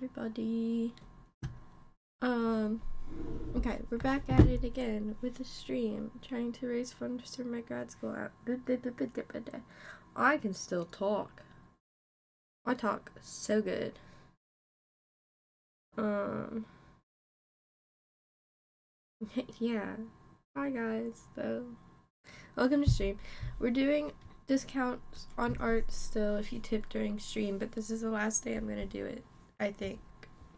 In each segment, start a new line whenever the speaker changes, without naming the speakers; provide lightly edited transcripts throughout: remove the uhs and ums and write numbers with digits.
everybody. Okay, we're back at it again with the stream, trying to raise funds for my grad school out. I can still talk. I talk so good. Yeah. Hi guys, though. Welcome to stream. We're doing discounts on art still if you tip during stream, but this is the last day I'm gonna do it, I think.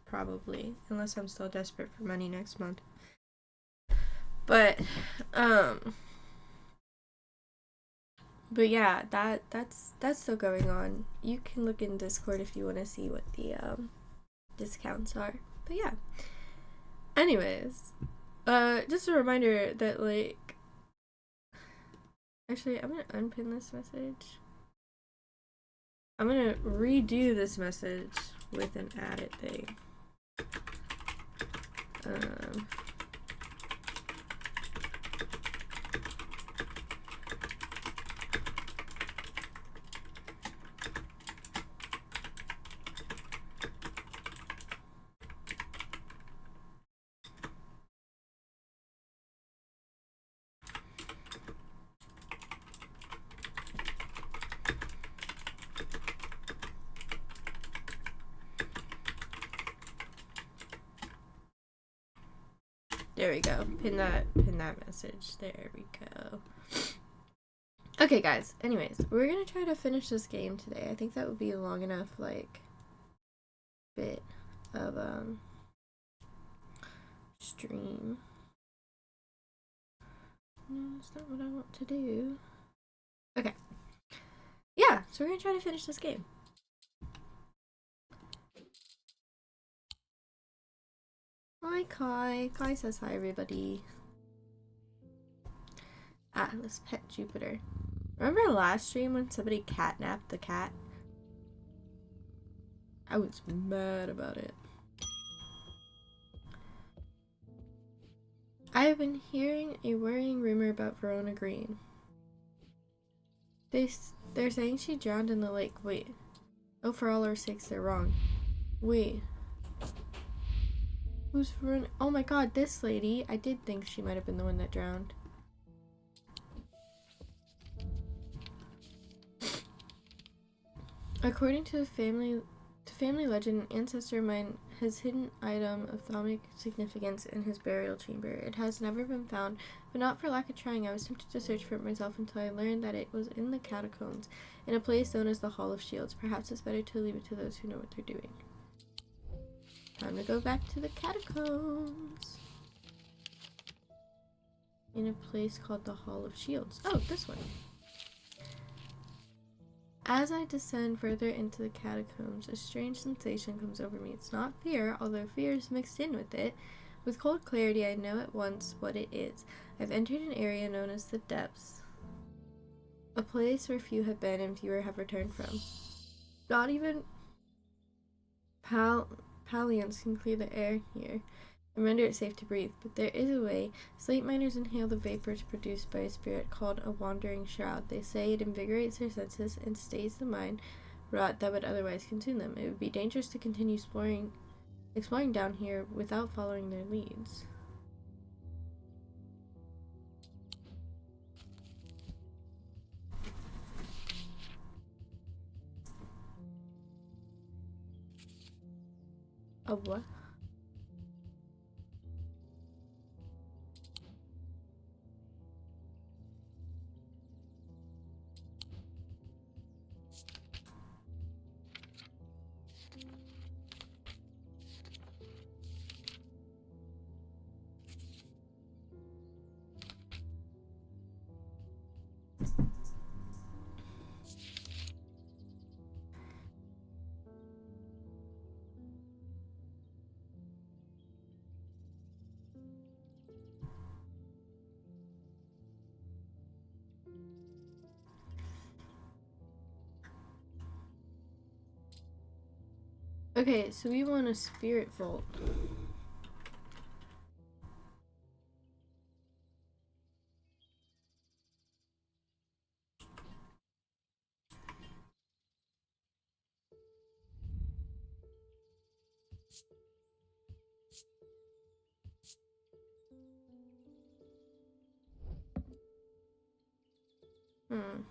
Probably, unless I'm still desperate for money next month. But yeah, that's still going on. You can look in Discord if you want to see what the discounts are. But yeah. Anyways, just a reminder that, like, actually I'm gonna unpin this message. I'm gonna redo this message with an added thing. There we go. Pin that message. There we go. Okay, guys. Anyways, we're gonna try to finish this game today. I think that would be a long enough, like, bit of stream. No, that's not what I want to do. Okay. Yeah, so we're gonna try to finish this game. Hi, Kai. Kai says hi, everybody. Atlas Pet Jupiter. Remember last stream when somebody catnapped the cat? I was mad about it. I have been hearing a worrying rumor about Verona Green. They're saying she drowned in the lake. Wait. Oh, for all our sakes, they're wrong. Wait. Who's Verona? Oh my god, this lady. I did think she might have been the one that drowned. According to family legend, an ancestor of mine has hidden item of thaumic significance in his burial chamber. It has never been found, but not for lack of trying. I was tempted to search for it myself until I learned that it was in the catacombs, in a place known as the Hall of Shields. Perhaps it's better to leave it to those who know what they're doing. Time to go back to the catacombs. In a place called the Hall of Shields. Oh, this one. As I descend further into the catacombs, a strange sensation comes over me. It's not fear, although fear is mixed in with it. With cold clarity, I know at once what it is. I've entered an area known as the Depths, a place where few have been and fewer have returned from. Not even Palians can clear the air here and render it safe to breathe, but there is a way. Slate miners inhale the vapors produced by a spirit called a wandering shroud. They say it invigorates their senses and stays the mind rot that would otherwise consume them. It would be dangerous to continue exploring down here without following their leads. A what? Okay, so we want a spirit vault. Hmm.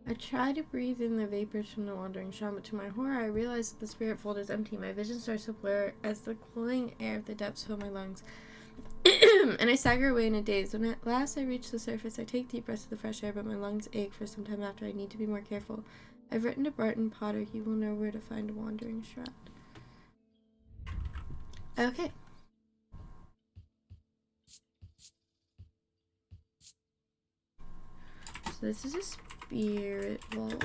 I try to breathe in the vapors from the wandering shaman, but to my horror, I realize that the spirit fold is empty. My vision starts to blur as the cooling air of the depths fill my lungs, and I stagger away in a daze. When at last I reach the surface, I take deep breaths of the fresh air, but my lungs ache for some time after. I need to be more careful. I've written to Barton Potter. He will know where to find a wandering shroud. Okay. So this is a spirit vault.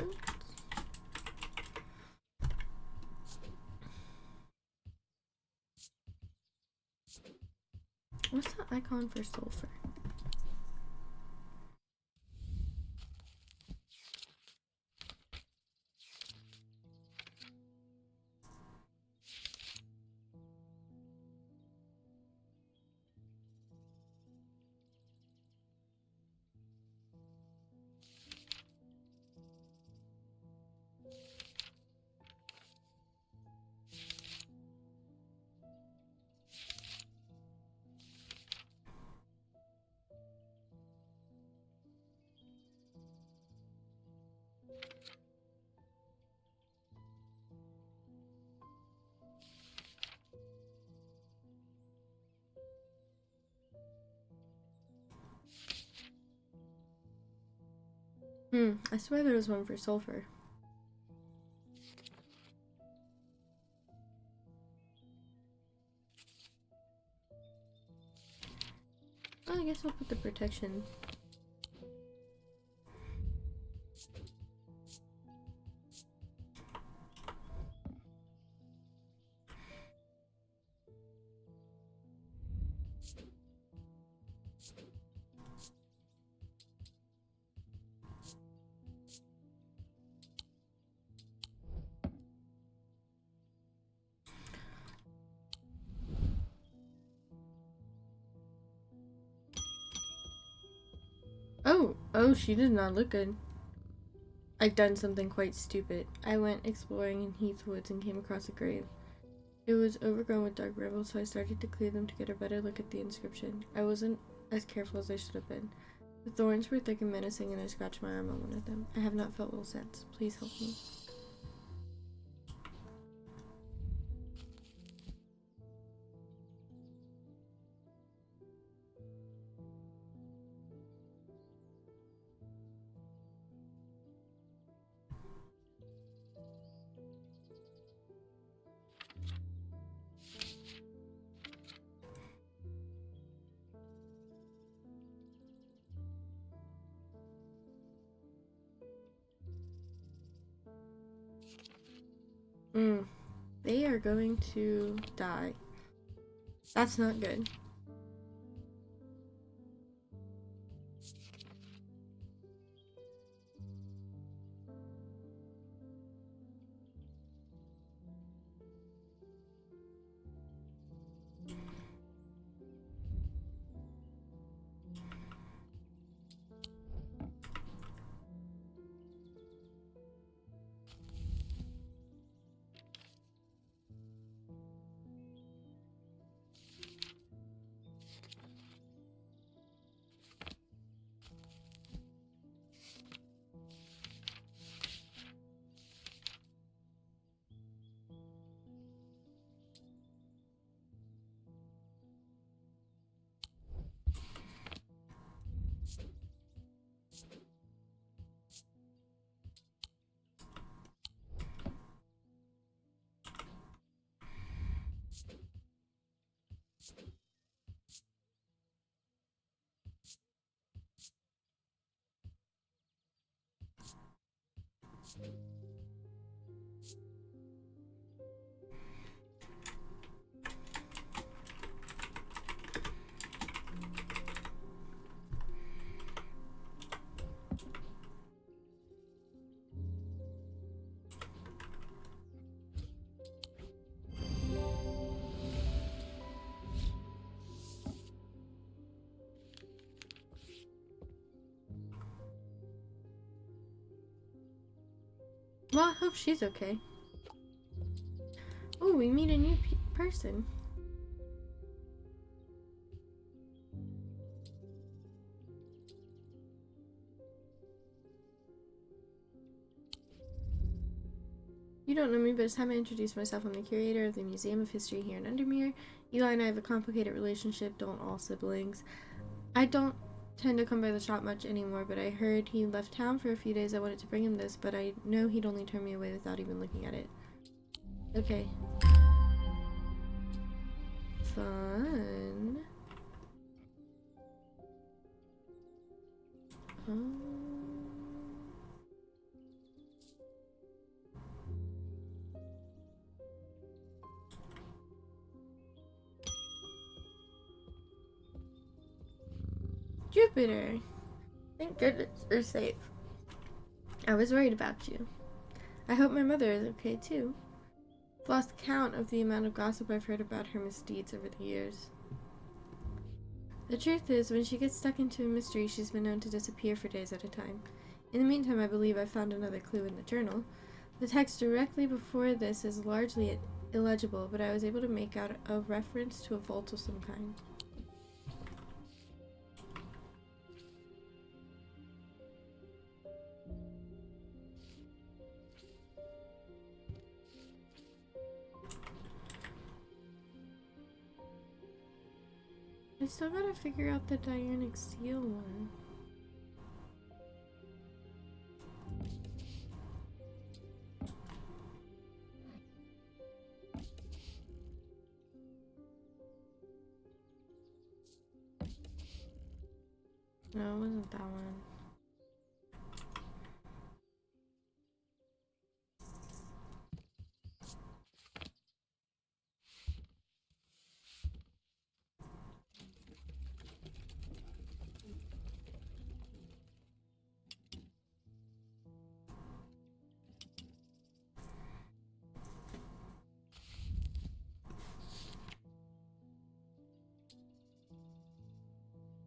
What's the icon for sulfur? I swear there was one for sulfur. Oh, I guess I'll put the protection. Oh, she did not look good. I'd done something quite stupid. I went exploring in Heath Woods and came across a grave. It was overgrown with dark brambles, so I started to clear them to get a better look at the inscription. I wasn't as careful as I should have been. The thorns were thick and menacing, and I scratched my arm on one of them. I have not felt well since. Please help me. They are going to die. That's not good. Well, I hope she's okay. Oh, we meet a new person. You don't know me, but it's time I introduce myself. I'm the curator of the Museum of History here in Undermere. Eli and I have a complicated relationship, don't all siblings. I don't tend to come by the shop much anymore, but I heard he left town for a few days. I wanted to bring him this, but I know he'd only turn me away without even looking at it. Okay. Fun. Jupiter. Thank goodness you're safe. I was worried about you. I hope my mother is okay too. I've lost count of the amount of gossip I've heard about her misdeeds over the years. The truth is, when she gets stuck into a mystery, she's been known to disappear for days at a time. In the meantime, I believe I've found another clue in the journal. The text directly before this is largely illegible, but I was able to make out a reference to a vault of some kind. I still gotta figure out the Diurnic Seal one. No, it wasn't that one.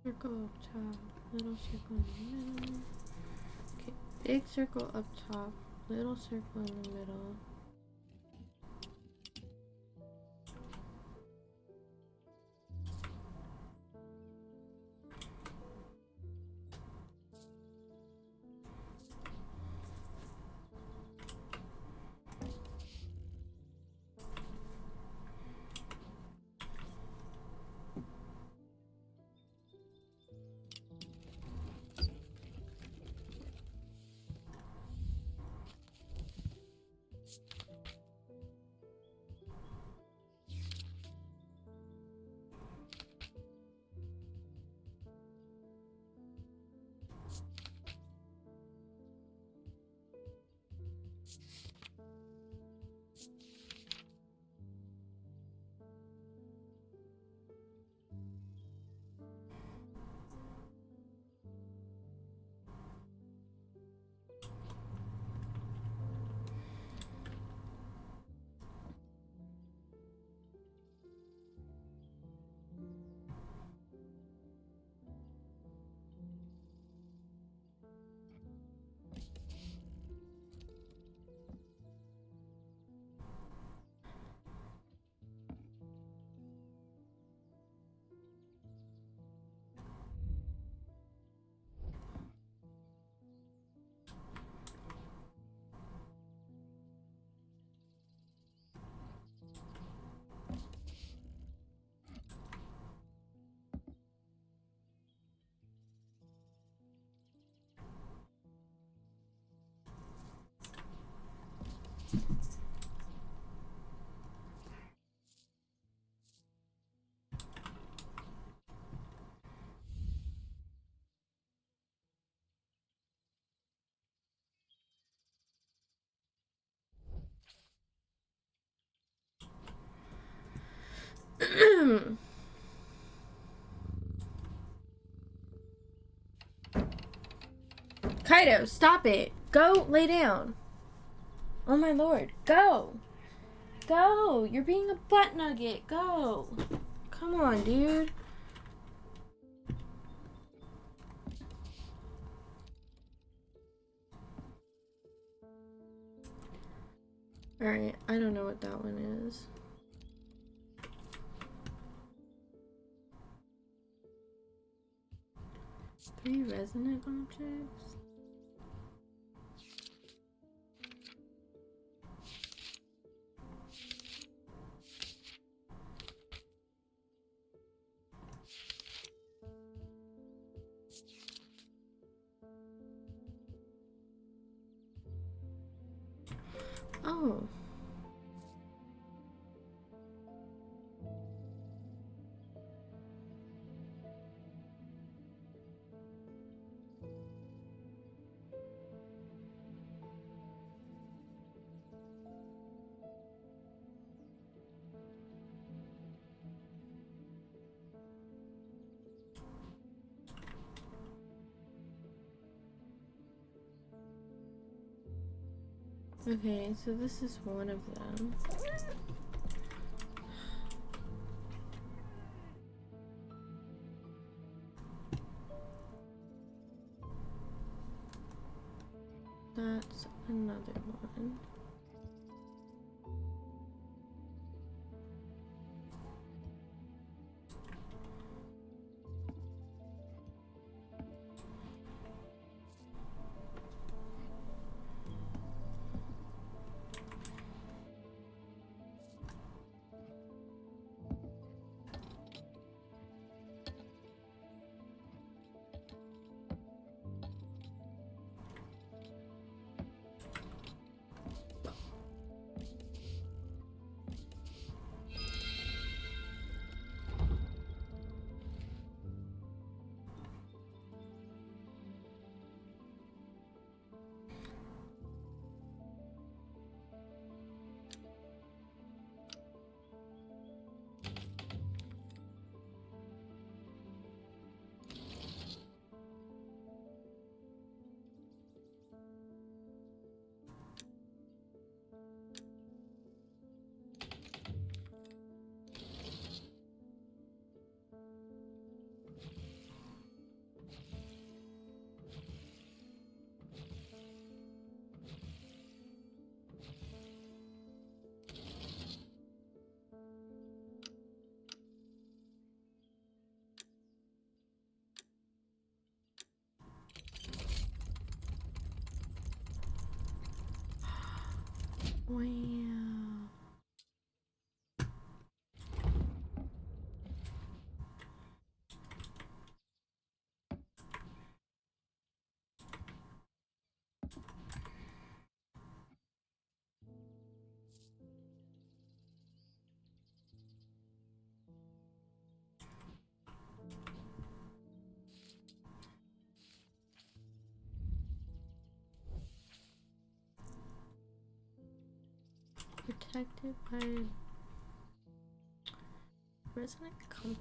Circle up top, little circle in the middle. Okay, big circle up top, little circle in the middle. Kaido, stop it. Go lay down. Oh my lord. Go. Go. You're being a butt nugget. Go. Come on, dude. Alright, I don't know what that one is. Three resonant objects? Oh. Okay, so this is one of them. That's another one. Wow. Protected by resonant compass.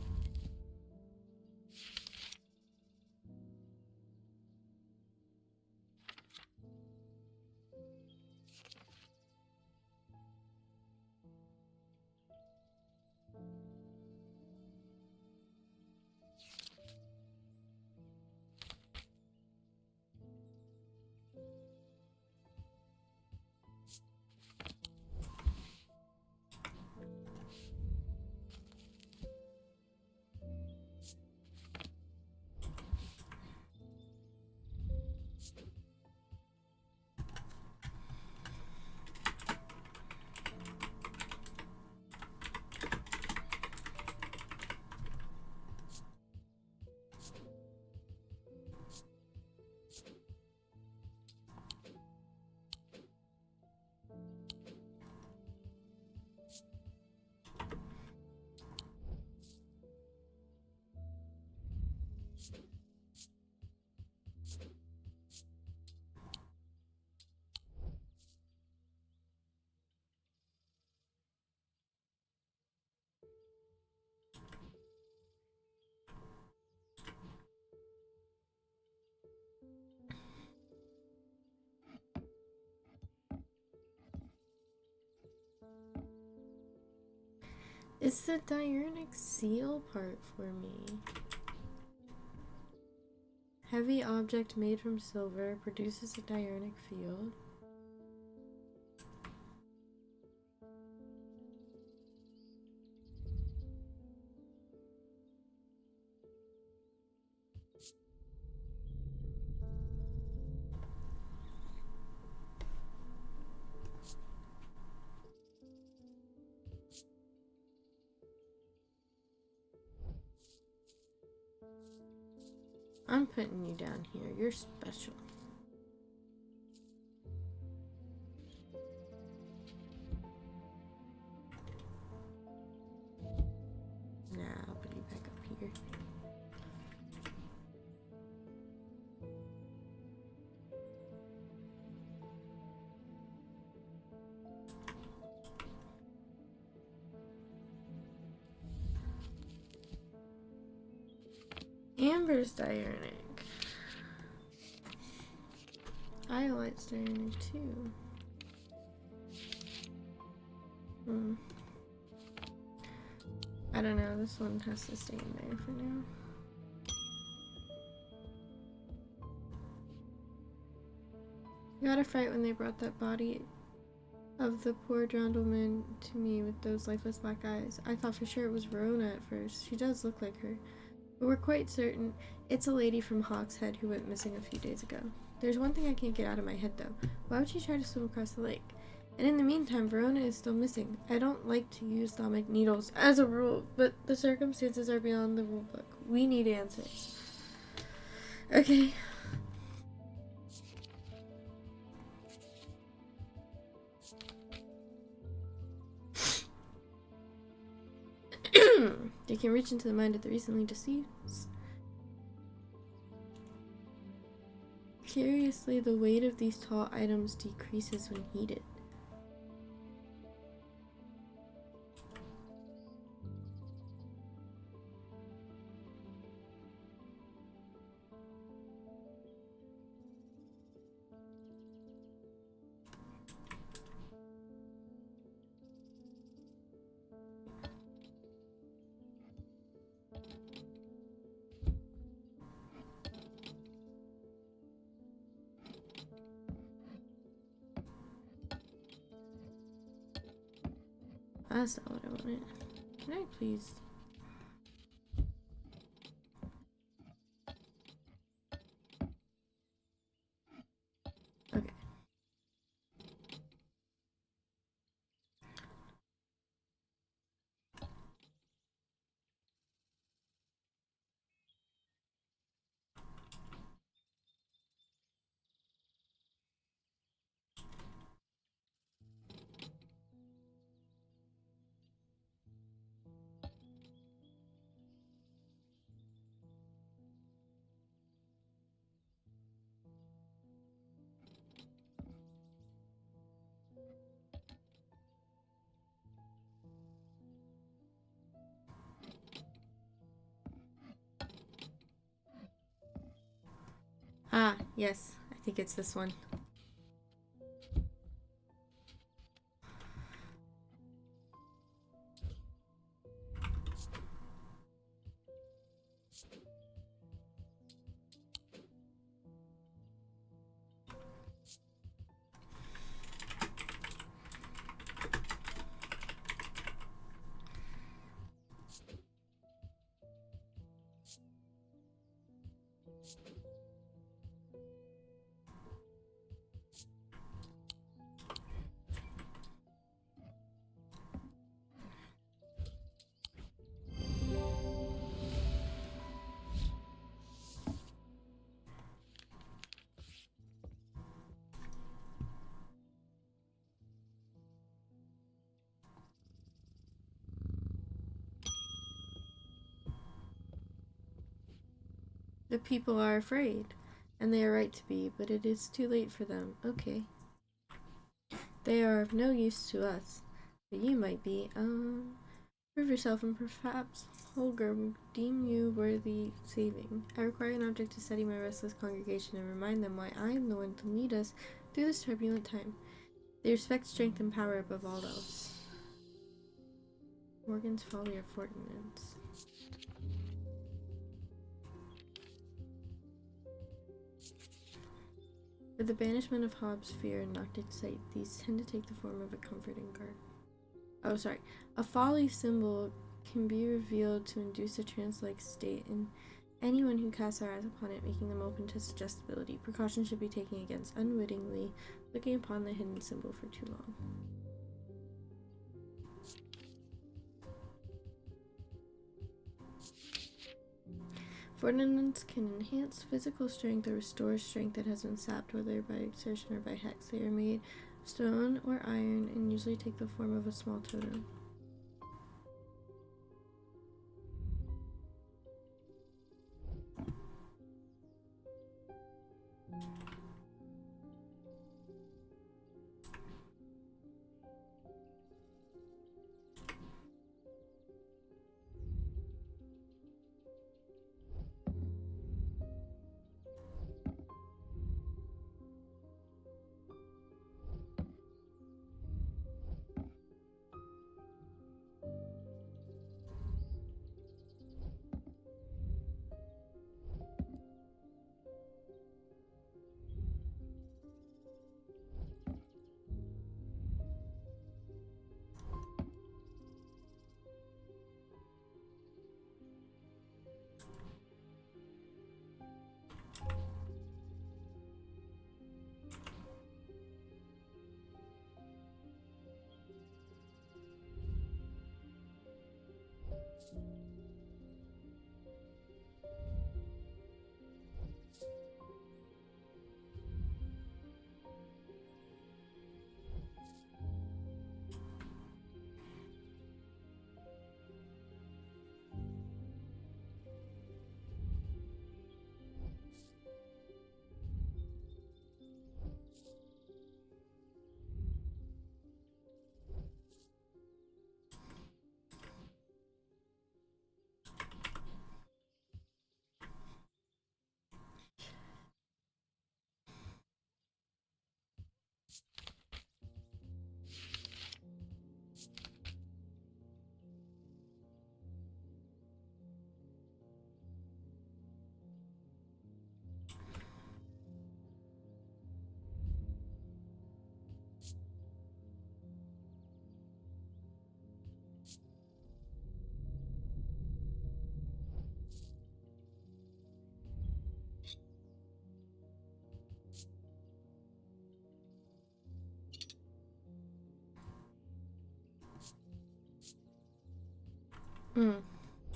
It's the diurnic seal part for me. Heavy object made from silver produces a diurnic field. I'm putting you down here. You're special. Nah, I'll put you back up here. Amber's diurnic. Iolite's diurnic too. I don't know, this one has to stay in there for now. I got a fright when they brought that body of the poor drowned woman to me with those lifeless black eyes. I thought for sure it was Verona at first. She does look like her. But we're quite certain it's a lady from Hawkshead who went missing a few days ago. There's one thing I can't get out of my head though. Why would she try to swim across the lake? And in the meantime, Verona is still missing. I don't like to use thaumic needles as a rule, but the circumstances are beyond the rulebook. We need answers. Okay. They can reach into the mind of the recently deceased. Curiously, the weight of these tall items decreases when heated. That's not what I wanted. Can I please? Okay. Ah, yes. I think it's this one. The people are afraid, and they are right to be, but it is too late for them. Okay. They are of no use to us, but you might be. Prove yourself, and perhaps Holger will deem you worthy saving. I require an object to steady my restless congregation and remind them why I am the one to lead us through this turbulent time. They respect strength and power above all else. Morgan's Folly or Fortinand's? With the banishment of Hobbes' fear and Noctic's sight, these tend to take the form of a comforting card. Oh, sorry. A folly symbol can be revealed to induce a trance-like state in anyone who casts their eyes upon it, making them open to suggestibility. Precaution should be taken against unwittingly looking upon the hidden symbol for too long. Fortinand's can enhance physical strength or restore strength that has been sapped, whether by exertion or by hex. They are made of stone or iron and usually take the form of a small totem.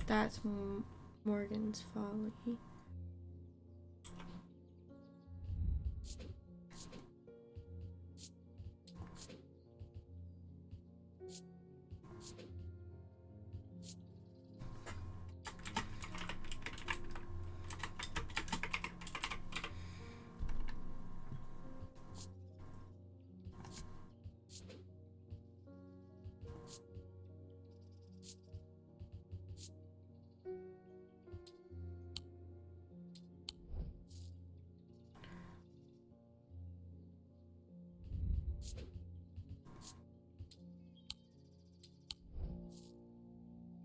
That's Morgan's Folly.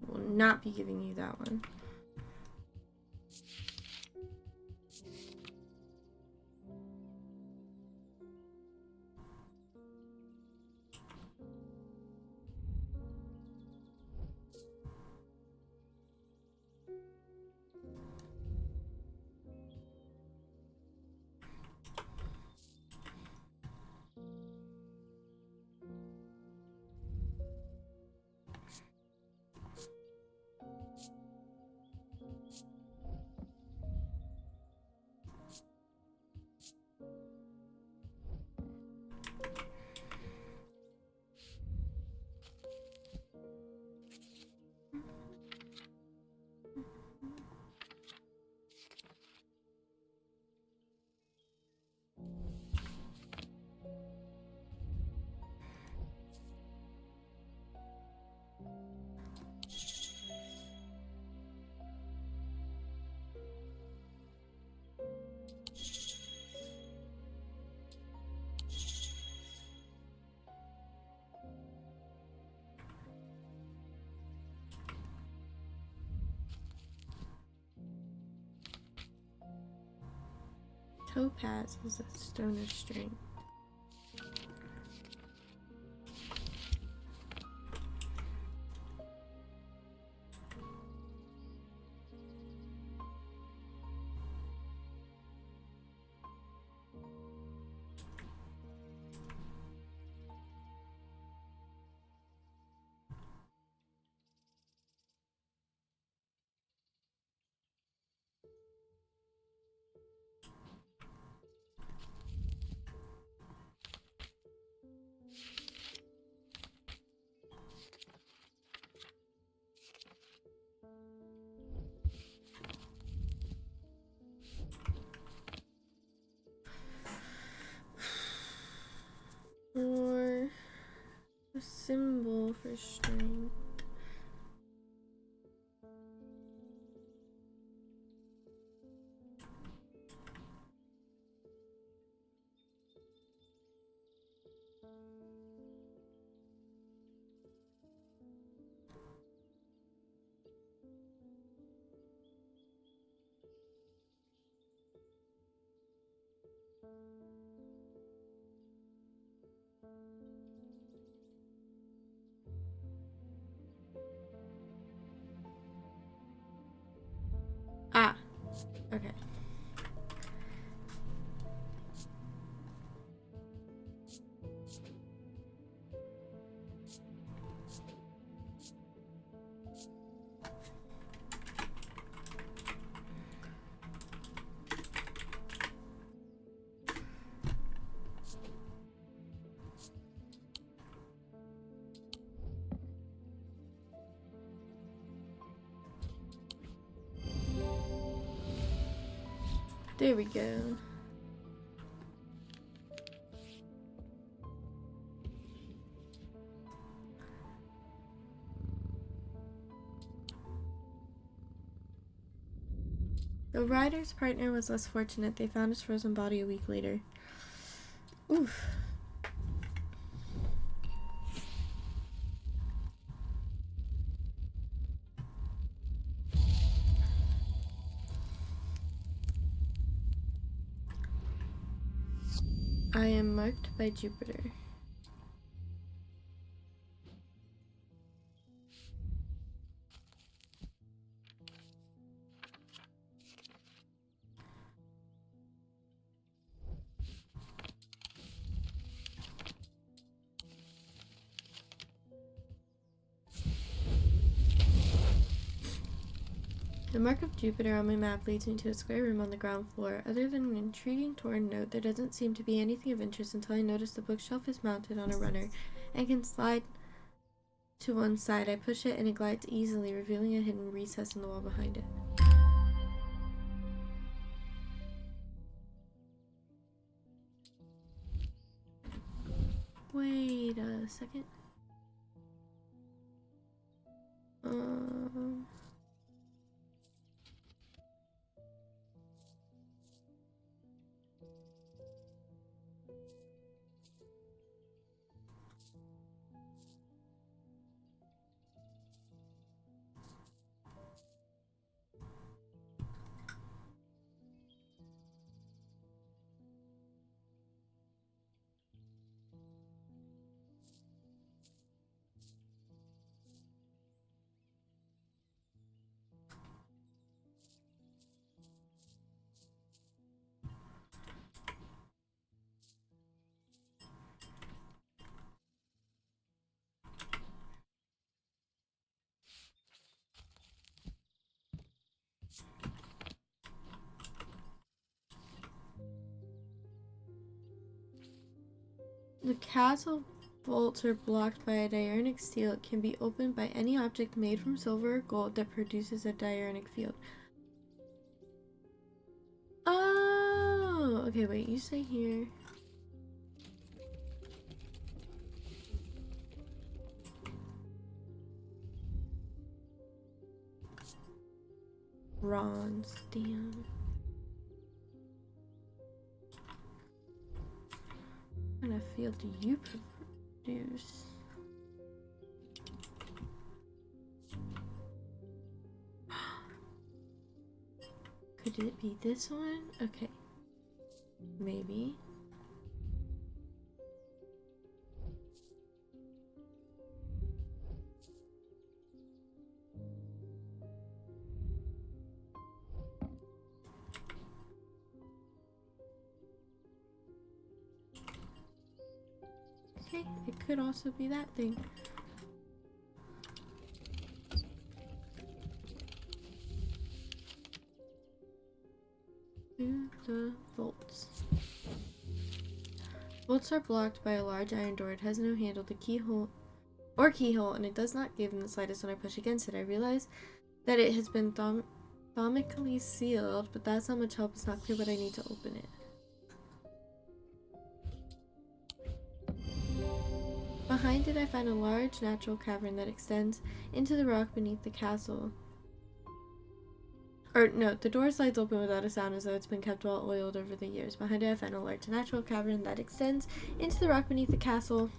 Will not be giving you that one. Topaz is a stone of strength. Or a symbol for strength. Ah, okay. There we go. The rider's partner was less fortunate. They found his frozen body a week later. Oof. I am marked by Jupiter. The mark of Jupiter on my map leads me to a square room on the ground floor. Other than an intriguing torn note, there doesn't seem to be anything of interest until I notice the bookshelf is mounted on a runner and can slide to one side. I push it and it glides easily, revealing a hidden recess in the wall behind it. Wait a second. The castle bolts are blocked by a diurnic seal. It can be opened by any object made from silver or gold that produces a diurnic field. Oh, okay, wait, you say here. Bronze, damn. What kind of field do you produce? Could it be this one? Okay. Maybe. Okay, it could also be that thing. To the vaults. Vaults are blocked by a large iron door. It has no handle, the keyhole, and it does not give in the slightest when I push against it. I realize that it has been thomically sealed, but that's not much help. It's not clear what I need to open it. Behind it, I find a large natural cavern that extends into the rock beneath the castle. The door slides open without a sound as though it's been kept well oiled over the years. Behind it, I find a large natural cavern that extends into the rock beneath the castle.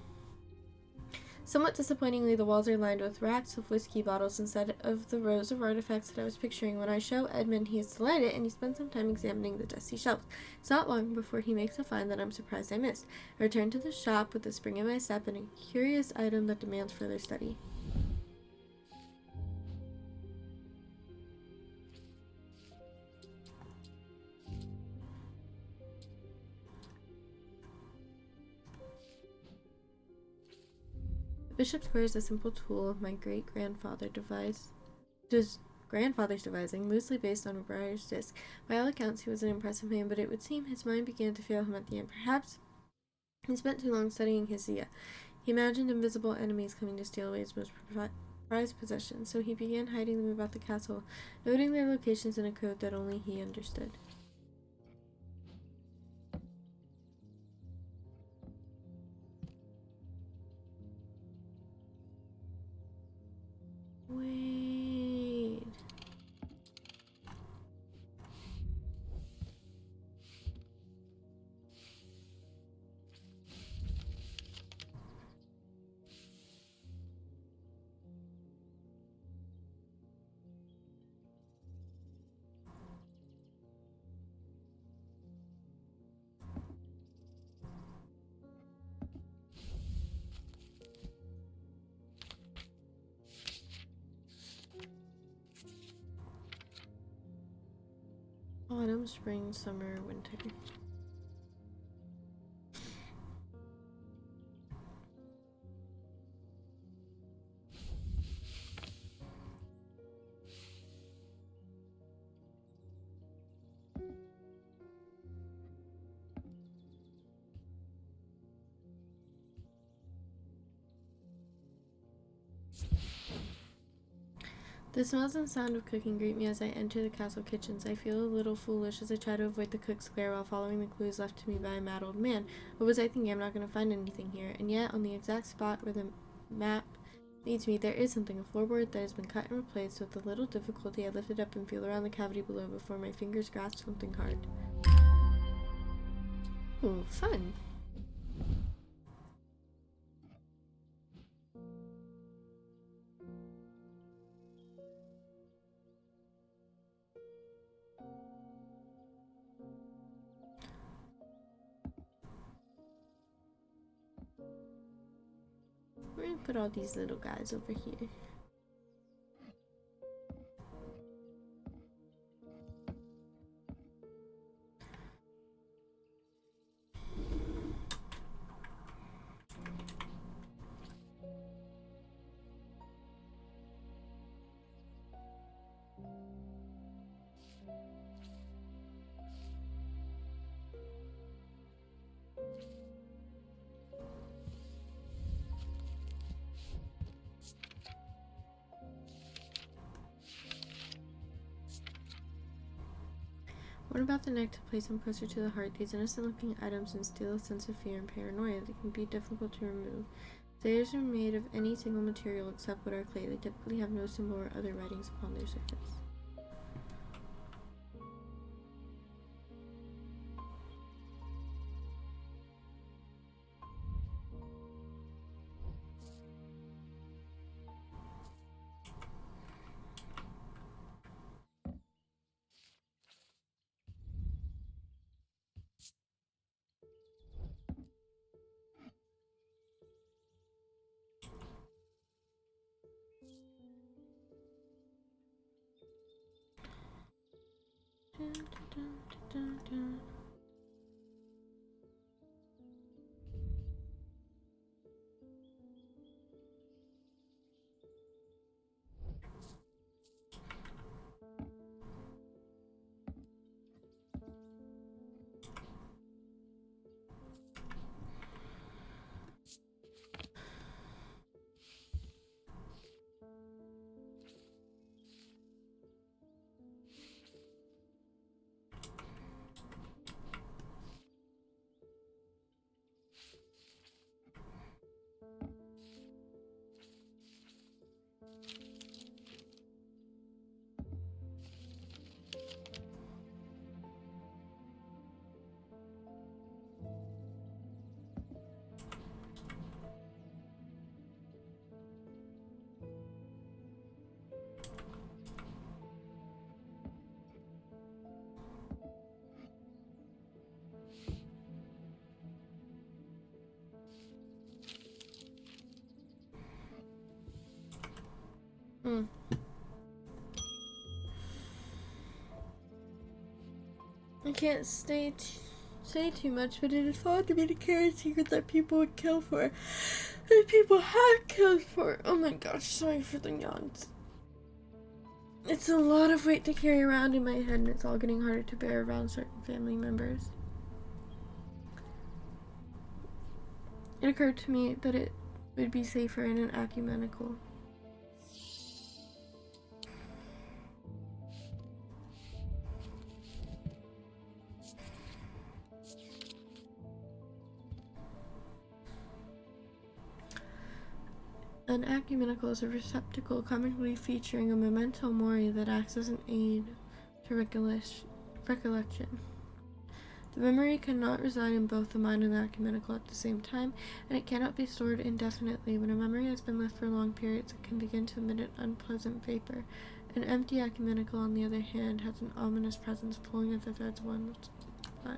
Somewhat disappointingly, the walls are lined with racks of whiskey bottles instead of the rows of artifacts that I was picturing. When I show Edmund, he is delighted, and he spends some time examining the dusty shelves. It's not long before he makes a find that I'm surprised I missed. I return to the shop with a spring in my step and a curious item that demands further study. The bishop's quiver is a simple tool of my great-grandfather's devising, loosely based on a briar's disc. By all accounts, he was an impressive man, but it would seem his mind began to fail him at the end. Perhaps he spent too long studying his Zia. He imagined invisible enemies coming to steal away his most prized possessions, so he began hiding them about the castle, noting their locations in a code that only he understood. Wait. Autumn, spring, summer, winter. The smells and sound of cooking greet me as I enter the castle kitchens. I feel a little foolish as I try to avoid the cook's glare while following the clues left to me by a mad old man. What was I thinking? I'm not going to find anything here. And yet, on the exact spot where the map leads me, there is something, a floorboard that has been cut and replaced. With a little difficulty, I lift it up and feel around the cavity below before my fingers grasp something hard. Ooh, fun. We're gonna put all these little guys over here. What about the neck to place them closer to the heart? These innocent-looking items instill a sense of fear and paranoia that can be difficult to remove. Theirs are made of any single material except wood or clay. They typically have no symbol or other writings upon their surface. I can't say too much, but it is hard to me to carry a secret that people would kill for. And people have killed for. Oh my gosh, sorry for the yawns. It's a lot of weight to carry around in my head, and it's all getting harder to bear around certain family members. It occurred to me that it would be safer in an ecumenical. An ecumenical is a receptacle commonly featuring a memento mori that acts as an aid to recollection. The memory cannot reside in both the mind and the ecumenical at the same time, and it cannot be stored indefinitely. When a memory has been left for long periods, it can begin to emit an unpleasant vapor. An empty ecumenical, on the other hand, has an ominous presence pulling at the threads of one's life.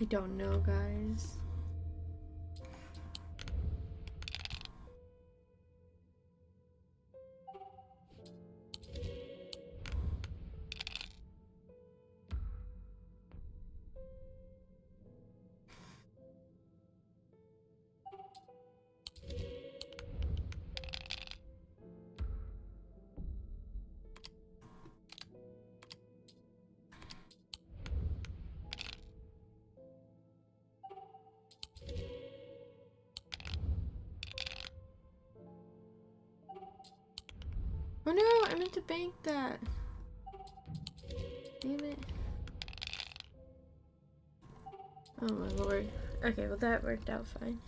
I don't know, guys. Oh no, I meant to bank that. Damn it. Oh my lord. Okay, well that worked out fine.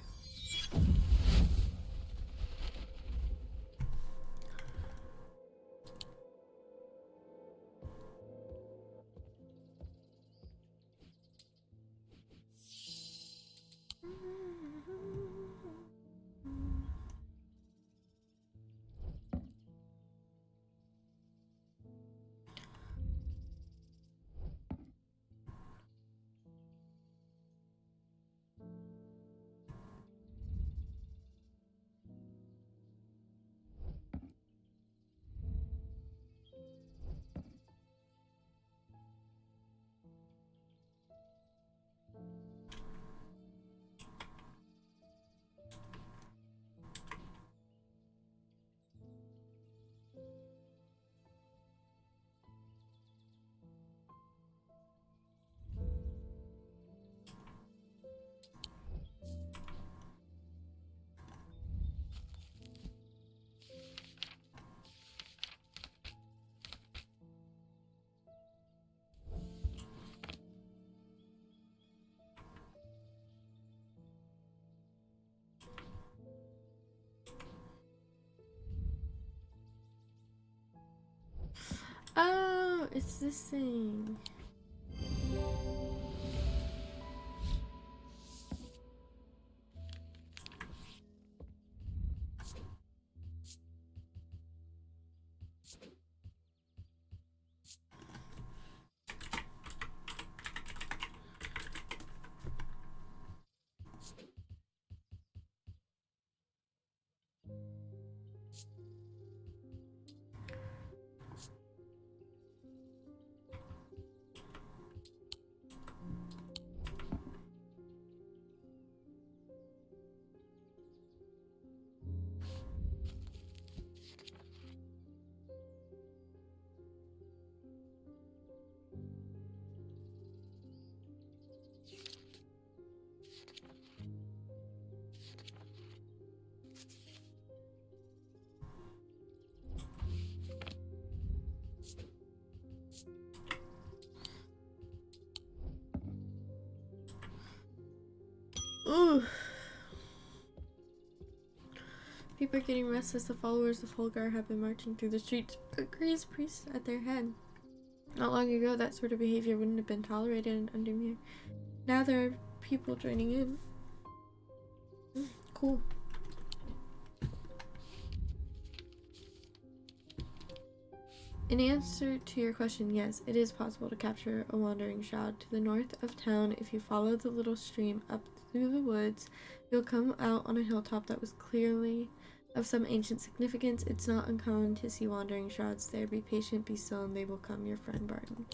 Oh, it's this thing. Ooh. People are getting restless. The followers of Holgar have been marching through the streets, Grease priests at their head. Not long ago, that sort of behavior wouldn't have been tolerated in Undermere. Now there are people joining in. Cool. In answer to your question, yes, it is possible to capture a wandering shroud. To the north of town, if you follow the little stream up through the woods, you'll come out on a hilltop that was clearly of some ancient significance. It's not uncommon to see wandering shrouds there. Be patient, be still, and they will come, your friend Barton.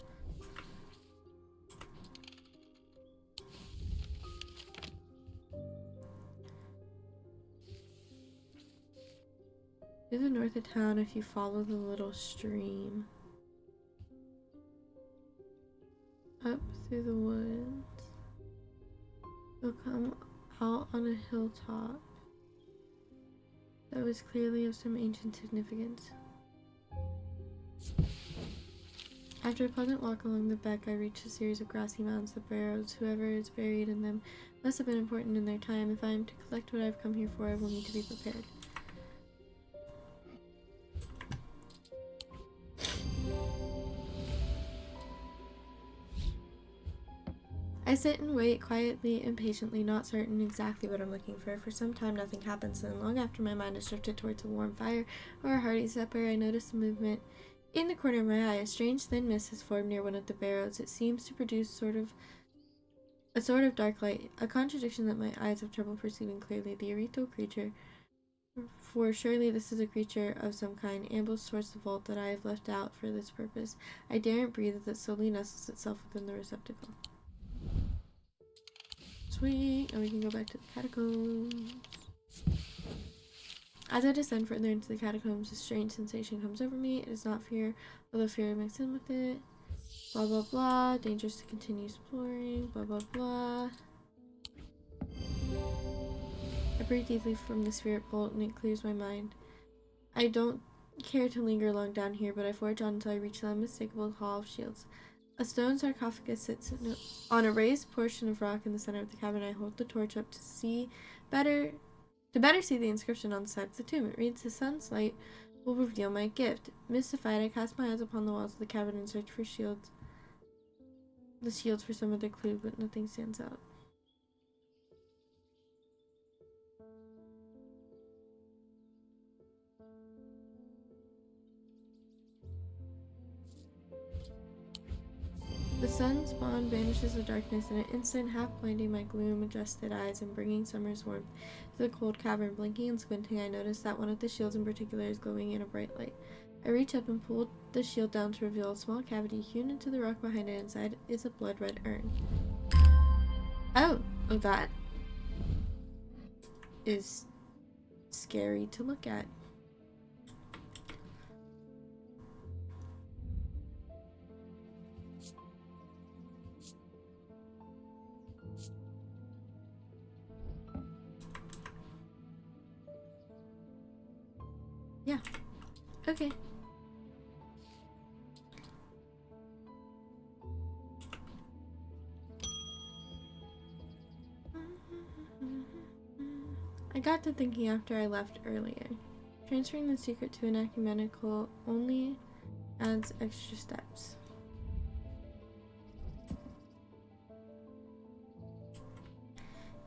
To the north of town, if you follow the little stream up through the woods, you'll come out on a hilltop that was clearly of some ancient significance. After a pleasant walk along the beck, I reached a series of grassy mounds. The barrows, whoever is buried in them, must have been important in their time. If I am to collect what I've come here for, I will need to be prepared. I sit and wait quietly and patiently, not certain exactly what I'm looking for. For some time, nothing happens, and long after my mind has drifted towards a warm fire or a hearty supper, I notice a movement in the corner of my eye. A strange thin mist has formed near one of the barrows. It seems to produce sort of A sort of dark light, a contradiction that my eyes have trouble perceiving clearly. The ethereal creature, for surely this is a creature of some kind, ambles towards the vault that I have left out for this purpose. I daren't breathe as it slowly nestles itself within the receptacle. Sweet, and we can go back to the catacombs. As I descend further into the catacombs, a strange sensation comes over me. It is not fear, although fear mixed in with it. Blah blah blah, dangerous to continue exploring, blah blah blah. I breathe deeply from the spirit vault and it clears my mind. I don't care to linger long down here, but I forge on until I reach the unmistakable Hall of Shields. A stone sarcophagus sits on a raised portion of rock in the center of the cavern. I hold the torch up to better see the inscription on the side of the tomb. It reads, "The sun's light will reveal my gift." Mystified, I cast my eyes upon the walls of the cavern and search for shields. The shields for some other clue, but nothing stands out. The sun's bond banishes the darkness in an instant, half blinding my gloom-adjusted eyes and bringing summer's warmth to the cold cavern. Blinking and squinting, I notice that one of the shields in particular is glowing in a bright light. I reach up and pull the shield down to reveal a small cavity hewn into the rock behind it. Inside is a blood-red urn. Oh, that is scary to look at. Yeah. Okay. I got to thinking after I left earlier. Transferring the secret to an ecumenical only adds extra steps.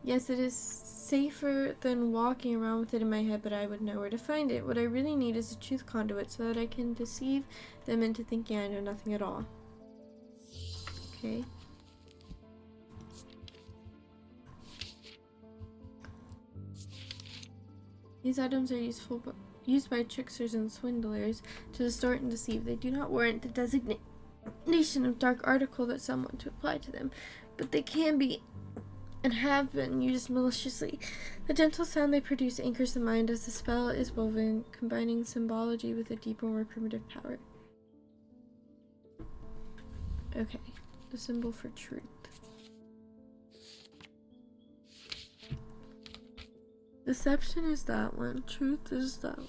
Yes, it is safer than walking around with it in my head, but I would know where to find it. What I really need is a truth conduit so that I can deceive them into thinking I know nothing at all. Okay. These items are used by tricksters and swindlers to distort and deceive. They do not warrant the designation of dark article that some want to apply to them, but they can be and have been used maliciously. The gentle sound they produce anchors the mind as the spell is woven, combining symbology with a deeper, more primitive power. Okay, the symbol for truth. Deception is that one. Truth is that one.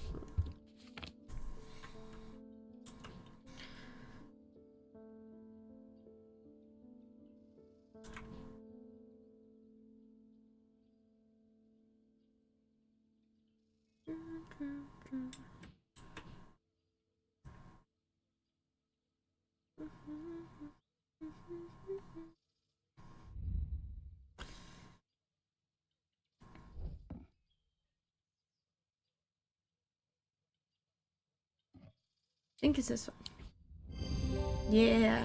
I think it's this one. Yeah.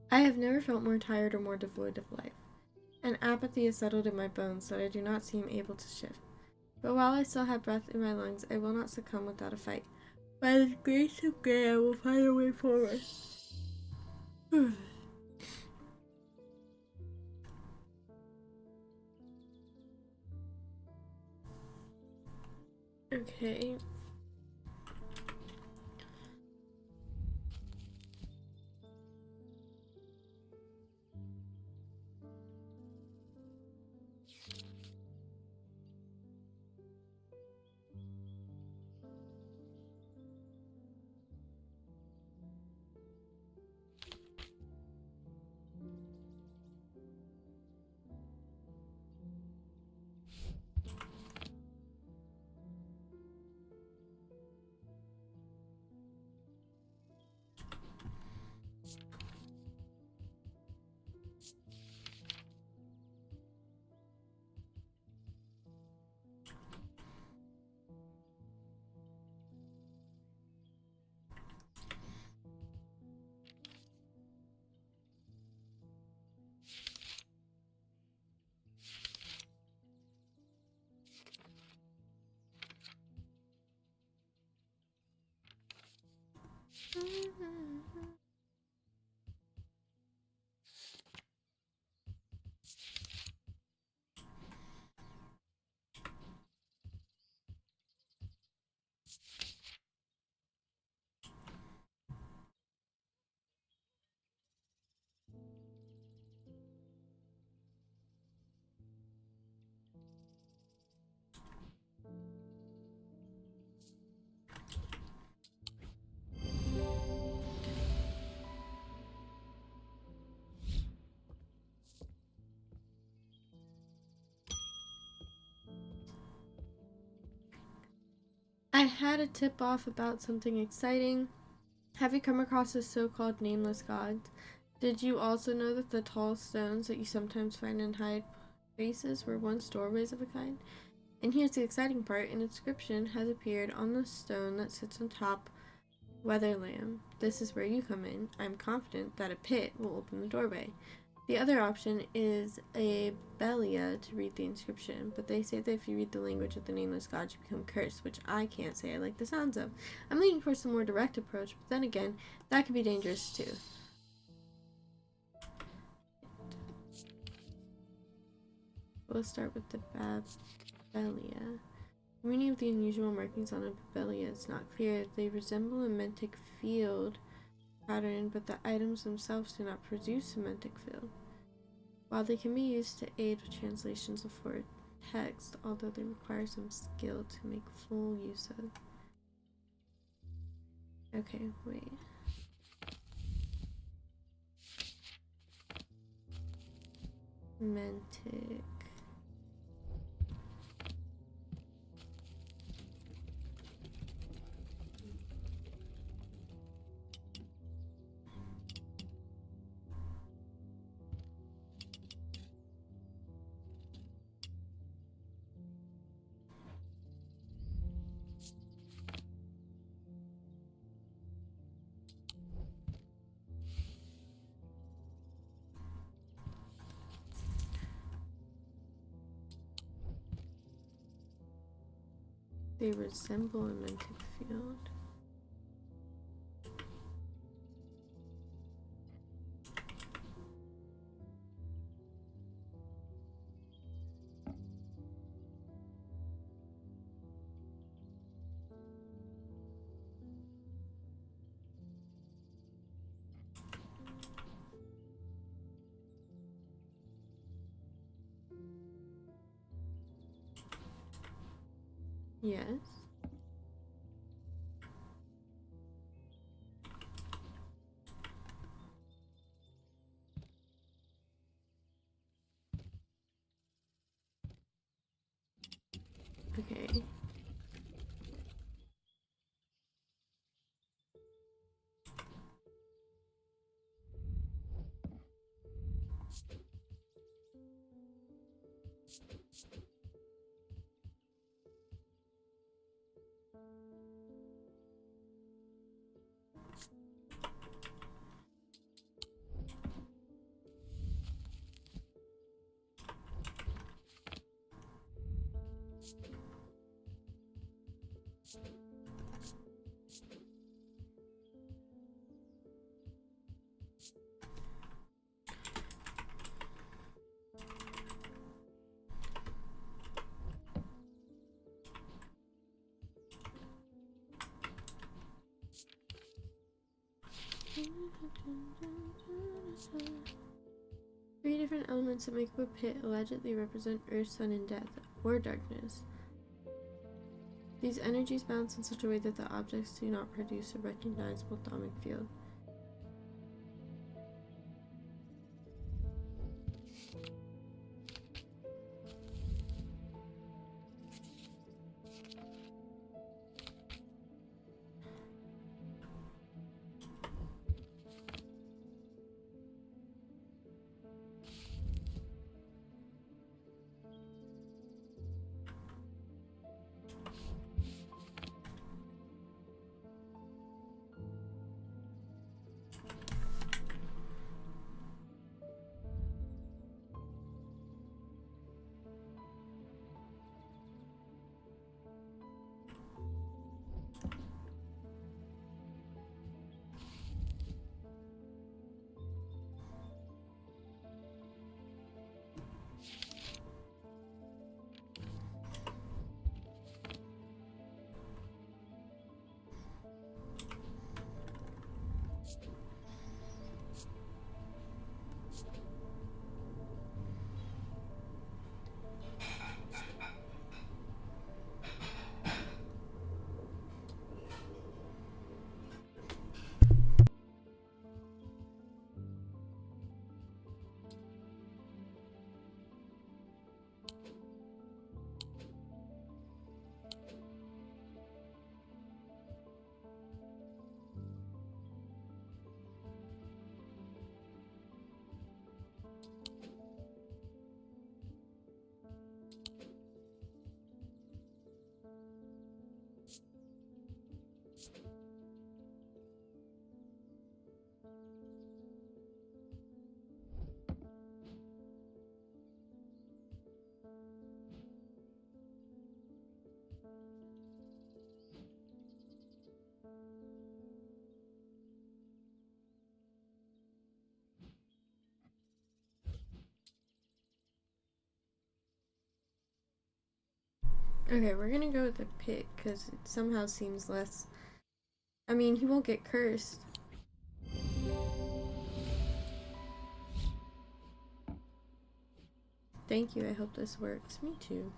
I have never felt more tired or more devoid of life. An apathy has settled in my bones that I do not seem able to shift. But while I still have breath in my lungs, I will not succumb without a fight. By the grace of God, I will find a way forward. Okay. I had a tip off about something exciting. Have you come across the so-called nameless gods? Did you also know that the tall stones that you sometimes find in high places were once doorways of a kind? And here's the exciting part: an inscription has appeared on the stone that sits on top Weatherlam. This is where you come in. I'm confident that a pit will open the doorway. The other option is a Belia to read the inscription, but they say that if you read the language of the nameless god, you become cursed, which I can't say I like the sounds of. I'm leaning towards the more direct approach, but then again, that could be dangerous too. We'll start with the Babelia. The meaning of the unusual markings on a Babelia is not clear. They resemble a mantic field pattern, but the items themselves do not produce a mantic field. While they can be used to aid with translations of foreign text, although they require some skill to make full use of. Okay, wait. Mantic. They resemble a mantic field. Yes. Okay. Three different elements that make up a pit allegedly represent earth, sun, and death, or darkness. These energies bounce in such a way that the objects do not produce a recognizable thaumic field. Okay, we're gonna go with the pit because it somehow seems less. I mean, he won't get cursed. Thank you, I hope this works. Me too.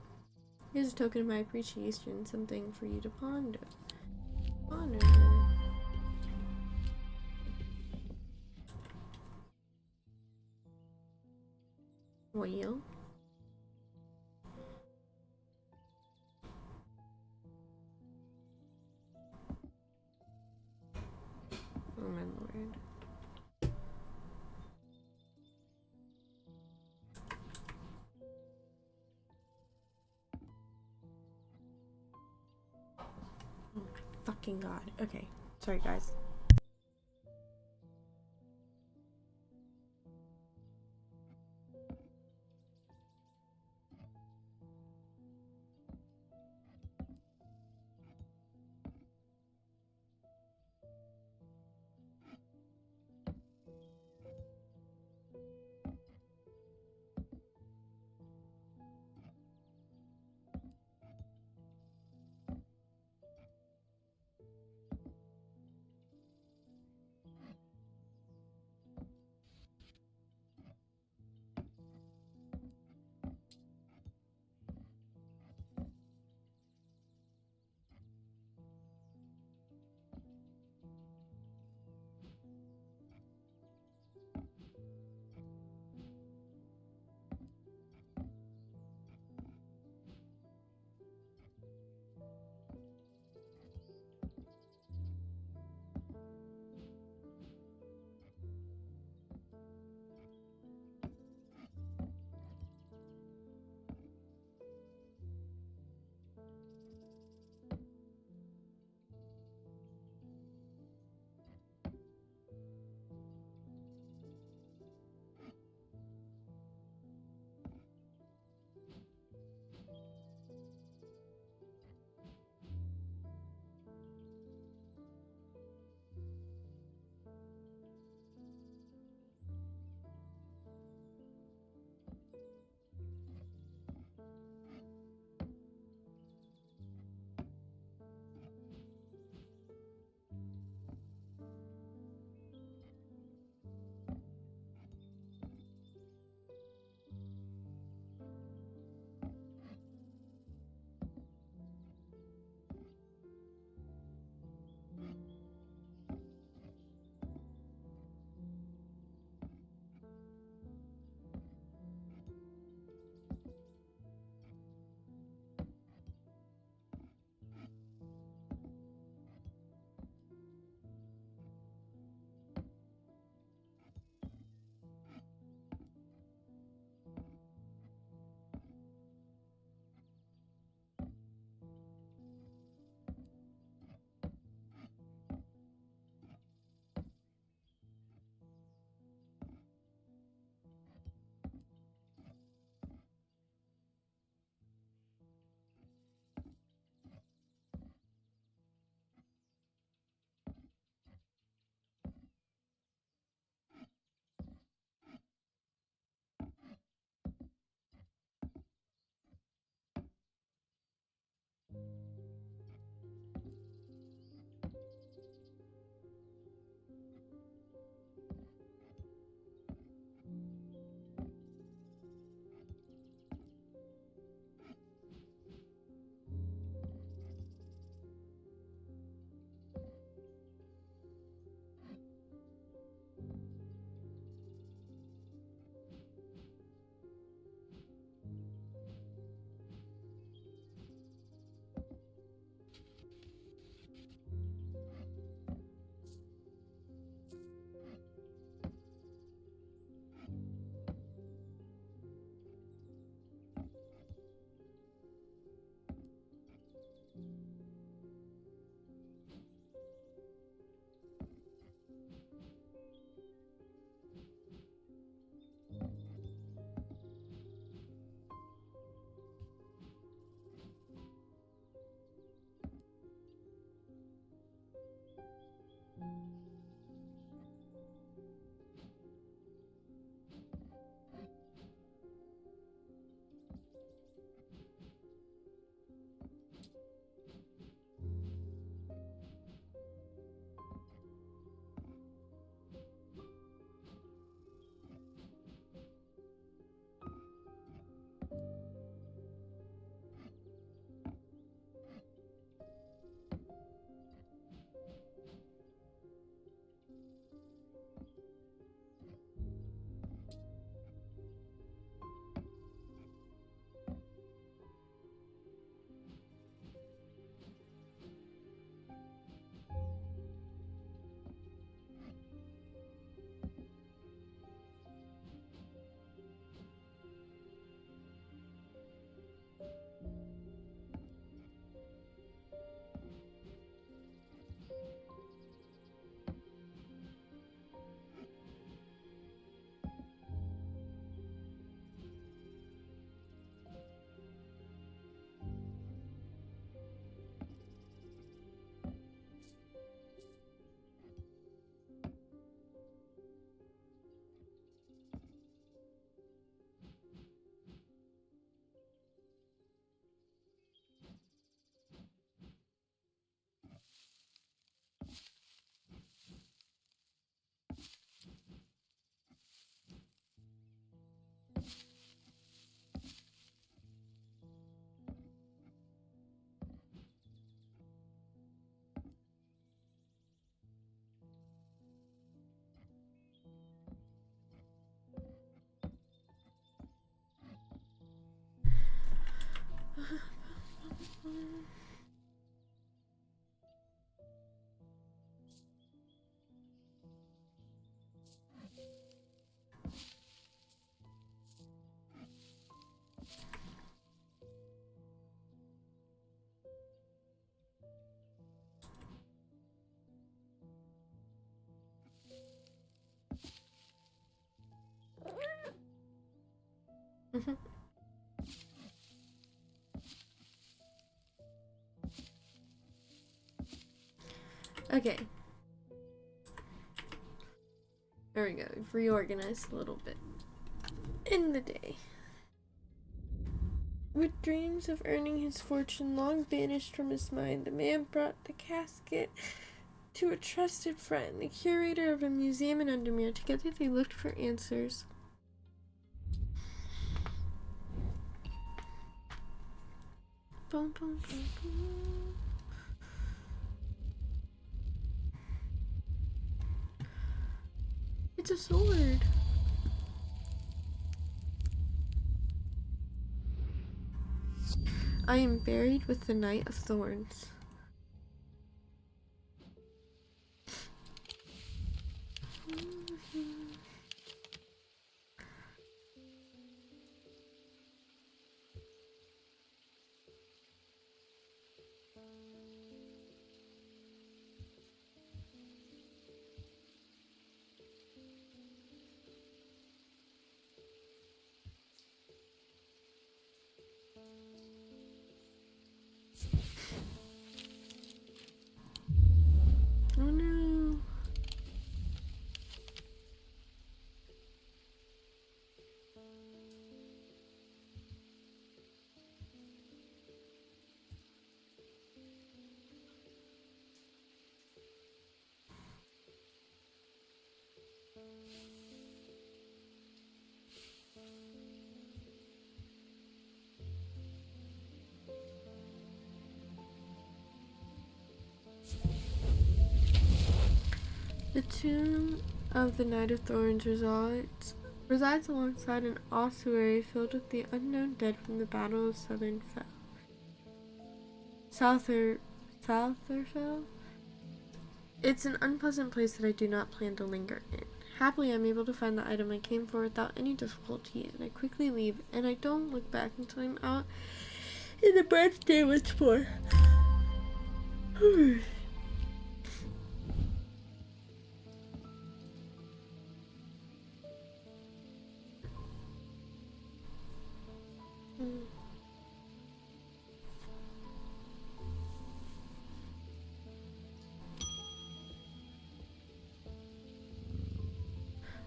Here's a token of my appreciation, something for you to ponder. Ponder. Well. Oh my lord. Oh my fucking god. Okay. Sorry, guys. Okay. There we go. We've reorganized a little bit. In the day. With dreams of earning his fortune long banished from his mind, the man brought the casket to a trusted friend, the curator of a museum in Undermere. Together they looked for answers. Boom, boom, boom, boom. It's a sword. I am buried with the Knight of Thorns. Oh no. The tomb of the Knight of Thorns resides alongside an ossuary filled with the unknown dead from the Battle of Southerfell. It's an unpleasant place that I do not plan to linger in. Happily, I'm able to find the item I came for without any difficulty, and I quickly leave, and I don't look back until I'm out in the birthday once more.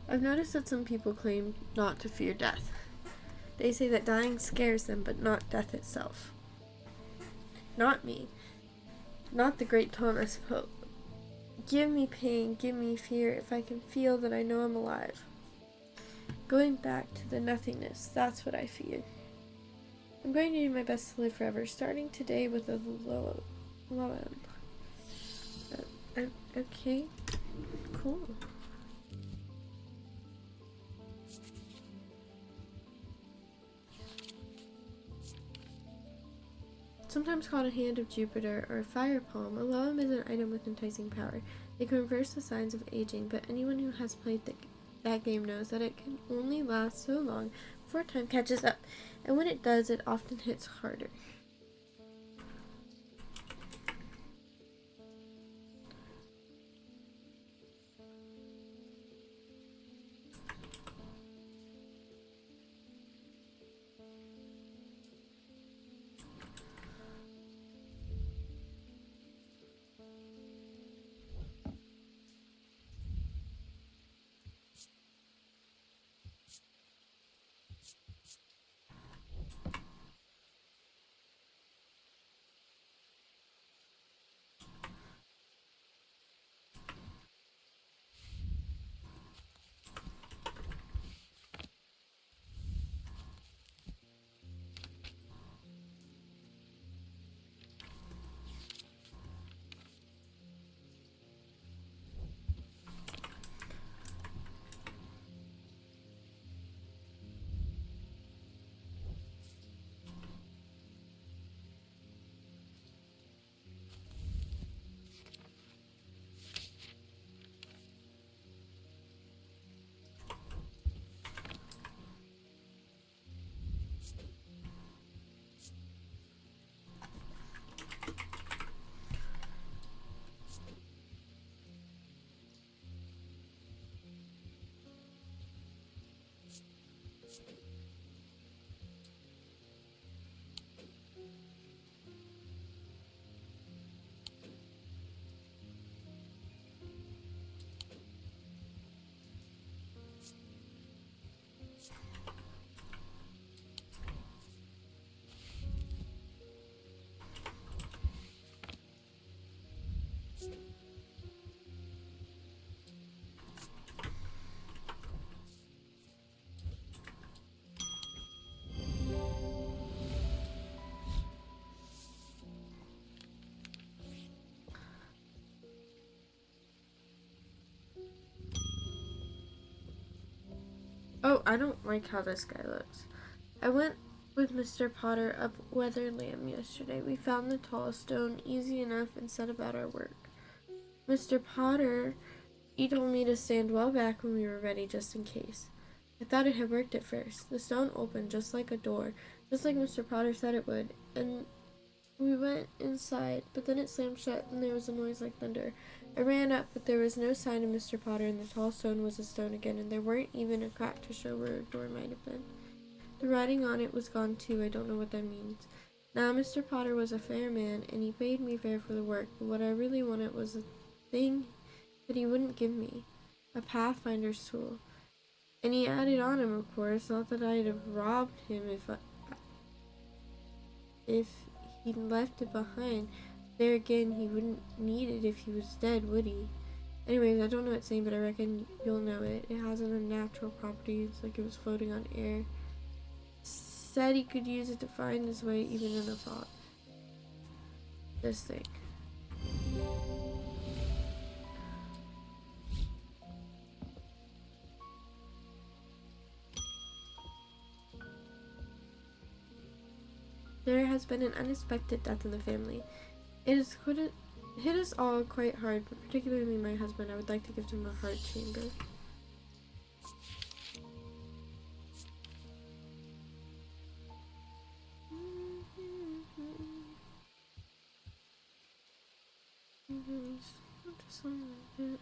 I've noticed that some people claim not to fear death. They say that dying scares them, but not death itself. Not me. Not the great Thomas Pope. Give me pain, give me fear, if I can feel that I know I'm alive. Going back to the nothingness, that's what I fear. I'm going to do my best to live forever, starting today with a low end. Okay. Cool. Sometimes called a hand of Jupiter or a fire palm, a loam is an item with enticing power. It can reverse the signs of aging, but anyone who has played that game knows that it can only last so long before time catches up, and when it does, it often hits harder. Oh, I don't like how this guy looks. I went with Mr. Potter up Weatherlam yesterday. We found the tall stone easy enough and set about our work. Mr. Potter, he told me to stand well back when we were ready just in case. I thought it had worked at first. The stone opened just like a door, just like Mr. Potter said it would, and we went inside, but then it slammed shut and there was a noise like thunder. I ran up, but there was no sign of Mr. Potter, and the tall stone was a stone again, and there weren't even a crack to show where a door might have been. The writing on it was gone too. I don't know what that means. Now, Mr. Potter was a fair man, and he paid me fair for the work, but what I really wanted was a thing that he wouldn't give me, a Pathfinder's tool. And he added on him, of course, not that I'd have robbed him if he'd left it behind. There again, he wouldn't need it if he was dead, would he? Anyways, I don't know what it's saying, but I reckon you'll know it. It has an unnatural property. It's like it was floating on air. Said he could use it to find his way even in a fog. This thing. There has been an unexpected death in the family. It has hit us all quite hard, but particularly my husband. I would like to give him a heart chamber. Just like that.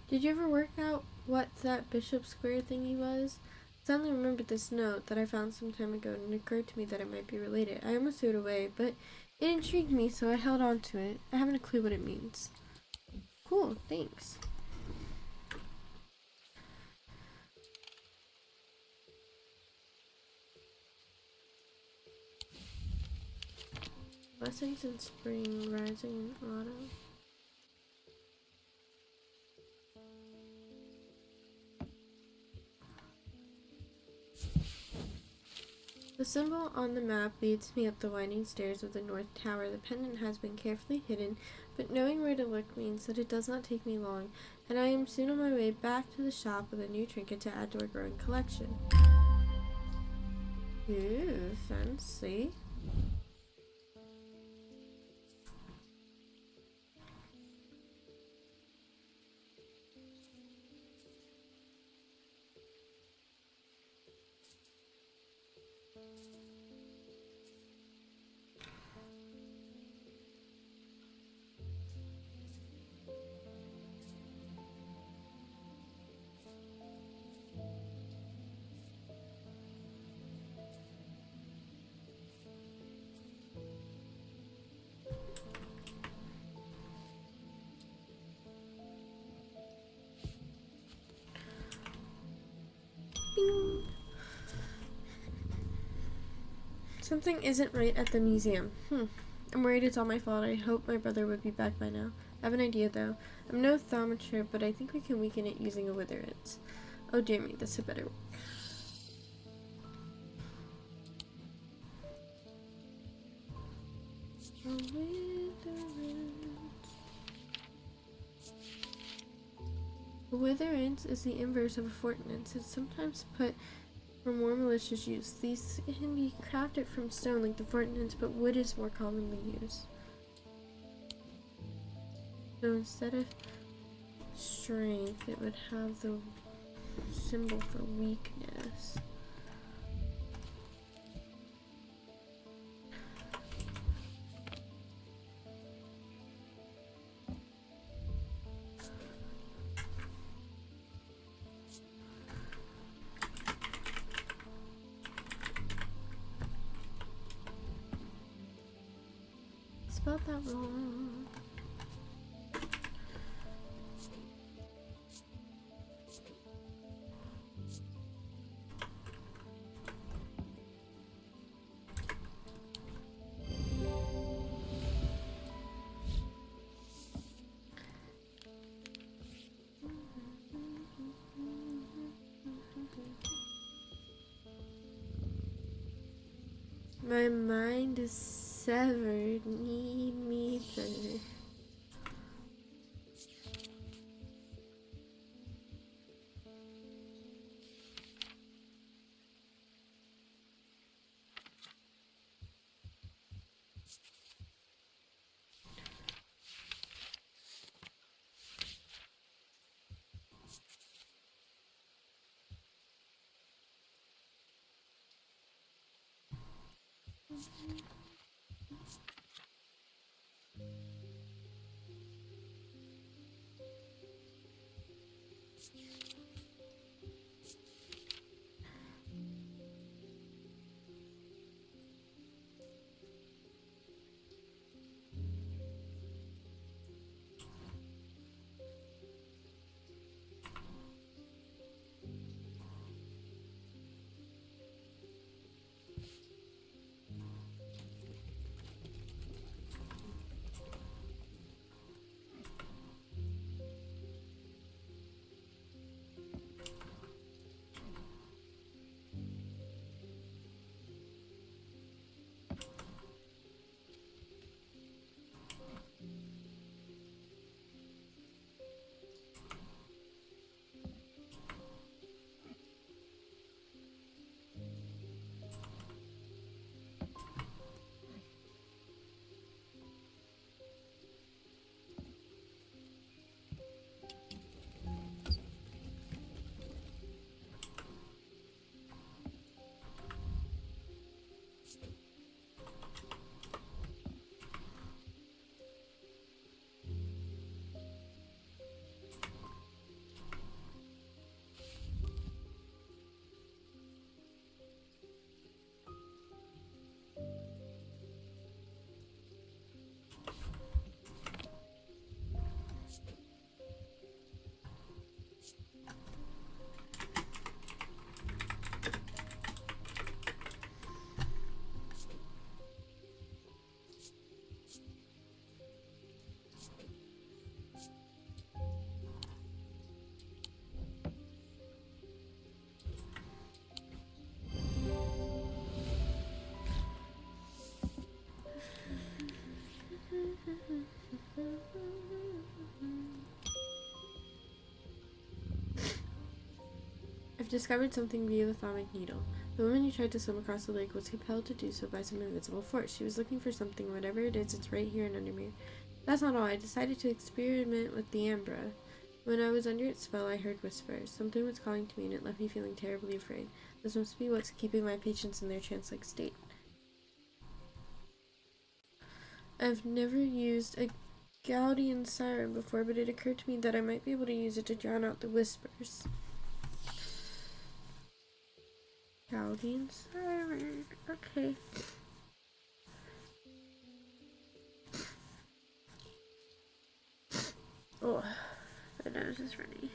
Did you ever work out what that Bishop Square thingy was? I suddenly remembered this note that I found some time ago, and it occurred to me that it might be related. I almost threw it away, but it intrigued me, so I held on to it. I haven't a clue what it means. Cool, thanks. Blessings in spring, rising in autumn. The symbol on the map leads me up the winding stairs of the North Tower. The pendant has been carefully hidden, but knowing where to look means that it does not take me long, and I am soon on my way back to the shop with a new trinket to add to our growing collection. Ooh, fancy. Something isn't right at the museum. I'm worried it's all my fault. I hope my brother would be back by now. I have an idea, though. I'm no thaumaturg, but I think we can weaken it using a witherance. Oh dear me, this had better work. A witherance is the inverse of a fortance. It's sometimes put for more malicious use. These can be crafted from stone like the fortance, but wood is more commonly used. So instead of strength, it would have the symbol for weakness. Spelled that wrong. My mind is severed. Need me further. I've discovered something via the thaumic needle. The woman who tried to swim across the lake was compelled to do so by some invisible force. She was looking for something. Whatever it is, it's right here in Undermere. That's not all. I decided to experiment with the Ambra. When I was under its spell, I heard whispers. Something was calling to me, and it left me feeling terribly afraid. This must be what's keeping my patients in their trance-like state. I've never used a Gaudian siren before, but it occurred to me that I might be able to use it to drown out the whispers. Gaudian siren. Okay. Oh, my nose is running.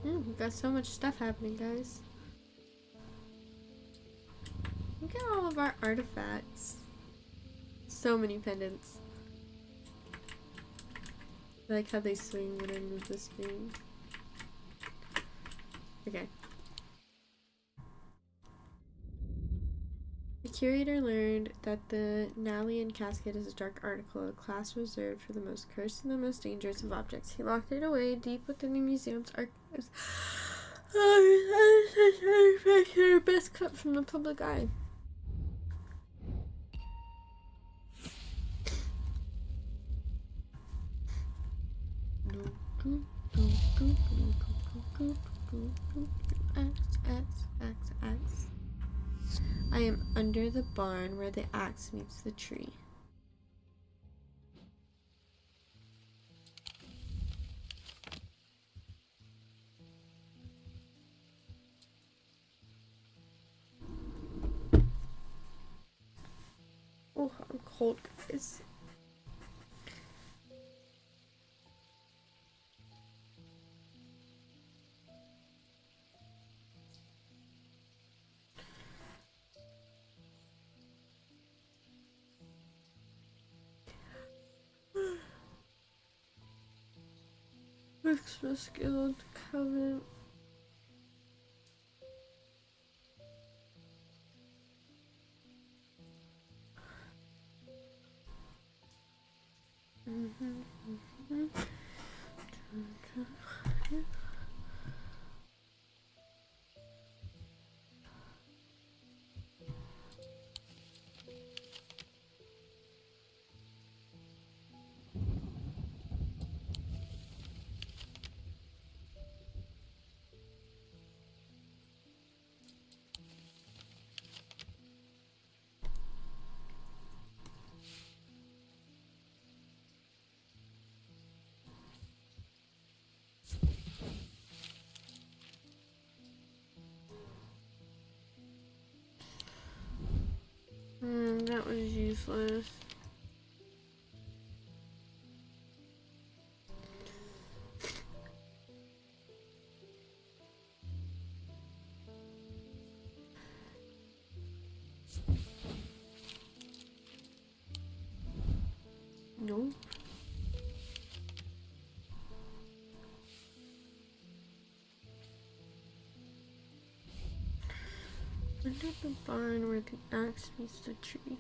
We've got so much stuff happening, guys. Look at all of our artifacts. So many pendants. I like how they swing when I move the screen. Okay. The curator learned that the Nalian casket is a dark article, a class reserved for the most cursed and the most dangerous of objects. He locked it away deep within the museum's archives. Best cut from the public eye. Axe. I am under the barn where the axe meets the tree. Oh, I'm cold, guys. Christmas Guild Covenant. That was useless. Nope. Under the barn where the axe meets the tree.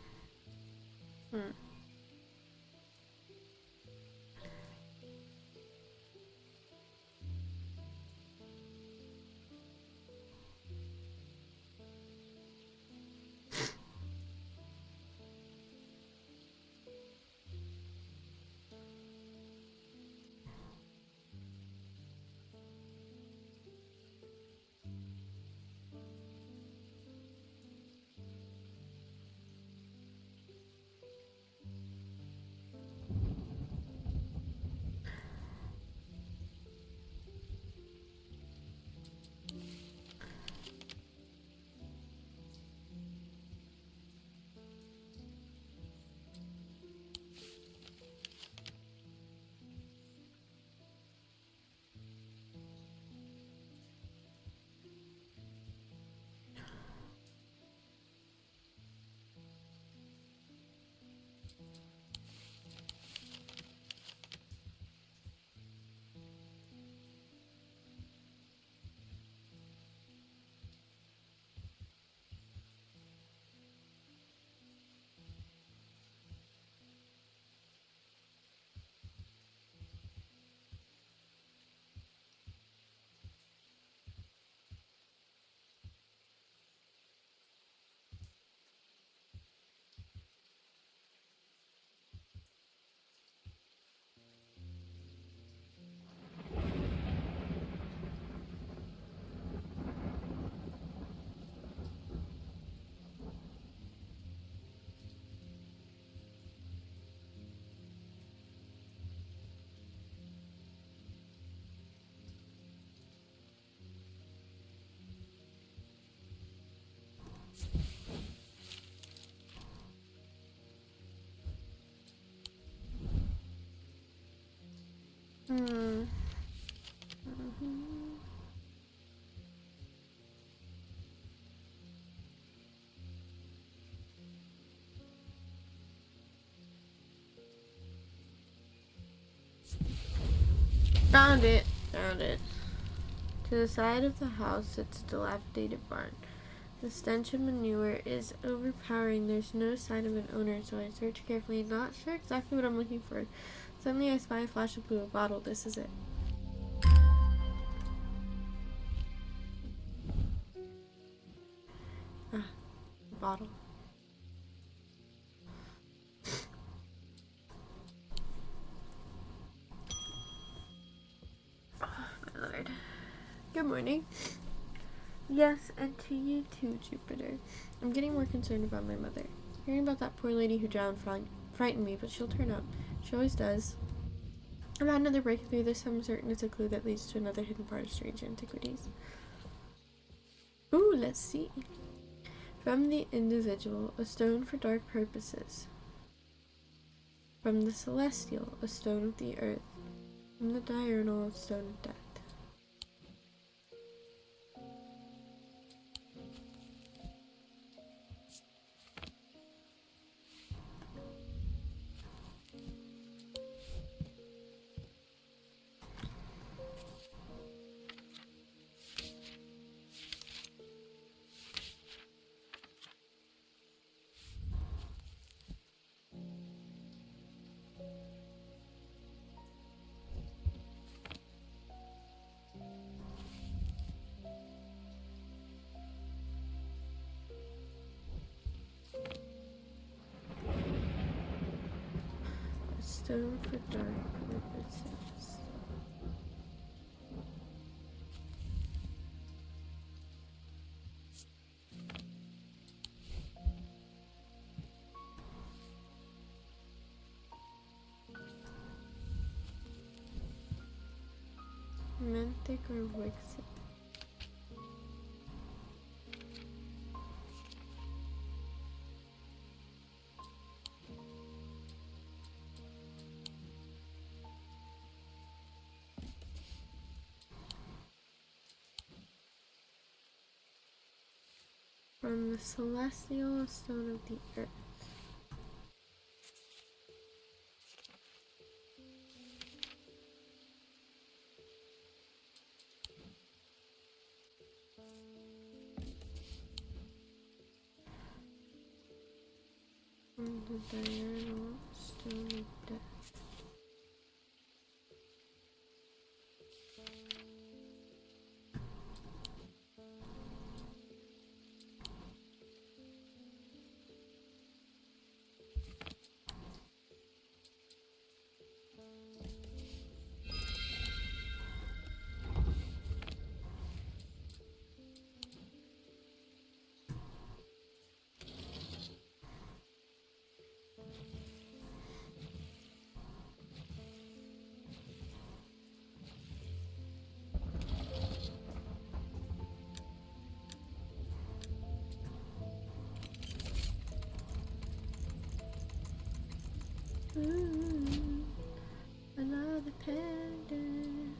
Hmm. Found it. Found it. To the side of the house sits a dilapidated barn. The stench of manure is overpowering. There's no sign of an owner, so I search carefully, not sure exactly what I'm looking for. Suddenly I spy a flash of blue. A bottle. This is it. Ah, a bottle. Oh, my lord. Good morning. Yes, and to you too, Jupiter. I'm getting more concerned about my mother. Hearing about that poor lady who drowned frightened me, but she'll turn up. She always does. I've had another breakthrough. This I'm certain it's a clue that leads to another hidden part of strange antiquities. Ooh, let's see. From the individual, a stone for dark purposes. From the celestial, a stone of the earth. From the diurnal, a stone of death. A stone for dark purposes. Menthic or Wixit. From the celestial, a stone of the earth. From the diurnal, stone of death. Ooh, another pendant.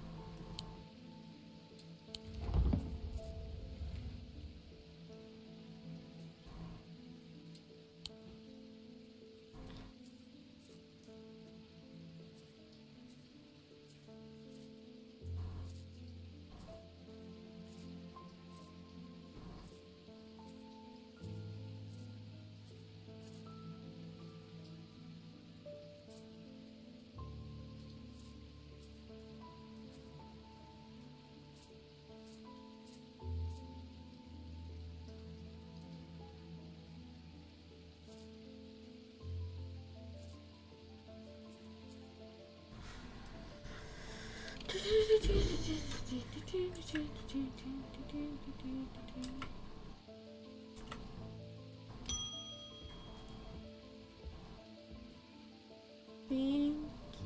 Thank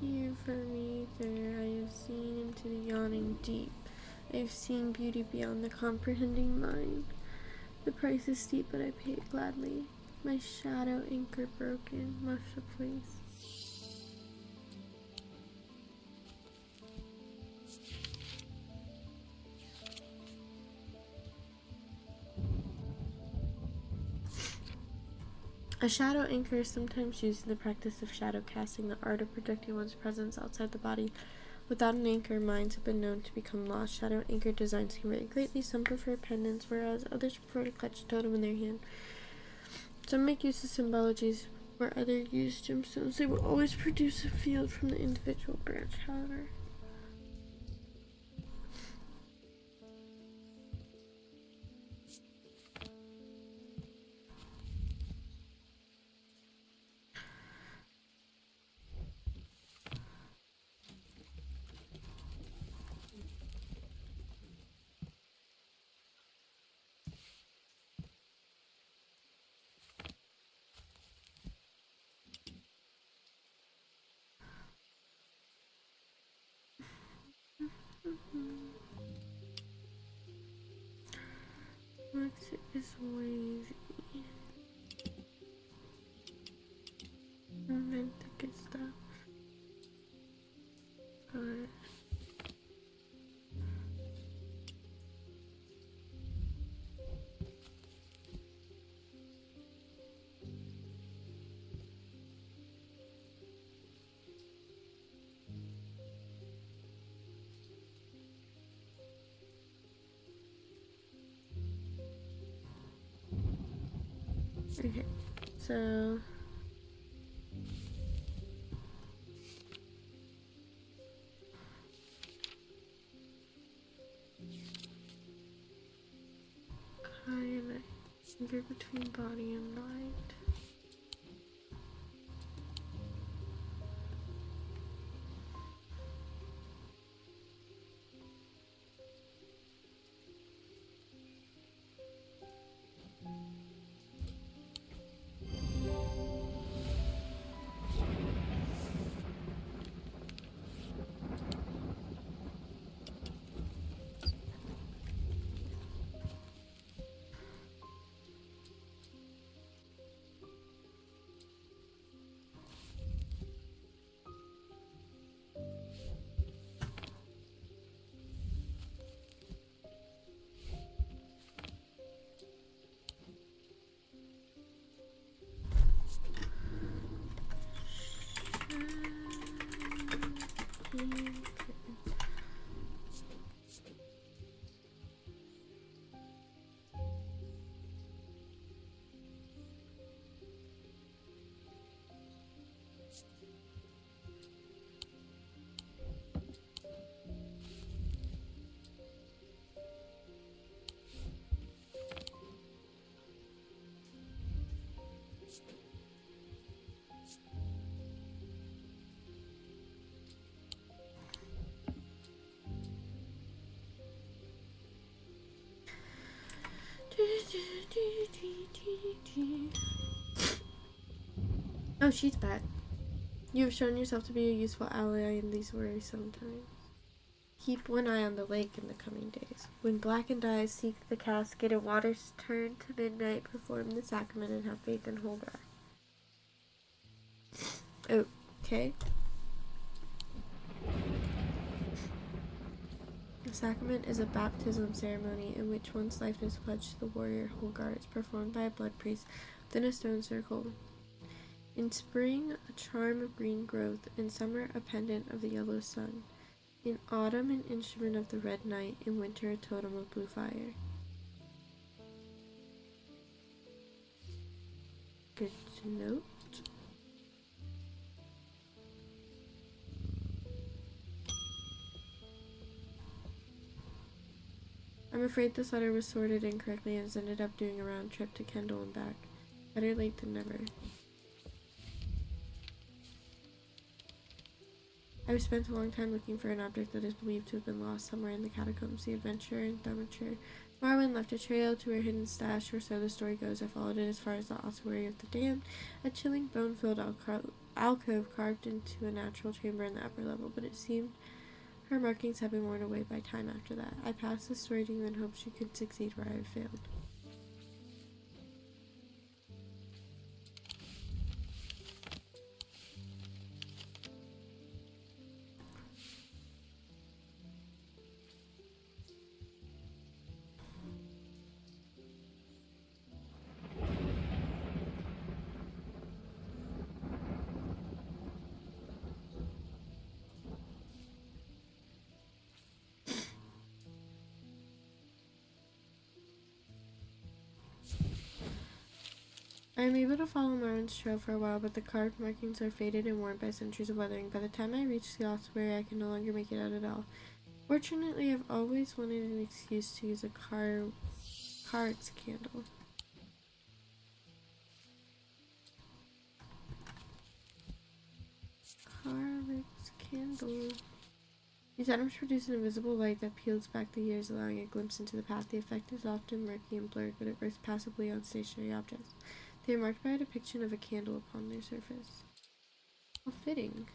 you for me there. I have seen into the yawning deep. I have seen beauty beyond the comprehending mind. The price is steep, but I pay it gladly. My shadow anchor broken, must replace. A shadow anchor is sometimes used in the practice of shadow casting, the art of projecting one's presence outside the body. Without an anchor, minds have been known to become lost. Shadow anchor designs can vary greatly. Some prefer pendants, whereas others prefer to clutch a totem in their hand. Some make use of symbologies, where others use gemstones. They will always produce a field from the individual branch, however. Next is wavy. And then to get stuff. Good. Okay, so kind of anchor between body and mind. Oh, she's back. You have shown yourself to be a useful ally in these worrisome times. Keep one eye on the lake in the coming days. When blackened eyes seek the casket and waters turn to midnight, perform the sacrament and have faith in Holgar. Okay. The sacrament is a baptism ceremony in which one's life is pledged to the warrior Holgar. It's performed by a blood priest within a stone circle. In spring, a charm of green growth. In summer, a pendant of the yellow sun. In autumn, an instrument of the red night. In winter, a totem of blue fire. Good to note. I'm afraid this letter was sorted incorrectly and has ended up doing a round trip to Kendall and back. Better late than never. I've spent a long time looking for an object that is believed to have been lost somewhere in the catacombs. The adventurer and thaumaturge Marwyn left a trail to her hidden stash, or so the story goes. I followed it as far as the ossuary of the damned, a chilling bone-filled alcove carved into a natural chamber in the upper level, but it seemed her markings had been worn away by time after that. I passed the story to you in hopes you could succeed where I had failed. I am able to follow Marwan's trail for a while, but the carved markings are faded and worn by centuries of weathering. By the time I reach the ossuary, I can no longer make it out at all. Fortunately, I've always wanted an excuse to use a cart's candle. Cart's candle. These items produce an invisible light that peels back the years, allowing a glimpse into the past. The effect is often murky and blurred, but it works passively on stationary objects. They are marked by a depiction of a candle upon their surface. How fitting.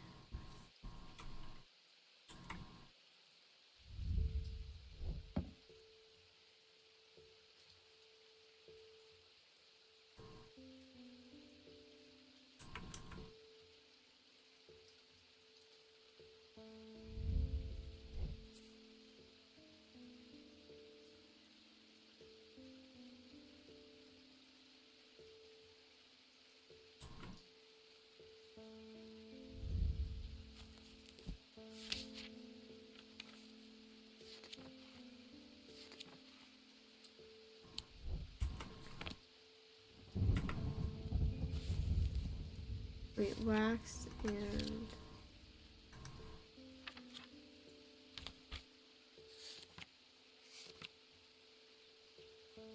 Wait, wax and...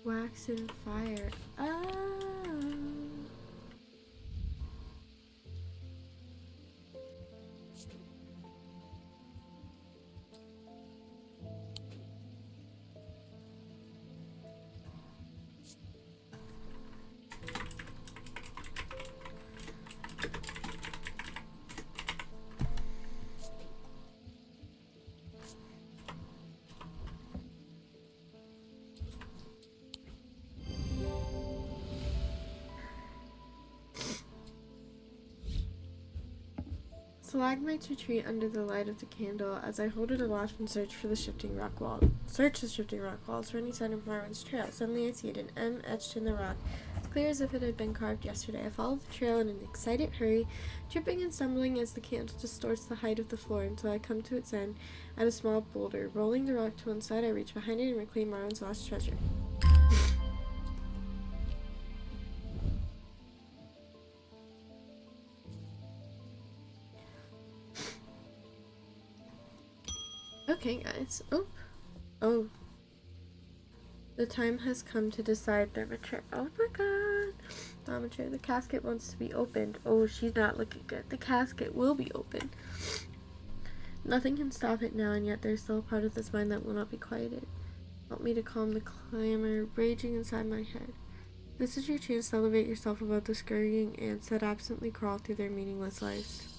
wax and fire. Oh! Stalagmites retreat under the light of the candle as I hold it aloft and search for the shifting rock wall. Search the shifting rock walls for any sign of Marwan's trail. Suddenly I see it, an M etched in the rock, as clear as if it had been carved yesterday. I follow the trail in an excited hurry, tripping and stumbling as the candle distorts the height of the floor until I come to its end at a small boulder. Rolling the rock to one side, I reach behind it and reclaim Marwan's lost treasure. Okay, guys. Oh. The time has come to decide Thermature. Oh my god. Thermature, the casket wants to be opened. Oh, she's not looking good. The casket will be opened. Nothing can stop it now, and yet there's still a part of this mind that will not be quieted. Help me to calm the clamor raging inside my head. This is your chance to elevate yourself above the scurrying ants that absently crawl through their meaningless lives.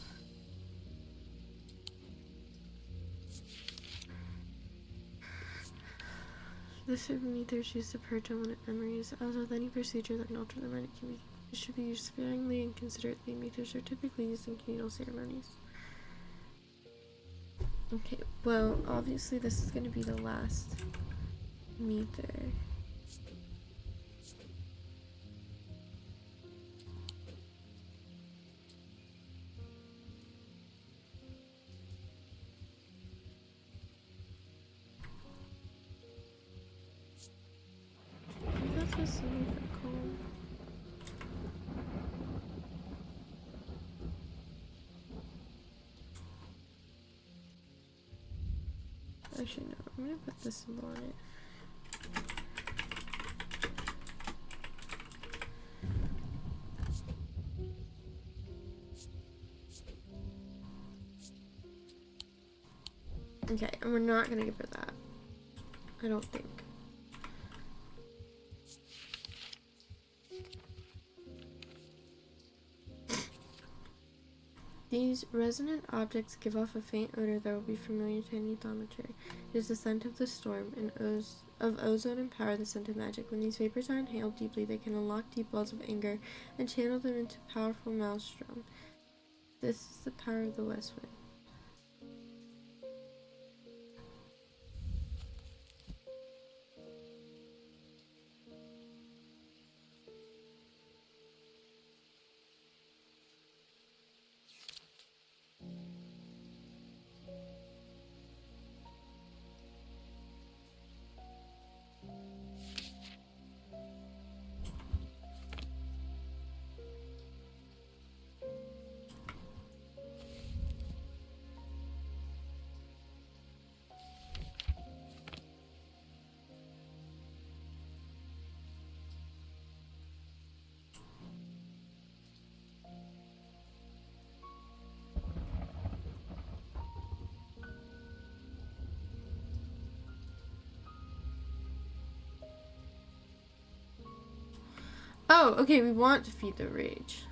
This should neither choose to purge unwanted memories, as with any procedure that can alter the mind, it should be used sparingly and considerately. Meters are typically used in communal ceremonies. Okay, well, obviously this is going to be the last meter. That's just something cool. Actually, no, I'm gonna put this symbol on it. Okay, and we're not gonna give her that. I don't think. These resonant objects give off a faint odor that will be familiar to any thaumaturge. It is the scent of the storm, and of ozone and power, the scent of magic. When these vapors are inhaled deeply, they can unlock deep wells of anger and channel them into powerful maelstrom. This is the power of the West Wind. Oh, okay, we want to feed the rage.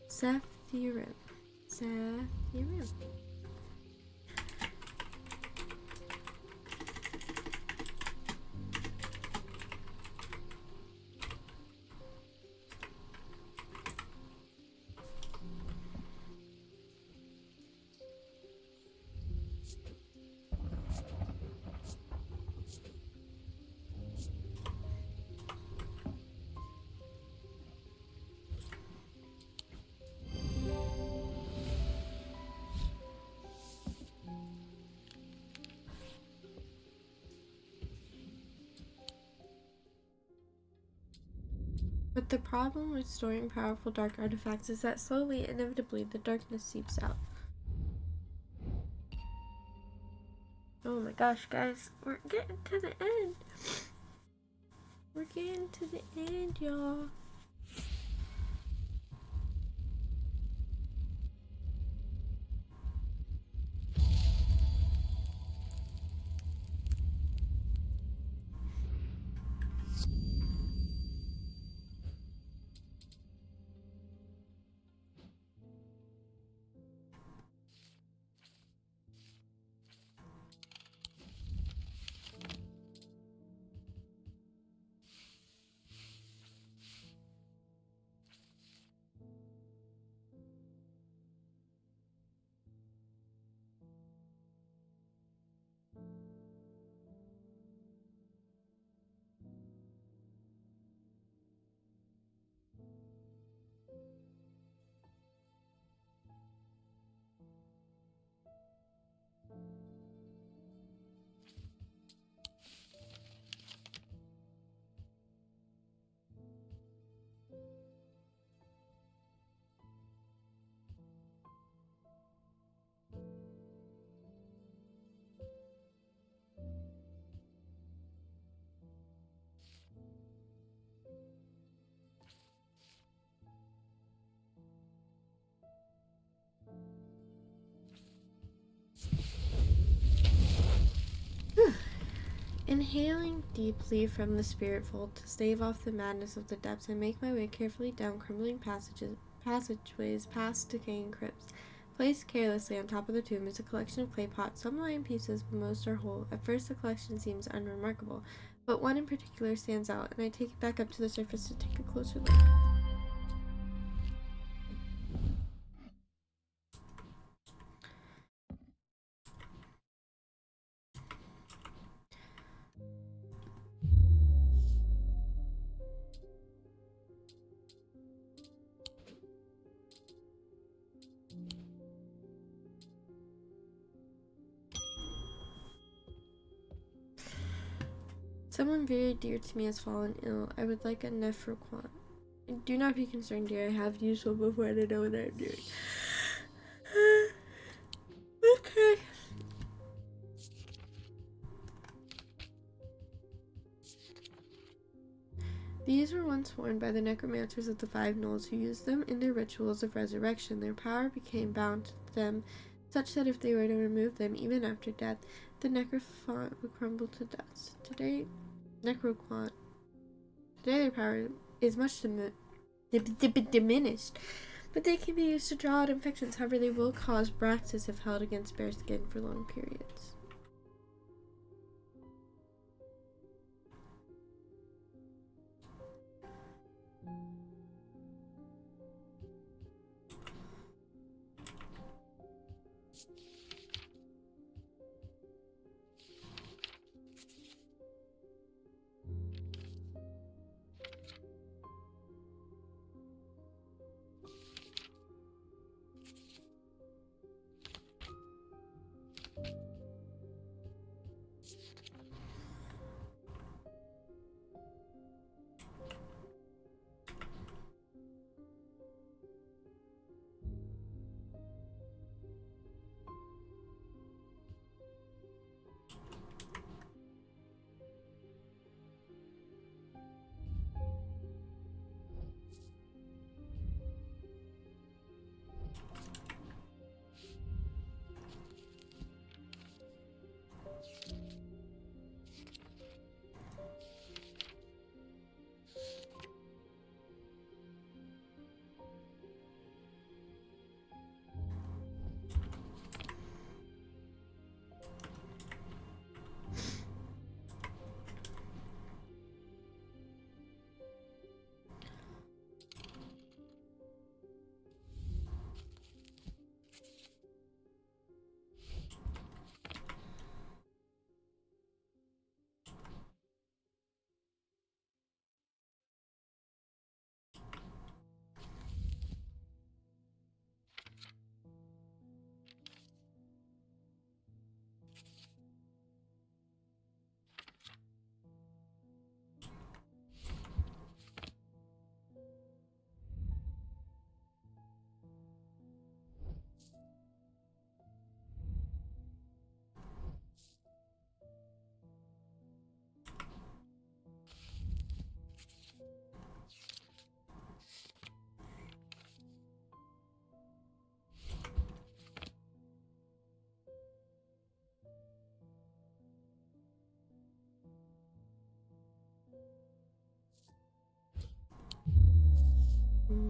Zephyrim. Zephyrim. But the problem with storing powerful dark artifacts is that slowly, inevitably, the darkness seeps out. Oh my gosh, guys, we're getting to the end. We're getting to the end, y'all. Inhaling deeply from the spirit vault to stave off the madness of the depths, I make my way carefully down crumbling passageways past decaying crypts. Placed carelessly on top of the tomb is a collection of clay pots. Some lie in pieces, but most are whole. At first, the collection seems unremarkable, but one in particular stands out, and I take it back up to the surface to take a closer look. Someone very dear to me has fallen ill. I would like a Nephroquant. Do not be concerned, dear. I have used one before and I know what I'm doing. Okay. These were once worn by the necromancers of the Five Knolls who used them in their rituals of resurrection. Their power became bound to them, such that if they were to remove them, even after death, the necrophant would crumble to dust. Today, their power is much diminished, but they can be used to draw out infections. However, they will cause braxis if held against bare skin for long periods.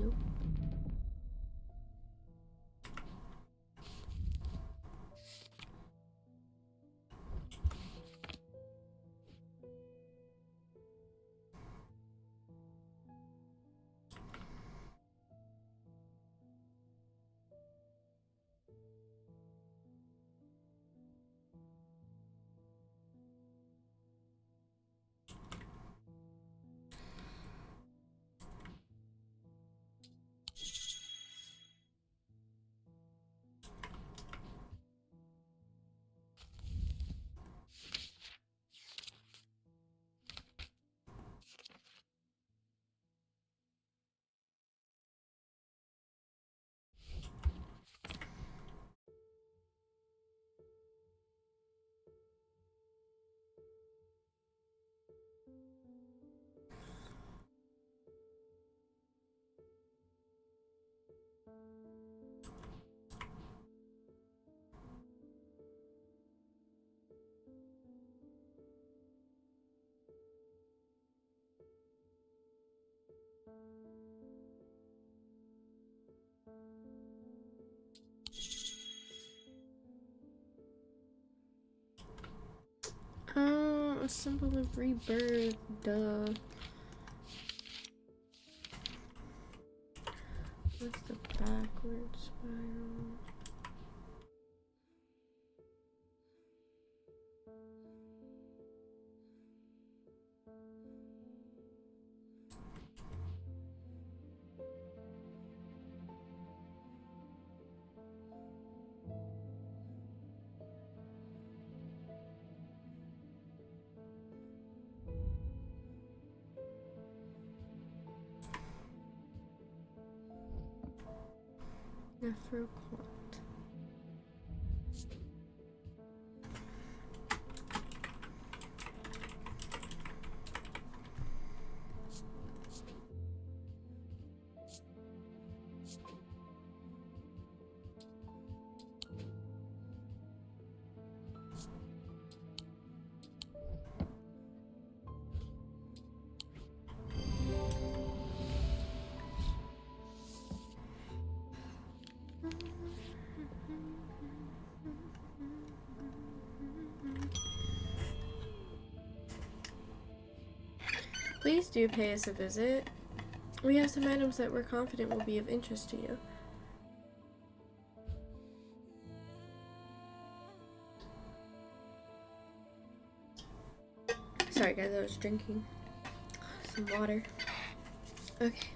Nope. A symbol of rebirth, duh. What's the backward spiral? Nephroquant. Please do pay us a visit. We have some items that we're confident will be of interest to you. Sorry guys, I was drinking some water. Okay.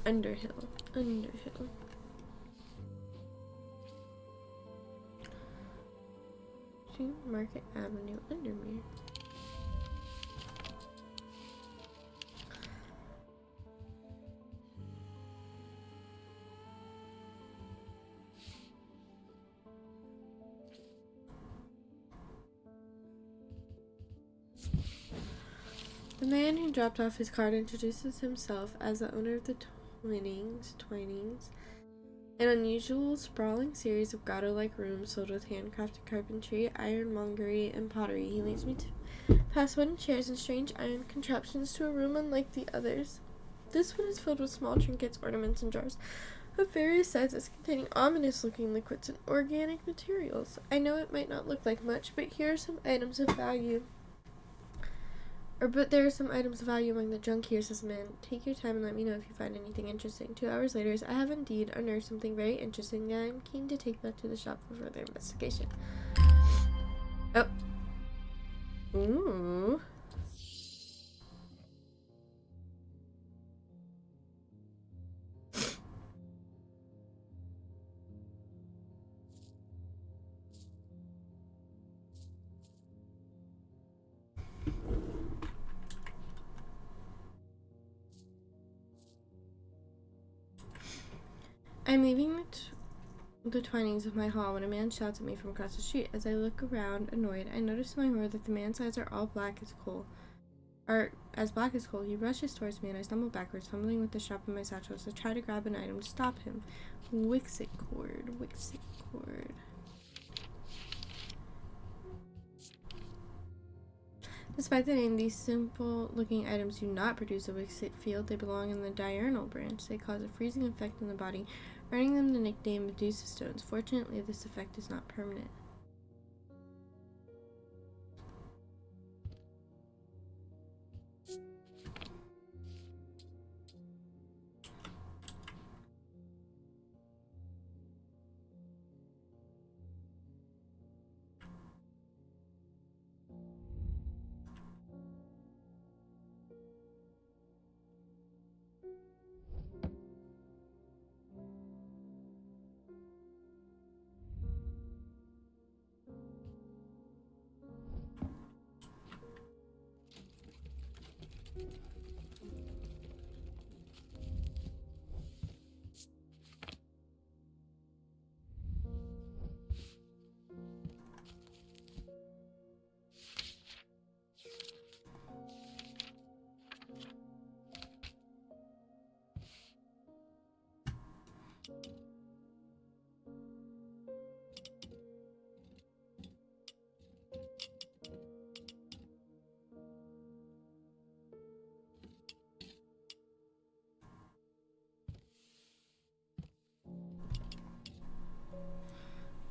Underhill. Underhill. To Market Avenue, Undermere. The man who dropped off his card introduces himself as the owner of the Twinings, an unusual, sprawling series of grotto-like rooms filled with handcrafted carpentry, ironmongery, and pottery. He leads me past wooden chairs and strange iron contraptions to a room unlike the others. This one is filled with small trinkets, ornaments, and jars of various sizes containing ominous-looking liquids and organic materials. I know it might not look like much, but here are some items of value. But there are some items of value among the junk here, says the man. Take your time and let me know if you find anything interesting. 2 hours later, I have indeed unearthed something very interesting that I am keen to take back to the shop for further investigation. Oh. Ooh. I'm leaving the Twinings of my hall when a man shouts at me from across the street. As I look around, annoyed, I notice to my horror that the man's eyes are all black as coal. As black as coal. He rushes towards me and I stumble backwards, fumbling with the strap of my satchel as I try to grab an item to stop him. Wixit cord. Wixit cord. Despite the name, these simple-looking items do not produce a Wixit field. They belong in the diurnal branch. They cause a freezing effect in the body, earning them the nickname Medusa Stones. Fortunately, this effect is not permanent.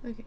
Okay.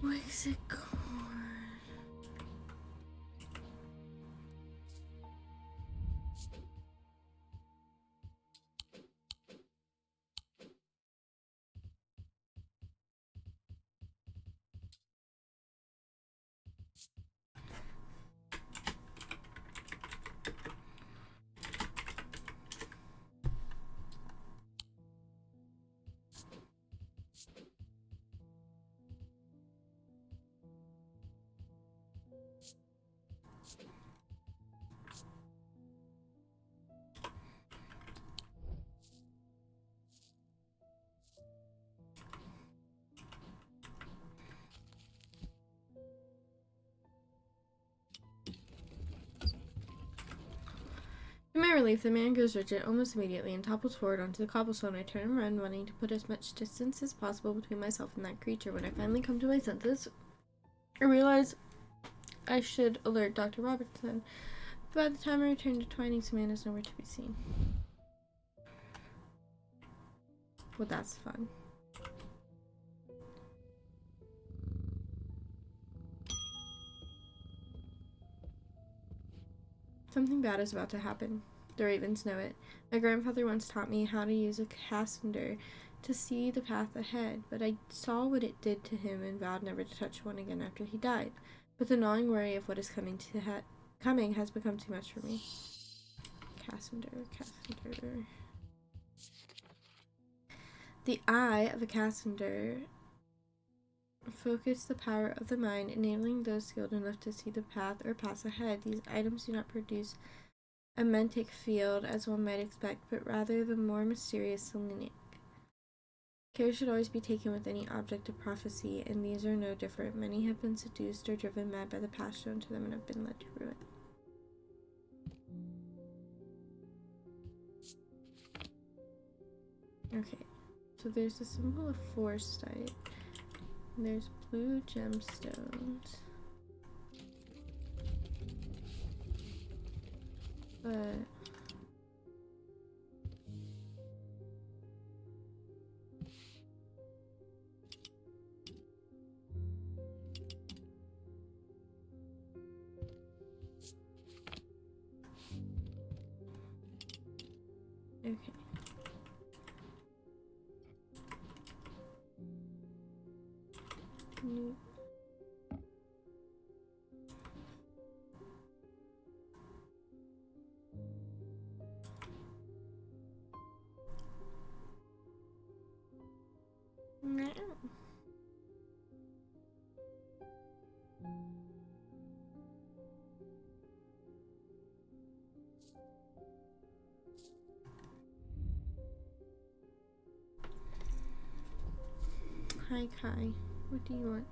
Wixit corn. To my relief, the man goes rigid almost immediately and topples forward onto the cobblestone. I turn and run, wanting to put as much distance as possible between myself and that creature. When I finally come to my senses, I realize I should alert Dr. Robertson. By the time I return to Twining, Samantha's nowhere to be seen. Well, that's fun. Something bad is about to happen. The ravens know it. My grandfather once taught me how to use a Cassander to see the path ahead, but I saw what it did to him and vowed never to touch one again after he died. But the gnawing worry of what is coming has become too much for me. Cassander. The eye of a Cassander focus the power of the mind, enabling those skilled enough to see the path or pass ahead. These items do not produce a mentic field as one might expect, but rather the more mysterious selenic. Care should always be taken with any object of prophecy, and these are no different. Many have been seduced or driven mad by the path shown to them and have been led to ruin. Okay, so there's a symbol of foresight. There's blue gemstones. But okay. Nope. Hi Kai, what do you want?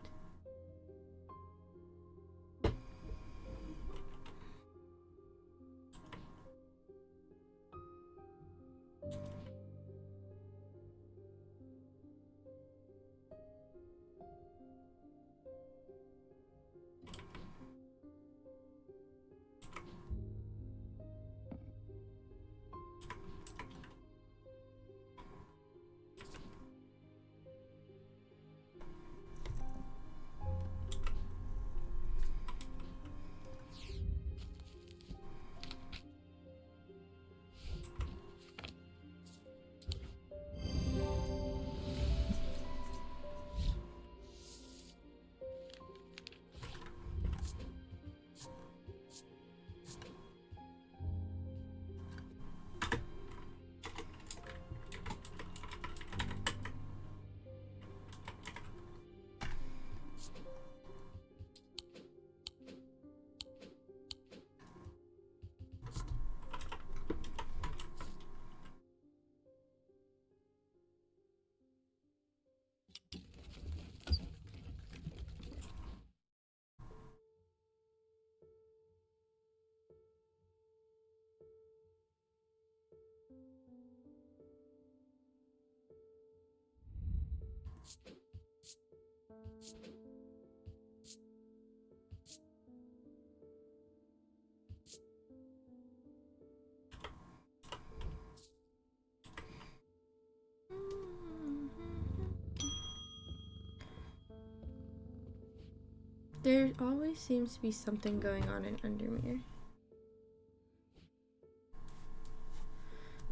There always seems to be something going on in Undermere.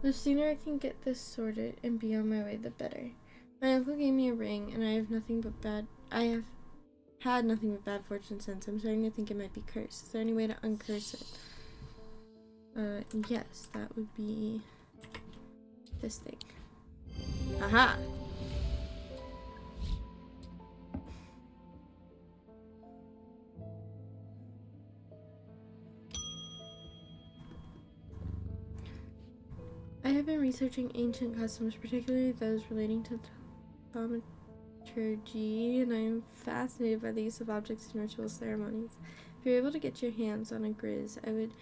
The sooner I can get this sorted and be on my way, the better. My uncle gave me a ring, and I have had nothing but bad fortune since. I'm starting to think it might be cursed. Is there any way to uncurse it? Yes, that would be this thing. Aha! I have been researching ancient customs, particularly those relating to thaumaturgy, and I am fascinated by the use of objects in ritual ceremonies. If you're able to get your hands on a grizz, I would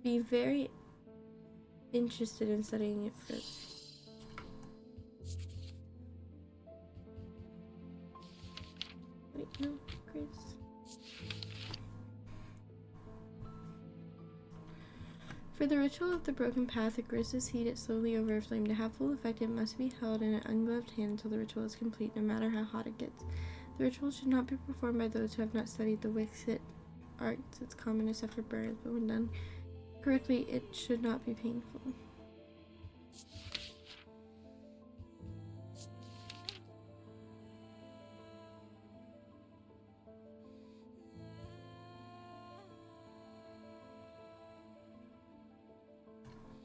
be very interested in studying it further. Wait, no, grizz. For the ritual of the broken path, a grizz is heated slowly over a flame. To have full effect, it must be held in an ungloved hand until the ritual is complete, no matter how hot it gets. The ritual should not be performed by those who have not studied the Wixit arts. It's common to suffer burns, but when done correctly, it should not be painful.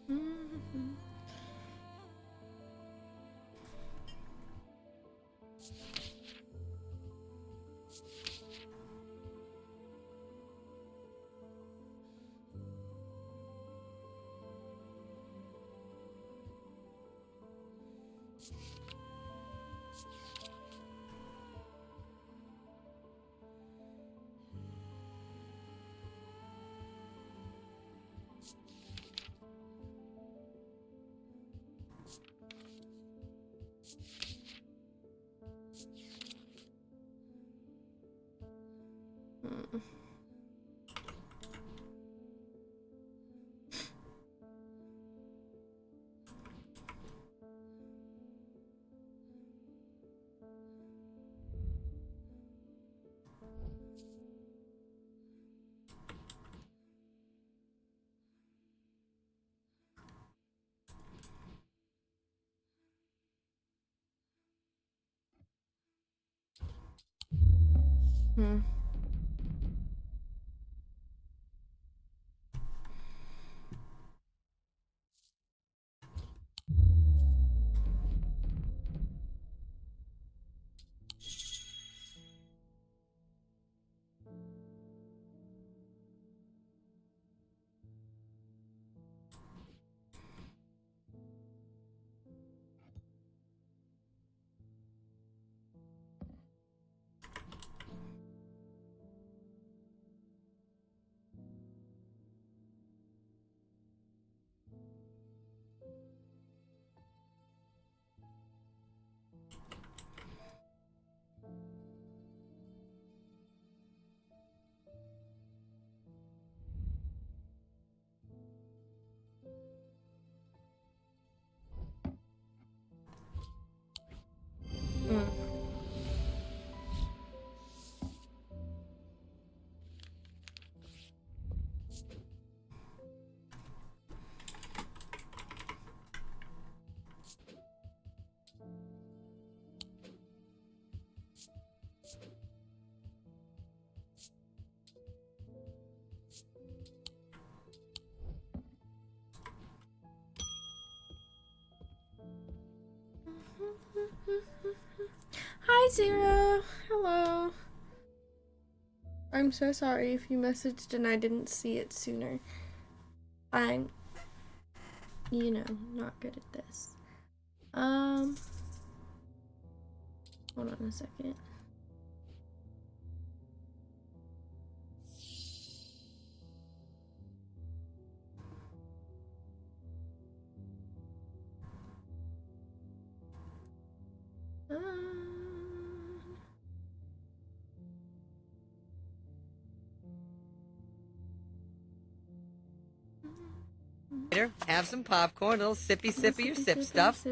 Mm-hmm. Hmm. Hi, Zero. Hello. I'm so sorry if you messaged and I didn't see it sooner. I'm, you know, not good at this. Hold on a second.
Have some popcorn, a little sippy or sip stuff.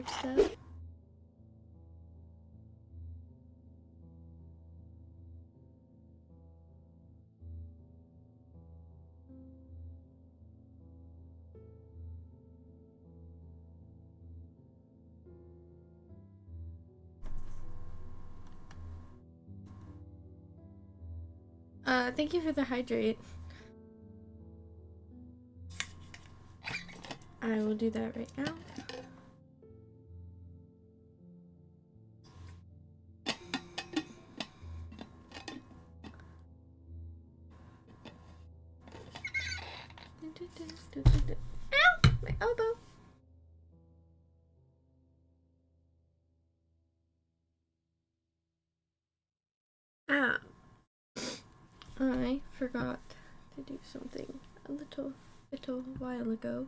Thank you for the hydrate. I will do that right now. Ow! My elbow! Ah. I forgot to do something a little while ago.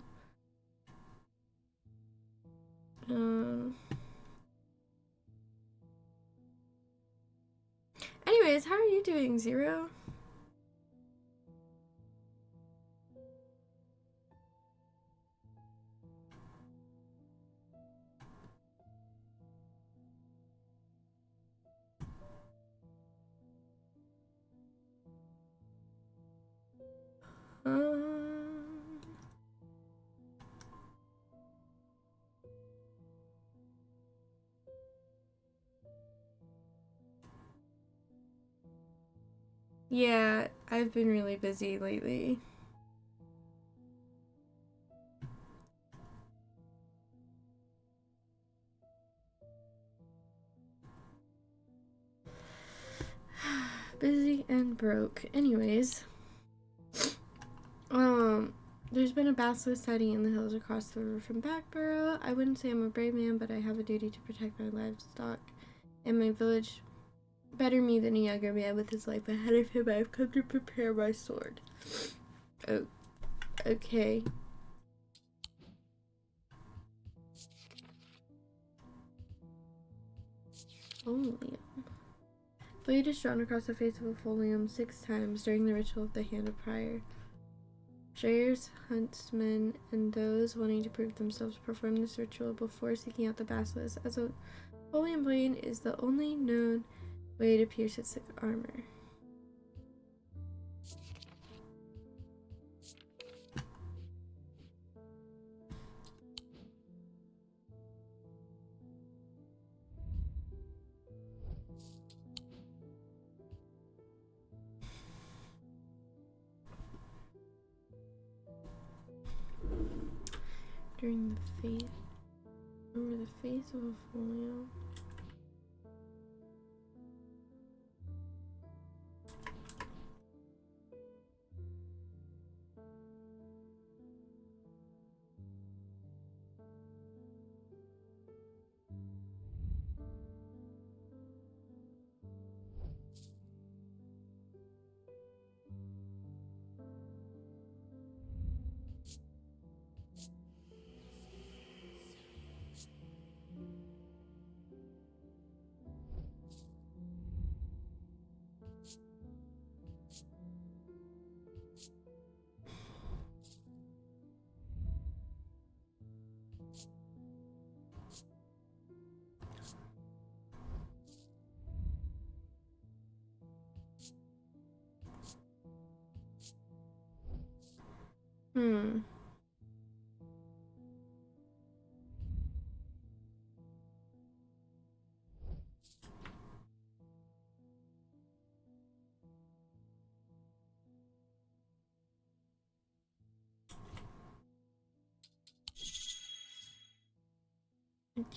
Anyways, how are you doing, Zero? Yeah, I've been really busy lately. Busy and broke. Anyways, there's been a basilisk sighting in the hills across the river from Backborough. I wouldn't say I'm a brave man, but I have a duty to protect my livestock and my village. Better me than a younger man with his life ahead of him. I've come to prepare my sword. Oh, okay. Folium. Blade is drawn across the face of a folium 6 times during the ritual of the Hand of Prior. Shrayers, huntsmen, and those wanting to prove themselves perform this ritual before seeking out the basilisk, as a folium blade is the only known way to pierce its thick armor. During the face, over the face of a folium.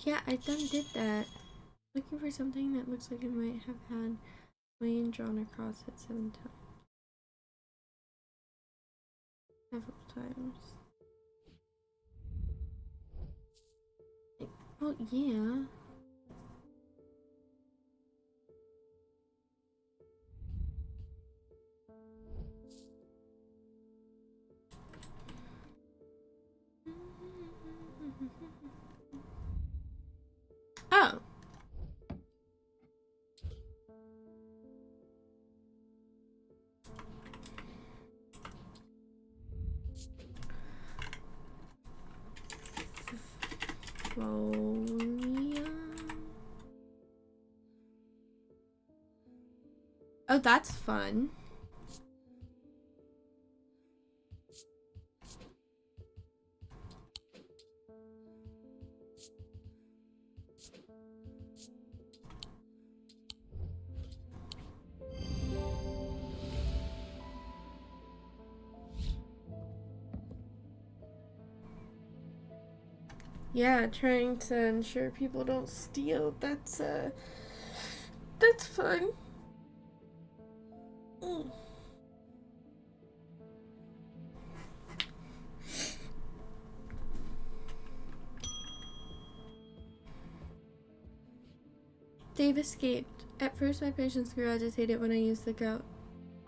Yeah, I done did that. Looking for something that looks like it might have had lane drawn across it 7 times. Several times. Well, yeah. Oh. Folia. Oh, that's fun. Yeah, trying to ensure people don't steal. That's fun. Mm. Dave escaped. At first, my patients grew agitated when I used the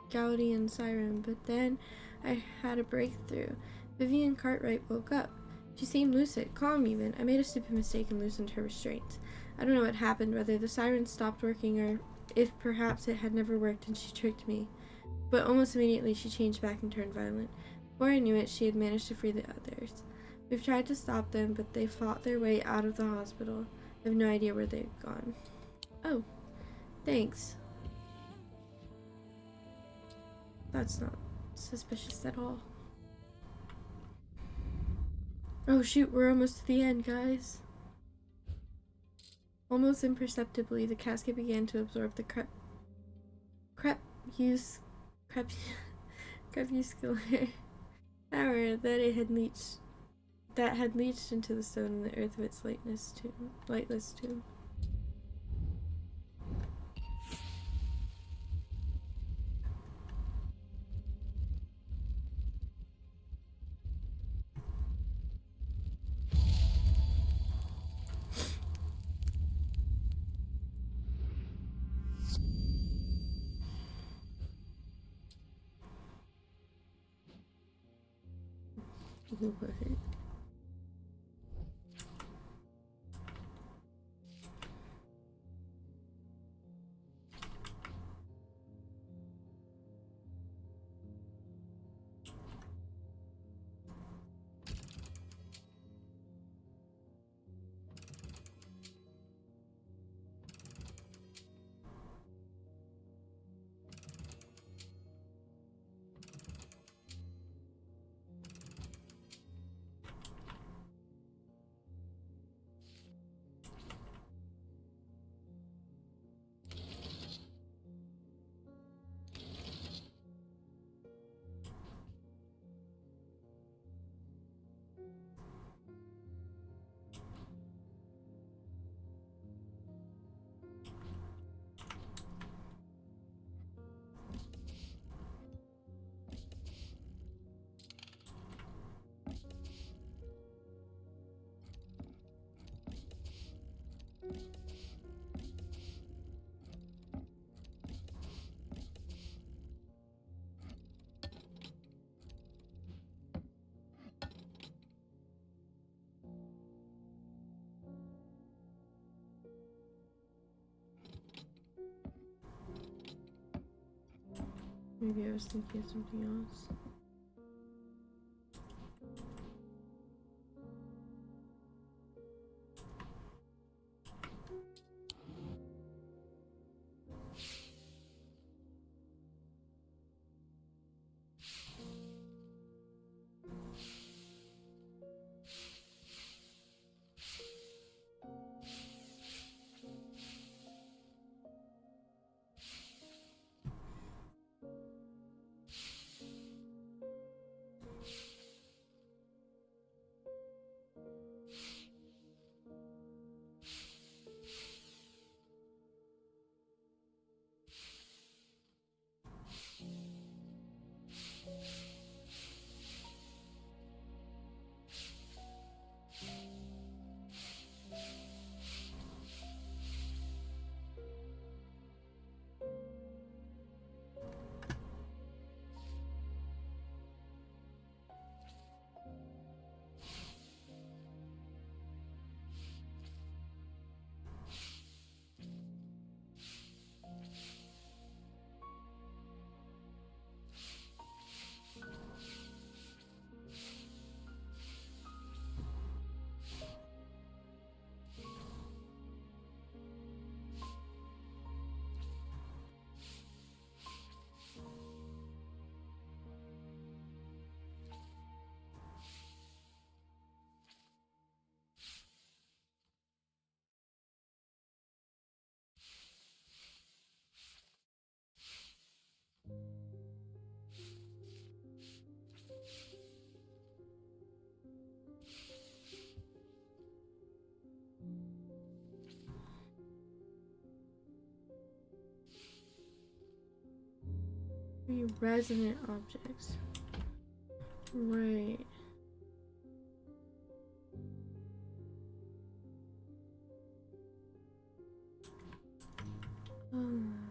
Gaudian siren, but then I had a breakthrough. Vivian Cartwright woke up. She seemed lucid, calm even. I made a stupid mistake and loosened her restraints. I don't know what happened, whether the siren stopped working or if perhaps it had never worked and she tricked me. But almost immediately she changed back and turned violent. Before I knew it, she had managed to free the others. We've tried to stop them, but they fought their way out of the hospital. I have no idea where they've gone. Oh, thanks. That's not suspicious at all. Oh shoot, we're almost to the end, guys. Almost imperceptibly, the casket began to absorb the crepuscular power that had leached into the stone and the earth of its lightless tomb. What? Maybe I was thinking of something else. Be resonant objects. Right. Um.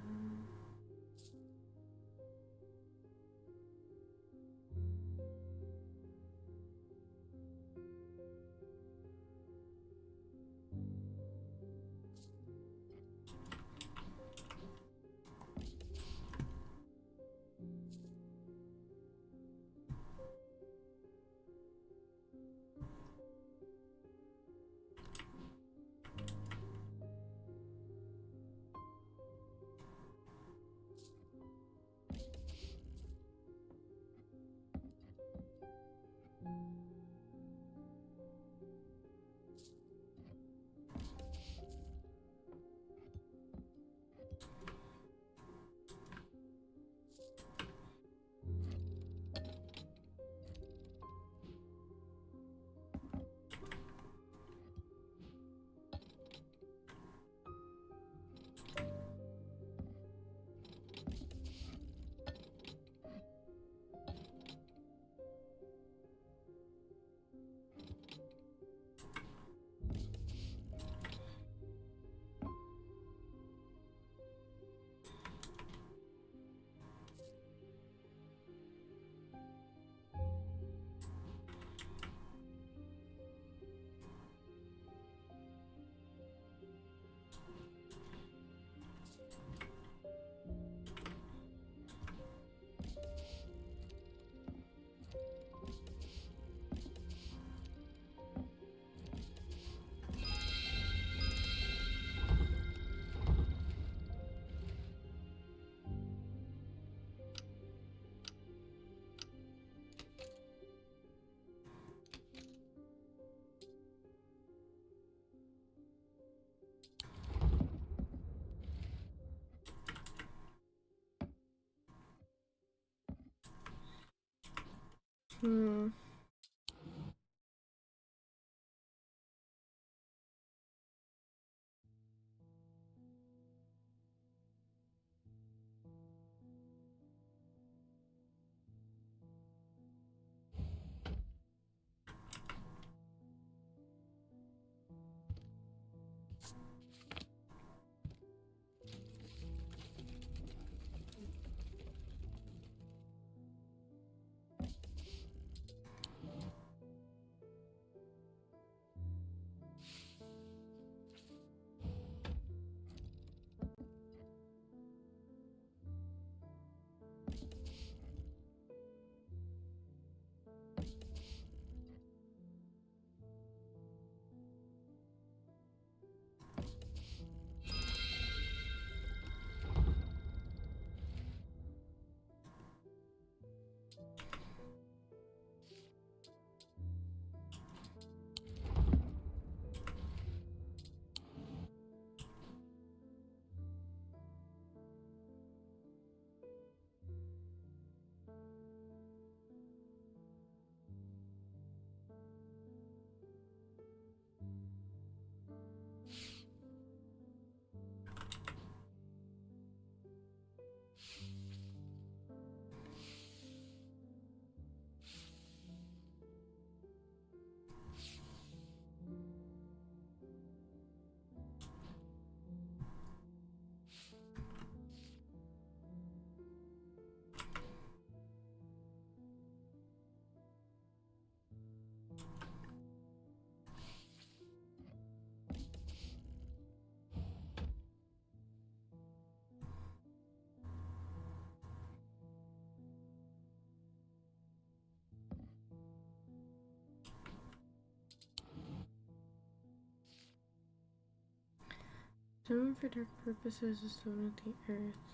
Hmm. Stone for dark purposes is stone of the earth.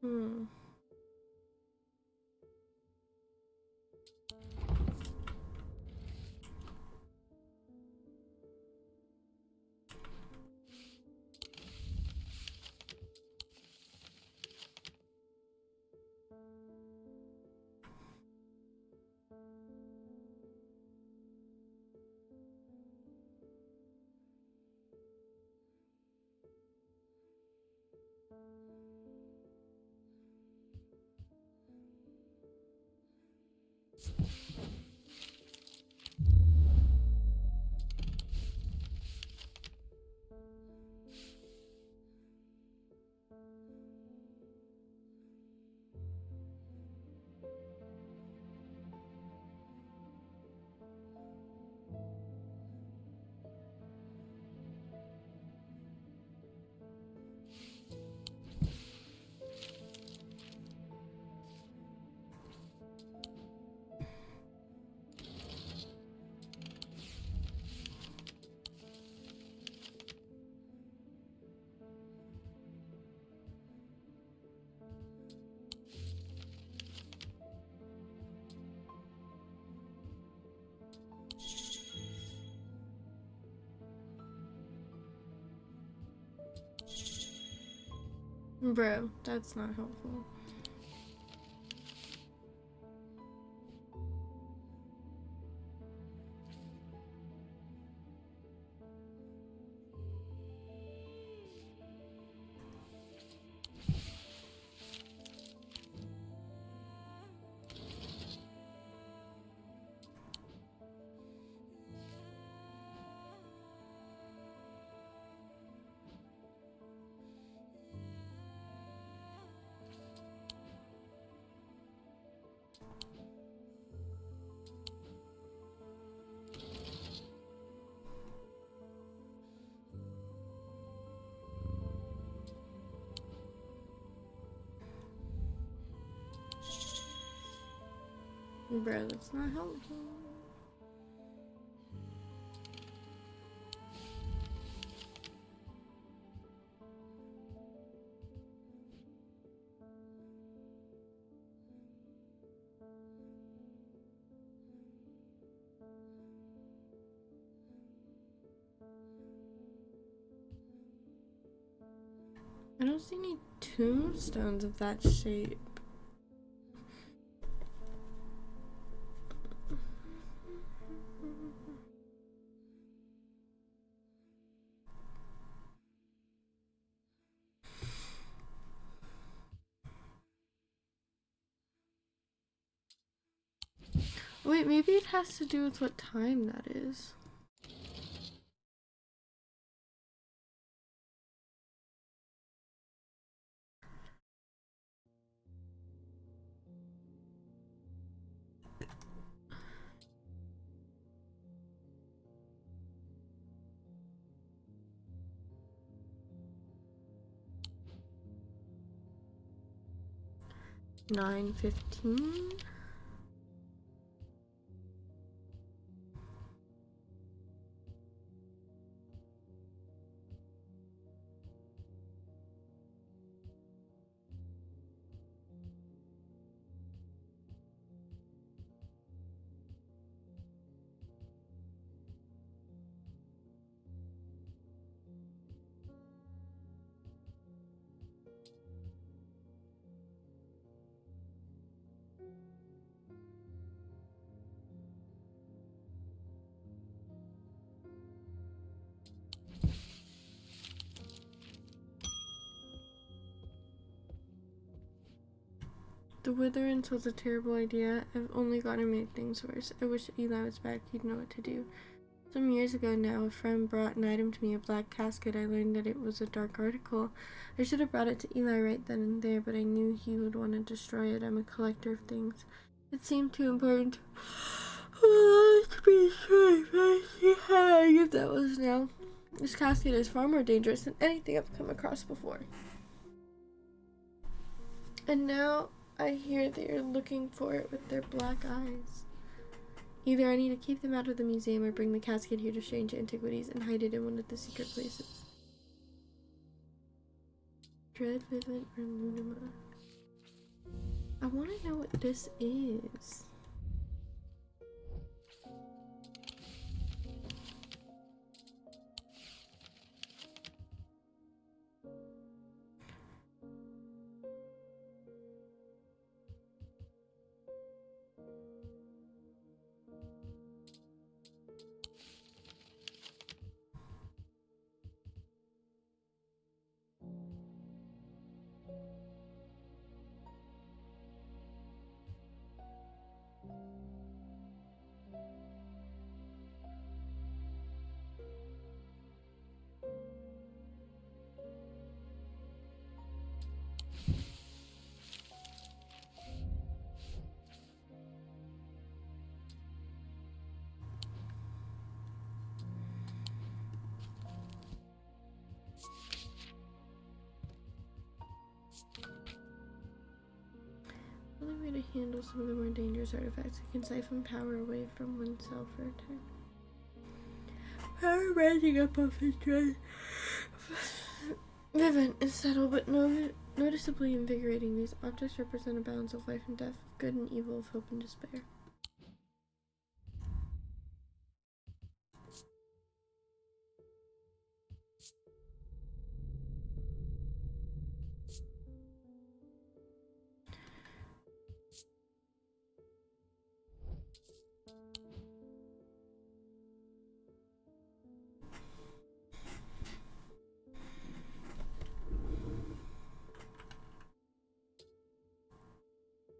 Hmm. Bro, that's not helpful. Bro, that's not helpful. I don't see any tombstones of that shape. Wait, maybe it has to do with what time that is. $9:15. The Witherings was a terrible idea. I've only gotten to make things worse. I wish Eli was back. He'd know what to do. Some years ago now, a friend brought an item to me, a black casket. I learned that it was a dark article. I should have brought it to Eli right then and there, but I knew he would want to destroy it. I'm a collector of things. It seemed too important to be sure I see how I get that was now. This casket is far more dangerous than anything I've come across before. And now I hear they are looking for it with their black eyes. Either I need to keep them out of the museum or bring the casket here to Strange Antiquities and hide it in one of the secret places. Dread, Vivid, or Lunima? I want to know what this is. only way to handle some of the more dangerous artifacts. It can siphon power away from oneself for a time. Power rising up off his dread. Vivint is subtle but noticeably invigorating. These objects represent a balance of life and death, of good and evil, of hope and despair.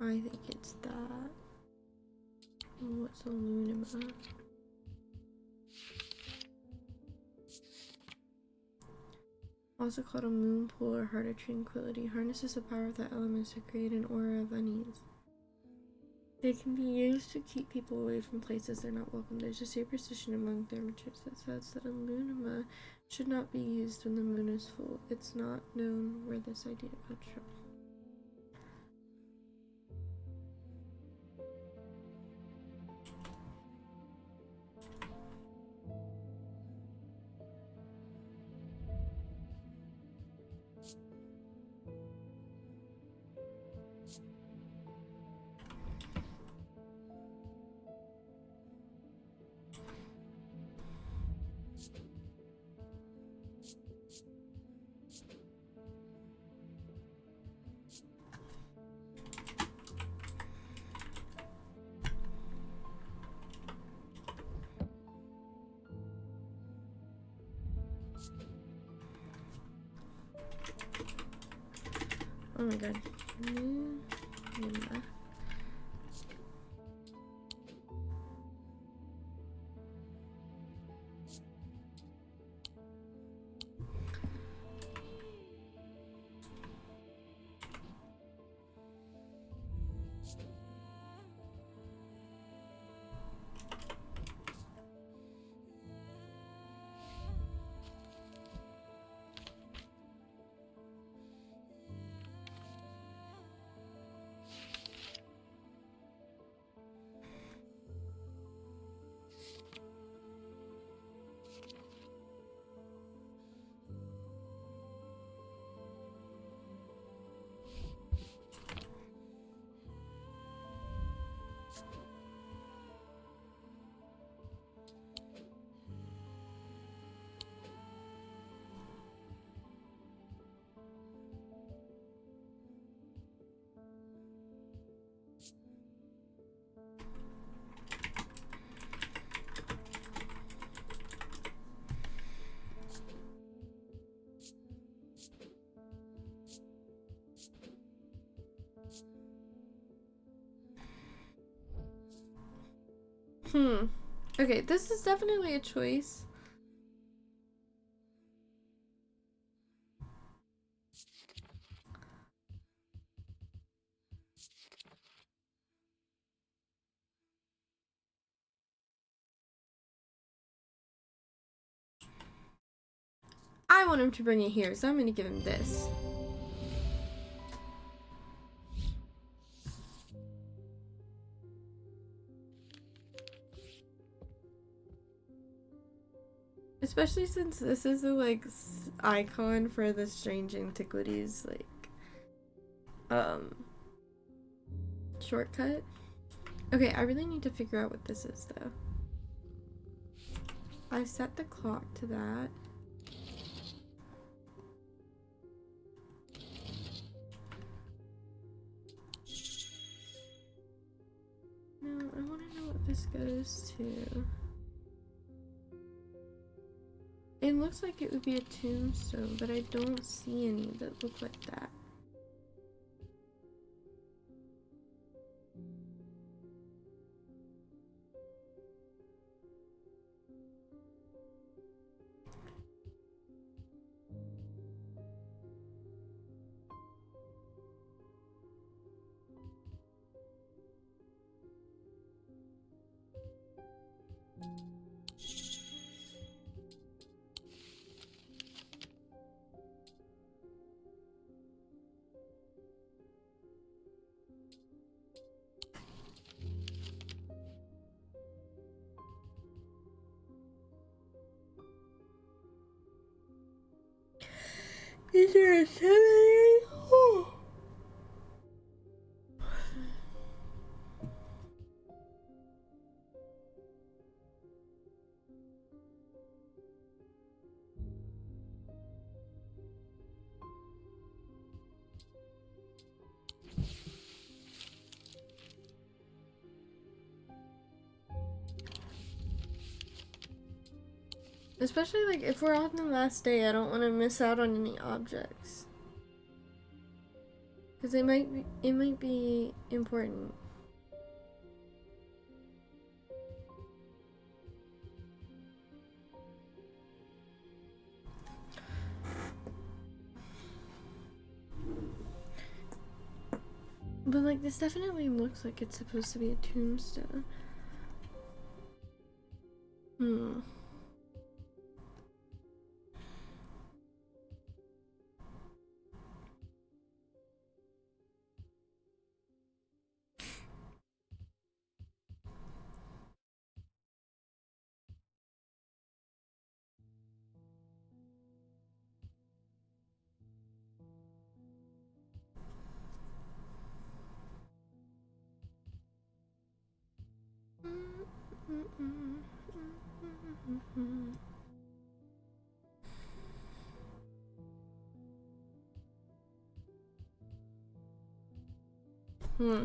I think it's that. What's a Lunima? Also called a moon pool or heart of tranquility, harnesses the power of the elements to create an aura of unease. They can be used to keep people away from places they're not welcome. There's a superstition among thermaturgs that says that a Lunima should not be used when the moon is full. It's not known where this idea comes from. Oh my god. Lunima. Okay, this is definitely a choice. I want him to bring it here, so I'm gonna give him this. Especially since this is the like icon for the strange antiquities shortcut. Okay, I really need to figure out what this is though. I set the clock to that. No, I want to know what this goes to. It looks like it would be a tombstone, but I don't see any that look like that. Is there a cemetery? Oh. Especially like if we're on the last day, I don't want to miss out on any objects. Because it might be important. But like this definitely looks like it's supposed to be a tombstone. Hmm. Hmm.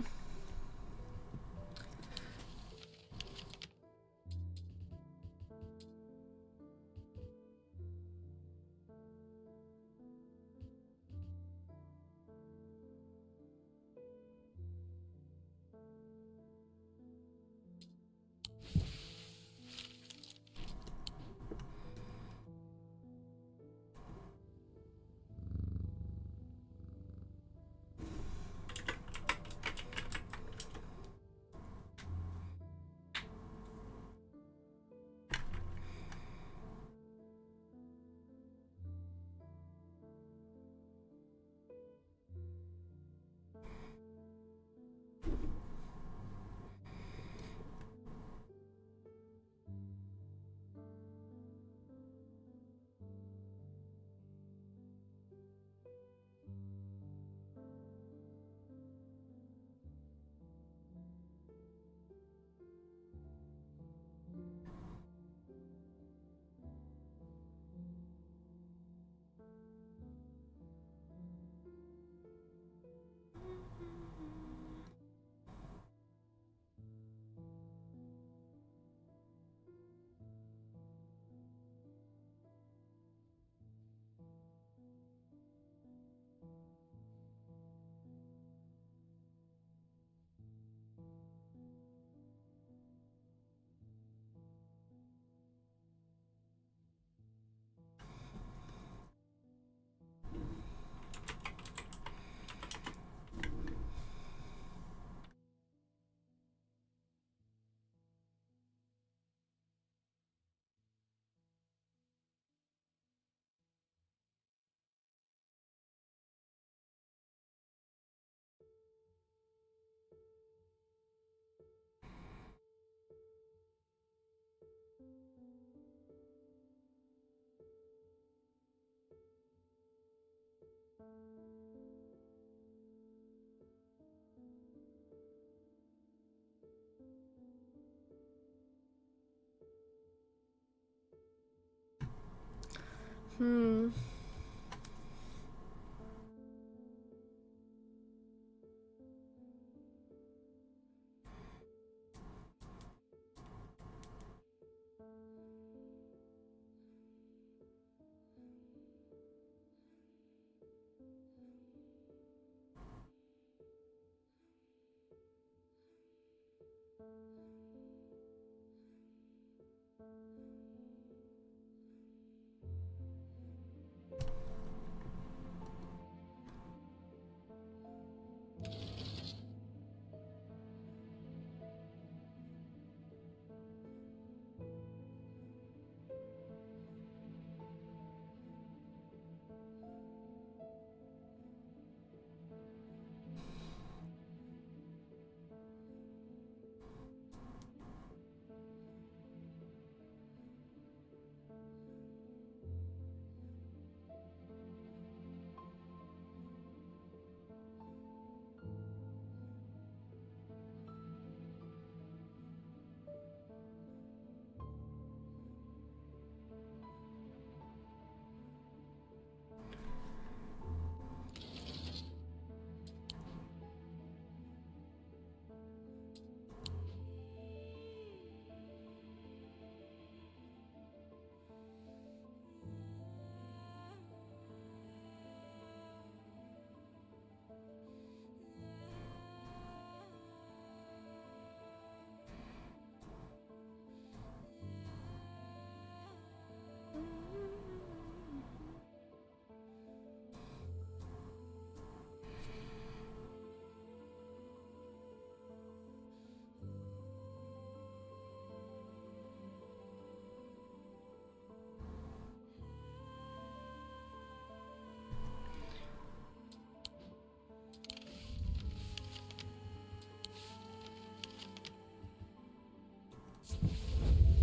Hmm.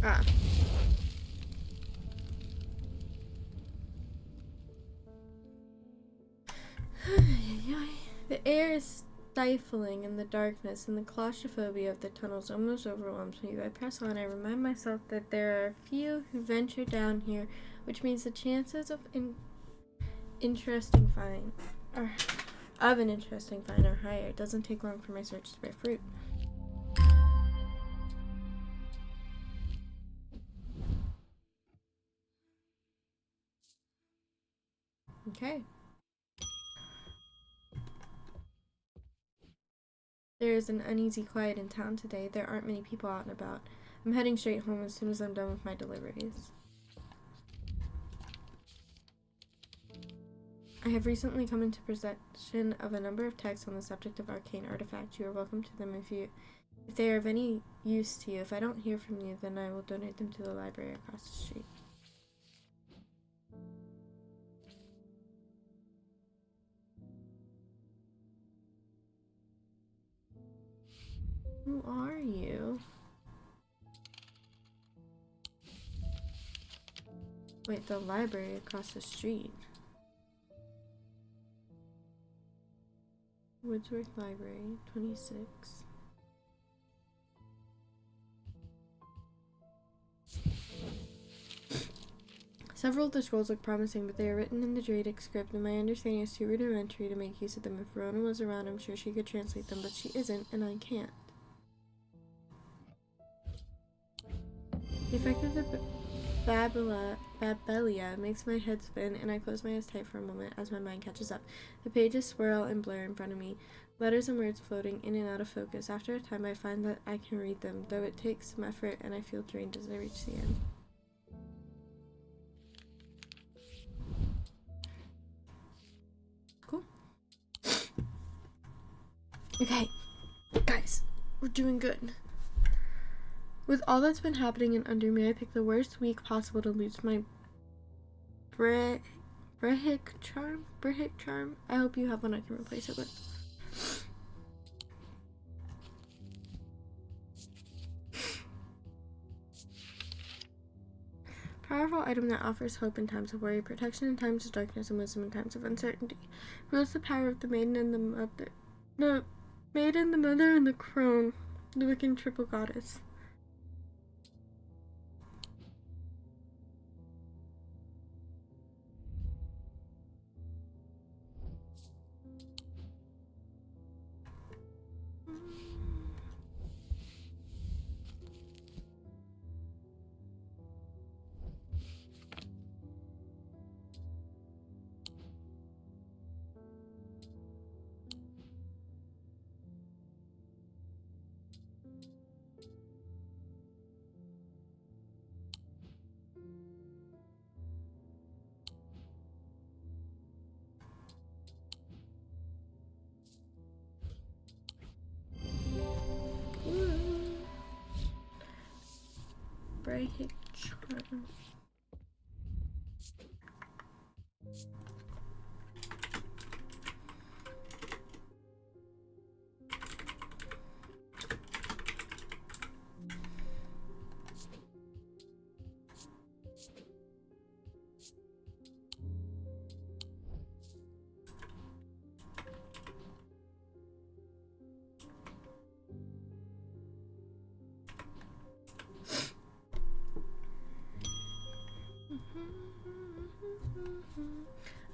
Ah. The air is stifling in the darkness, and the claustrophobia of the tunnels almost overwhelms me. I press on. I remind myself that there are few who venture down here, which means the chances of an interesting find are higher. It doesn't take long for my search to bear fruit. Okay. There is an uneasy quiet in town today. There aren't many people out and about. I'm heading straight home as soon as I'm done with my deliveries. I have recently come into possession of a number of texts on the subject of arcane artifacts. You are welcome to them if they are of any use to you. If I don't hear from you, then I will donate them to the library across the street. Who are you? Wait, the library across the street. Woodsworth Library, 26. Several of the scrolls look promising, but they are written in the Druidic script, and my understanding is too rudimentary to make use of them. If Verona was around, I'm sure she could translate them, but she isn't, and I can't. The effect of the Babelia makes my head spin, and I close my eyes tight for a moment as my mind catches up. The pages swirl and blur in front of me, letters and words floating in and out of focus. After a time, I find that I can read them, though it takes some effort, and I feel drained as I reach the end. Cool. Okay, guys, we're doing good. With all that's been happening and under me, I picked the worst week possible to lose my Brehik charm. I hope you have one I can replace it with. Powerful item that offers hope in times of worry, protection in times of darkness, and wisdom in times of uncertainty. Rules the power of the maiden and the mother. The maiden, the mother, and the crone. The wicked triple goddess. Brehik charm.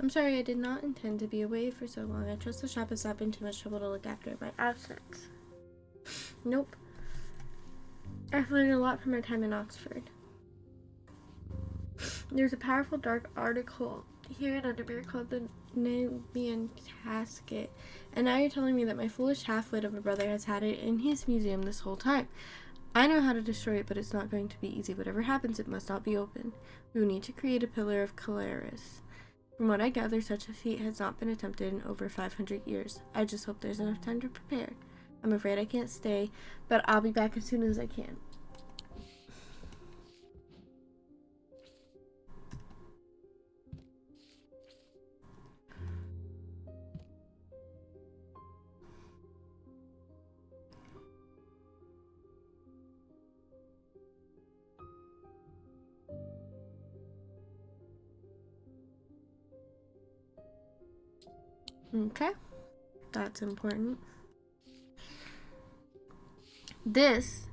I'm sorry, I did not intend to be away for so long. I trust the shop has not been too much trouble to look after my absence. Nope. I've learned a lot from my time in Oxford. There's a powerful dark article here in Undermere called the Nemean Casket, and now you're telling me that my foolish half-wit of a brother has had it in his museum this whole time. I know how to destroy it, but it's not going to be easy. Whatever happens, it must not be open. We will need to create a pillar of Calaris. From what I gather, such a feat has not been attempted in over 500 years. I just hope there's enough time to prepare. I'm afraid I can't stay, but I'll be back as soon as I can. Okay, that's important. This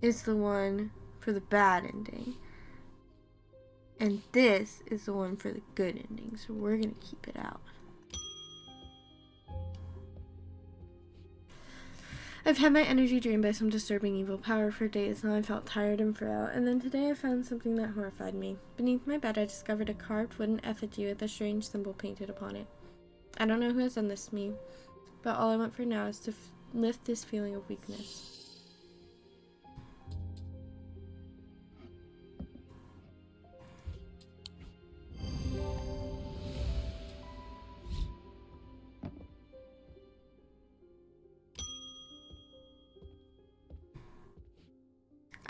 is the one for the bad ending. And this is the one for the good ending, so we're gonna keep it out. I've had my energy drained by some disturbing evil power for days now. I felt tired and frail, and then today I found something that horrified me. Beneath my bed I discovered a carved wooden effigy with a strange symbol painted upon it. I don't know who has done this to me, but all I want for now is to lift this feeling of weakness.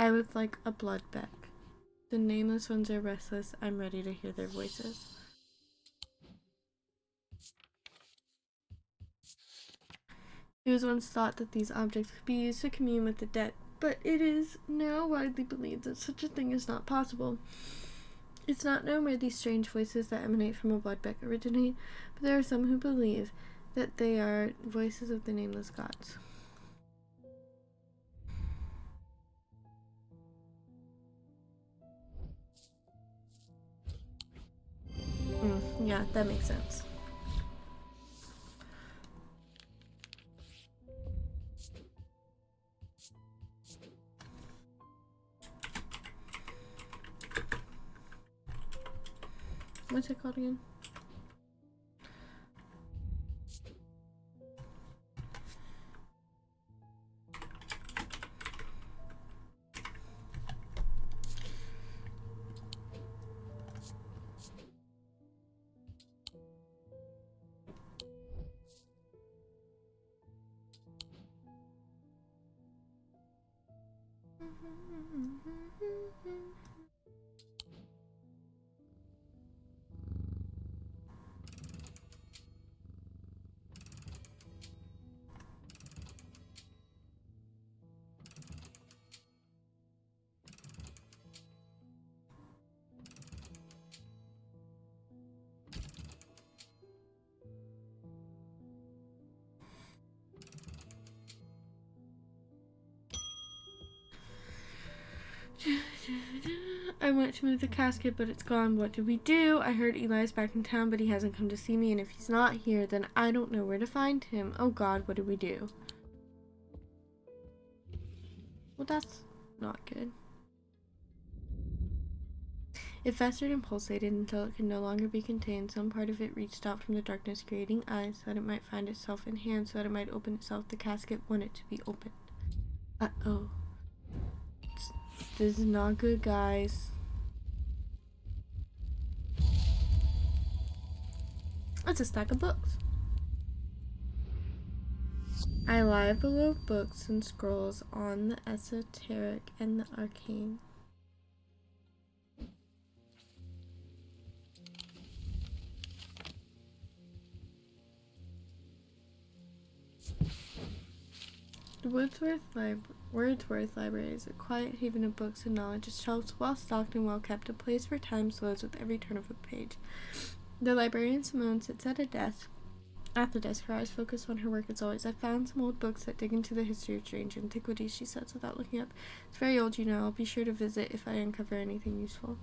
I would like a blood beck. The nameless ones are restless. I'm ready to hear their voices. It was once thought that these objects could be used to commune with the dead, but it is now widely believed that such a thing is not possible. It's not known where these strange voices that emanate from a blood beck originate, but there are some who believe that they are voices of the nameless gods. Yeah, that makes sense. What's it called again? I went to move the casket, but it's gone. What do we do? I heard Eli's back in town, but he hasn't come to see me, and if he's not here, then I don't know where to find him. Oh God, what do we do? Well, that's not good. It festered and pulsated until it could no longer be contained. Some part of it reached out from the darkness, creating eyes, so that it might find itself in hands, so that it might open itself. The casket wanted to be opened. Uh-oh. This is not good, guys. It's a stack of books. I lie below books and scrolls on the esoteric and the arcane. The Wordsworth Library is a quiet haven of books and knowledge. Its shelves well stocked and well kept, a place where time slows with every turn of a page. The librarian Simone sits at the desk, her eyes focused on her work as always. I found some old books that dig into the history of strange antiquities, she says without looking up. It's very old, you know. I'll be sure to visit if I uncover anything useful.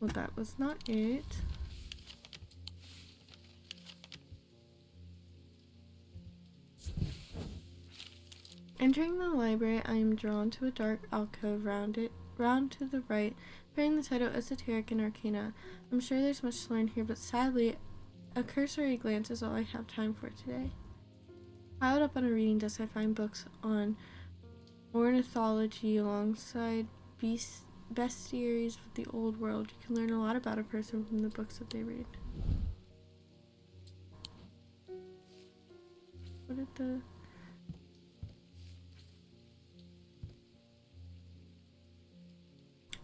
Well, that was not it. Entering the library, I am drawn to a dark alcove round to the right, bearing the title Esoteric and Arcana. I'm sure there's much to learn here, but sadly, a cursory glance is all I have time for today. Piled up on a reading desk, I find books on ornithology alongside bestiaries of the old world. You can learn a lot about a person from the books that they read. What did the...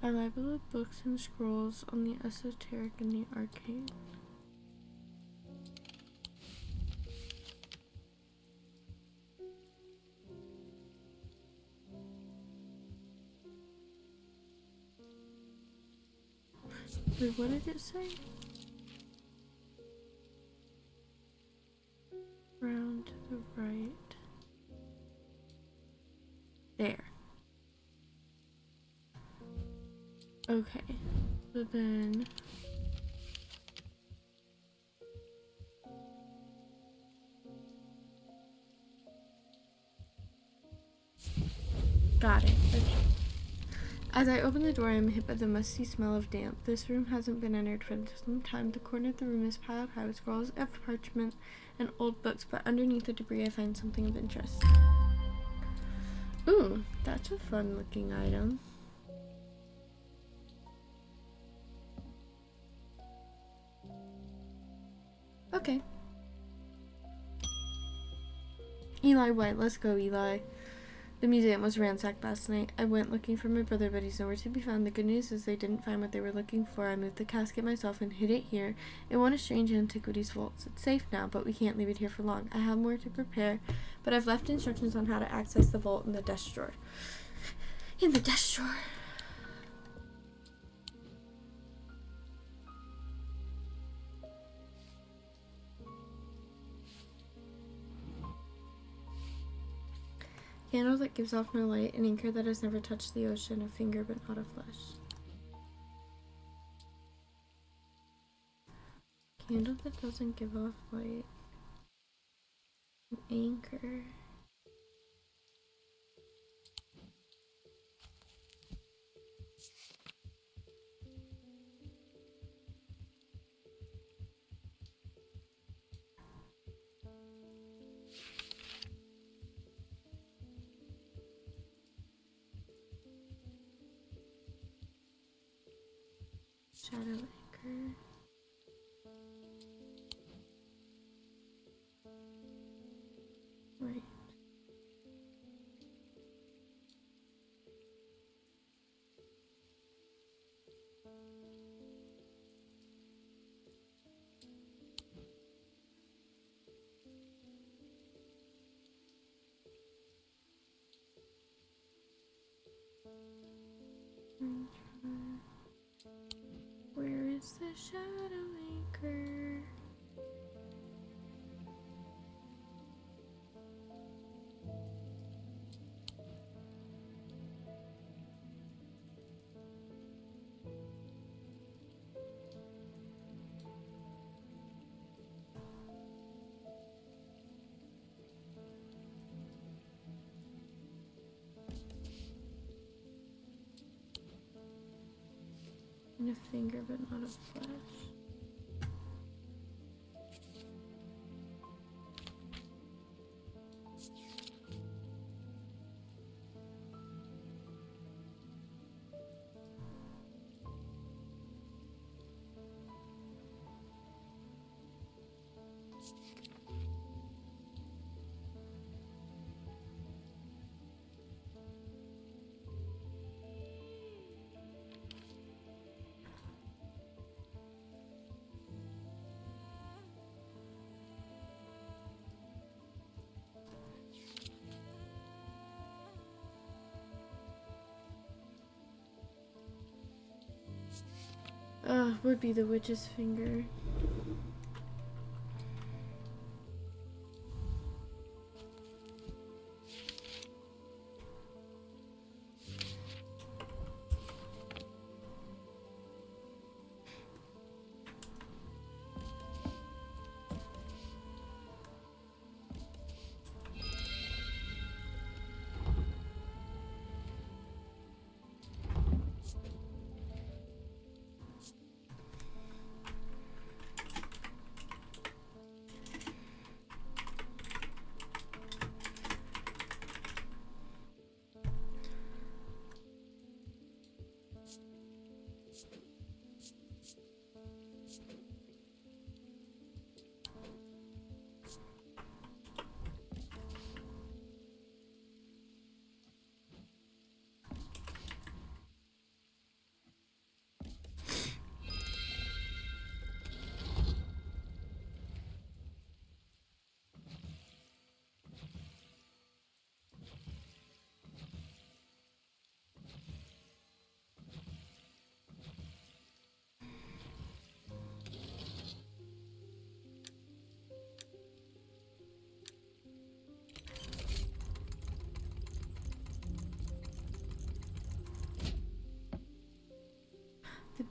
I label the books and scrolls on the esoteric and the arcane. Wait, what did it say? There. Okay. So then... Got it. Okay. As I open the door, I am hit by the musty smell of damp. This room hasn't been entered for some time. The corner of the room is piled high with scrolls of parchment and old books, but underneath the debris I find something of interest. Ooh, that's a fun looking item. Okay. Eli White, let's go, Eli. The museum was ransacked last night. I went looking for my brother, but he's nowhere to be found. The good news is they didn't find what they were looking for. I moved the casket myself and hid it here in one of Strange Antiquities vaults. It's safe now, but we can't leave it here for long. I have more to prepare, but I've left instructions on how to access the vault in the desk drawer. In the desk drawer. Candle that gives off no light, an anchor that has never touched the ocean, a finger but not a flesh. Candle that doesn't give off light, an anchor. Shadow anchor. Right. Where is the shadow anchor? And a finger but not a flesh. Would be the witch's finger.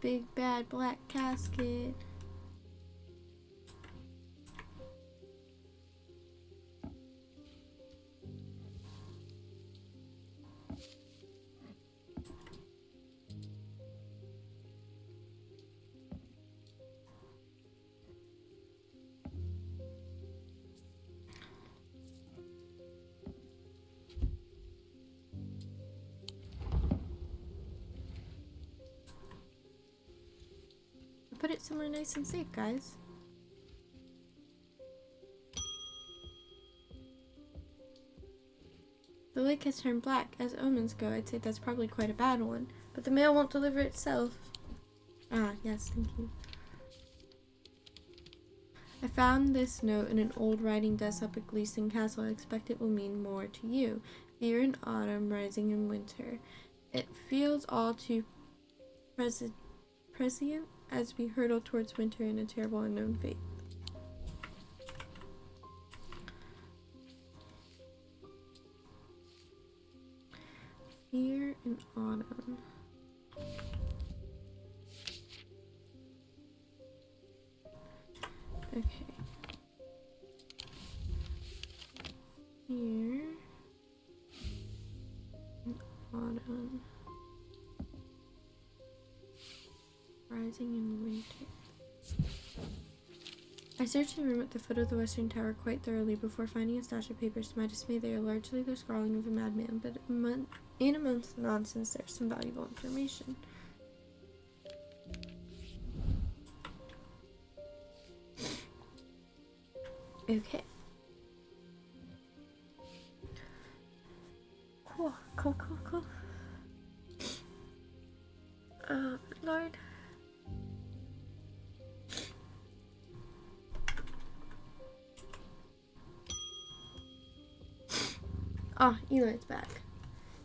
big bad black casket. Put it somewhere nice and safe, guys. The lake has turned black. As omens go, I'd say that's probably quite a bad one. But the mail won't deliver itself. Ah, yes, thank you. I found this note in an old writing desk up at Gleeson Castle. I expect it will mean more to you. Fear in autumn, rising in winter. It feels all too prescient as we hurtle towards winter in a terrible unknown fate. Fear in autumn. Okay. Here. Autumn. Rising in winter. I searched the room at the foot of the western tower quite thoroughly before finding a stash of papers. To my dismay, they are largely the scrawling of a madman, but in amongst the nonsense, there's some valuable information. Okay. Cool. Lord. Ah, Eli's back.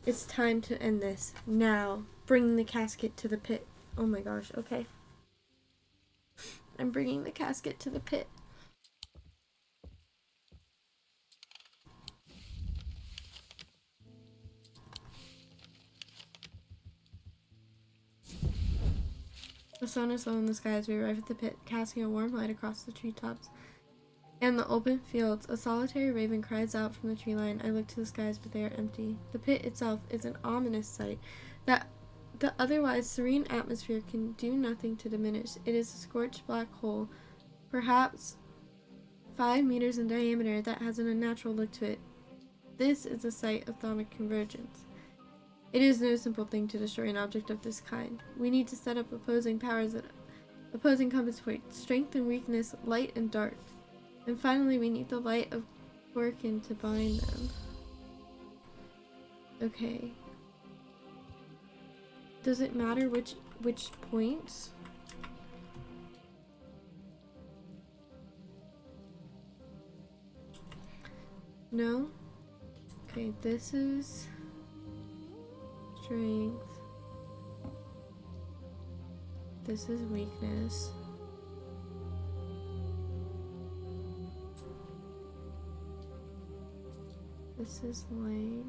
It's time to end this. Now, bring the casket to the pit. Oh my gosh, okay. I'm bringing the casket to the pit. The sun is low in the sky as we arrive at the pit, casting a warm light across the treetops and the open fields. A solitary raven cries out from the tree line. I look to the skies, but they are empty. The pit itself is an ominous sight that the otherwise serene atmosphere can do nothing to diminish. It is a scorched black hole, perhaps 5 meters in diameter, that has an unnatural look to it. This is a site of thaumic convergence. It is no simple thing to destroy an object of this kind. We need to set up opposing powers at opposing compass points, strength and weakness, light and dark. And finally, we need the light of Workin to bind them. Okay. Does it matter which points? No? Okay, this is strength. This is weakness. This is light.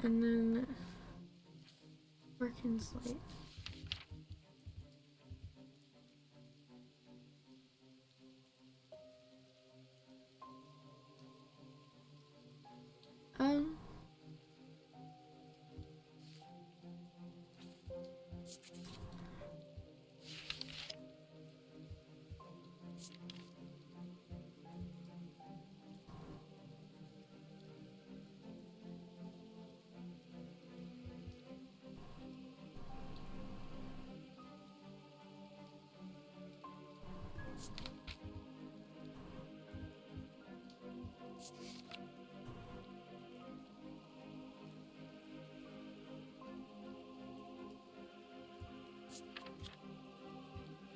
And then Workin's light.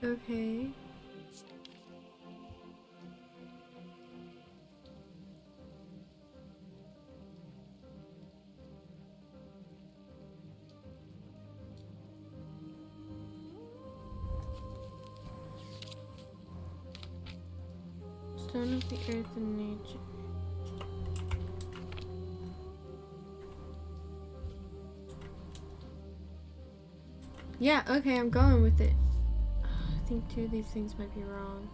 Okay. Stone of the earth and nature. Yeah, okay, I'm going with it. I think two of these things might be wrong.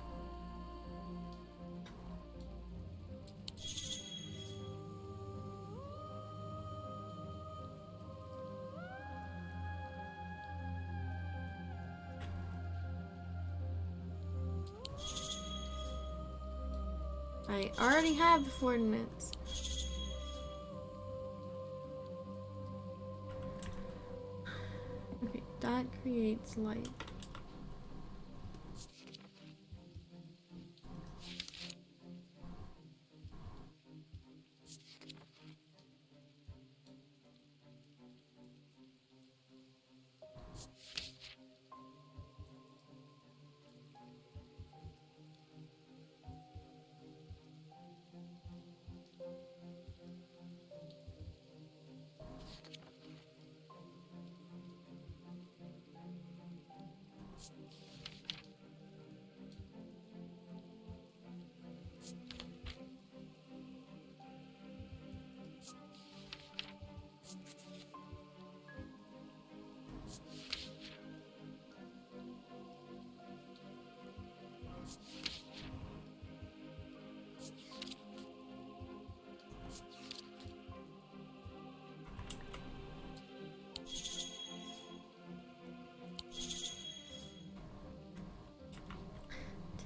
I already have the coordinates. Okay, that creates light.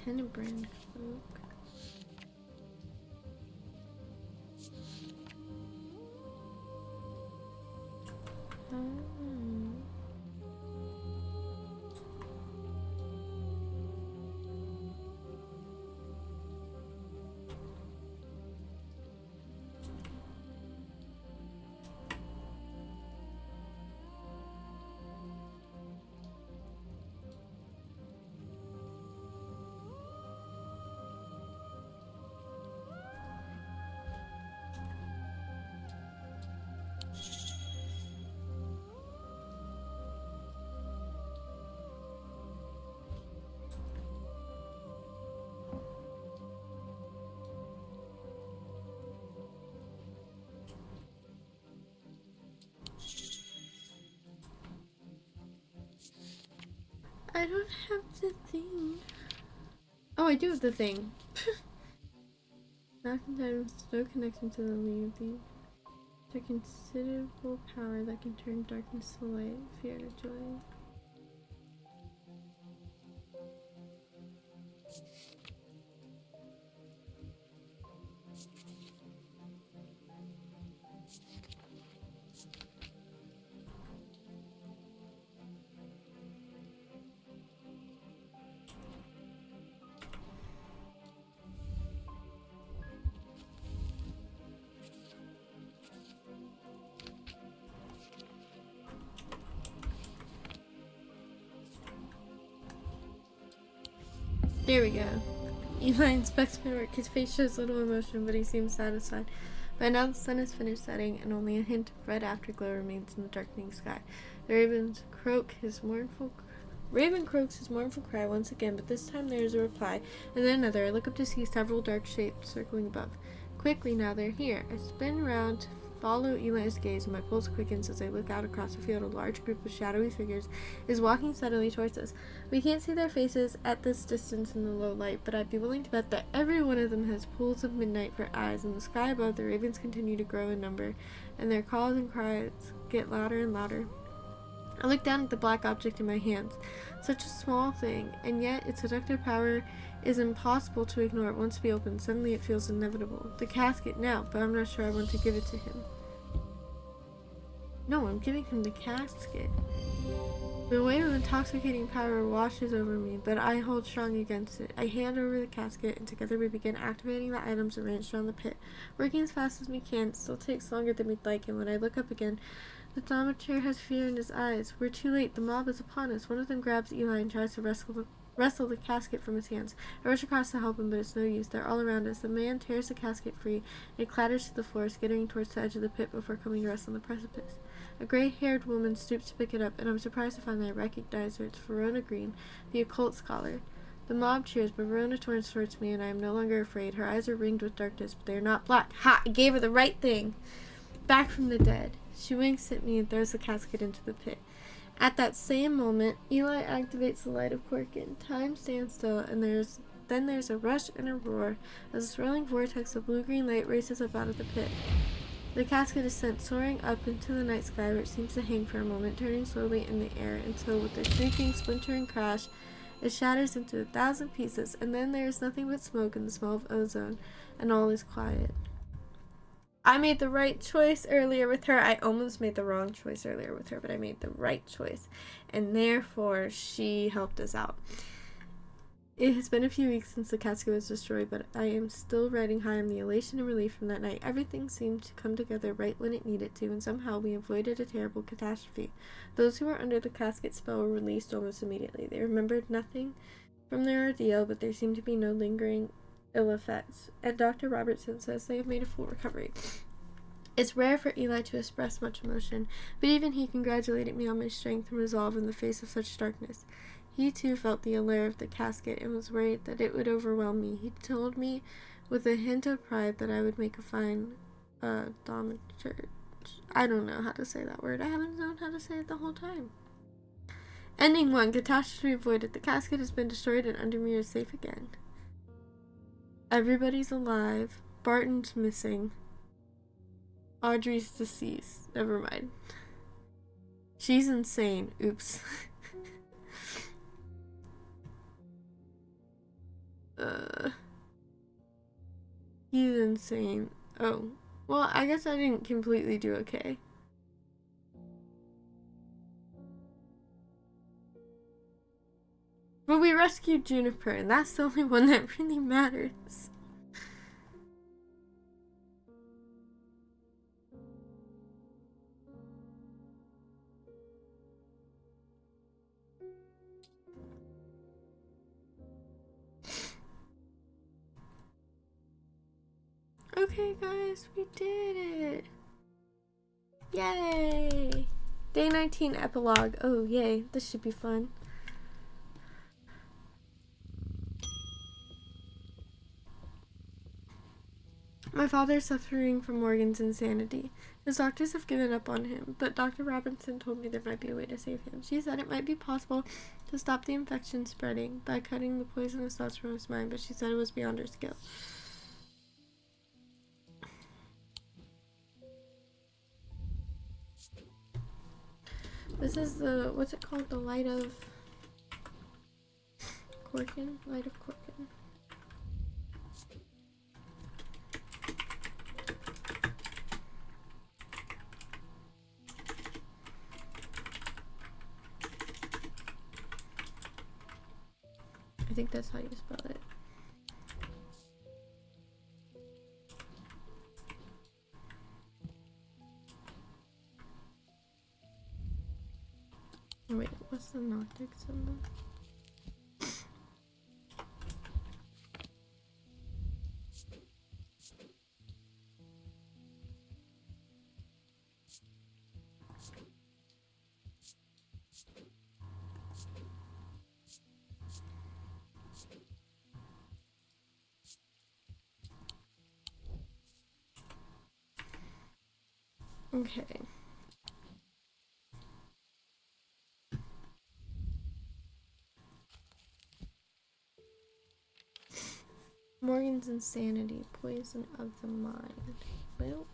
Tenebrand cloak. I don't have the thing. Oh, I do have the thing. Oftentimes, no connection to the lead. These are considerable power that can turn darkness to light, fear to joy. There we go. Eli inspects my work. His face shows little emotion, but he seems satisfied. By now, the sun has finished setting, and only a hint of red afterglow remains in the darkening sky. The raven croaks his mournful cry once again, but this time there is a reply, and then another. I look up to see several dark shapes circling above. Quickly, now they're here. I spin around to follow Eli's gaze, and my pulse quickens as I look out across the field. A large group of shadowy figures is walking steadily towards us. We can't see their faces at this distance in the low light, but I'd be willing to bet that every one of them has pools of midnight for eyes. In the sky above, the ravens continue to grow in number, and their calls and cries get louder and louder. I look down at the black object in my hands. Such a small thing, and yet its seductive power is impossible to ignore. Once we open, suddenly it feels inevitable. The casket now, but I'm not sure I want to give it to him. No, I'm giving him the casket. The weight of intoxicating power washes over me, but I hold strong against it. I hand over the casket, and together we begin activating the items arranged around the pit. Working as fast as we can, it still takes longer than we'd like, and when I look up again, the Thaumaturge has fear in his eyes. We're too late. The mob is upon us. One of them grabs Eli and tries to wrestle wrestle the casket from his hands. I rush across to help him, but it's no use. They're all around us. The man tears the casket free, and it clatters to the floor, skittering towards the edge of the pit before coming to rest on the precipice. A gray-haired woman stoops to pick it up, and I'm surprised to find that I recognize her. It's Verona Green, the occult scholar. The mob cheers, but Verona turns towards me, and I am no longer afraid. Her eyes are ringed with darkness, but they are not black. Ha! I gave her the right thing! Back from the dead. She winks at me and throws the casket into the pit. At that same moment, Eli activates the light of Corkin. Time stands still, and there's a rush and a roar as a swirling vortex of blue-green light races up out of the pit. The casket is sent soaring up into the night sky, where it seems to hang for a moment, turning slowly in the air until, with a shrieking, splintering crash, it shatters into 1,000 pieces, and then there is nothing but smoke and the smell of ozone, and all is quiet. I made the right choice earlier with her. I almost made the wrong choice earlier with her, but I made the right choice. And therefore, she helped us out. It has been a few weeks since the casket was destroyed, but I am still riding high on the elation and relief from that night. Everything seemed to come together right when it needed to, and somehow we avoided a terrible catastrophe. Those who were under the casket spell were released almost immediately. They remembered nothing from their ordeal, but there seemed to be no lingering ill effects, and Dr. Robertson says they have made a full recovery. It's rare for Eli to express much emotion, but even he congratulated me on my strength and resolve in the face of such darkness. He too felt the allure of the casket and was worried that it would overwhelm me. He told me with a hint of pride that I would make a fine dominatrix. I don't know how to say that word. I haven't known how to say it the whole time. Ending 1. Catastrophe avoided. The casket has been destroyed and Undermere is safe again. Everybody's alive. Barton's missing. Audrey's deceased. Never mind. She's insane. Oops. He's insane. Oh. Well, I guess I didn't completely do okay. But we rescued Juniper, and that's the only one that really matters. Okay, guys, we did it. Yay! Day 19 epilogue. Oh, yay. This should be fun. My father is suffering from Morgan's insanity. His doctors have given up on him, but Dr. Robinson told me there might be a way to save him. She said it might be possible to stop the infection spreading by cutting the poisonous thoughts from his mind, but she said it was beyond her skill. This is the, what's it called? The Light of Corkin? Light of Corkin. I think that's how you spell it. Oh, wait, what's the Gnostic symbol? Okay. Morgan's insanity, poison of the mind. Well,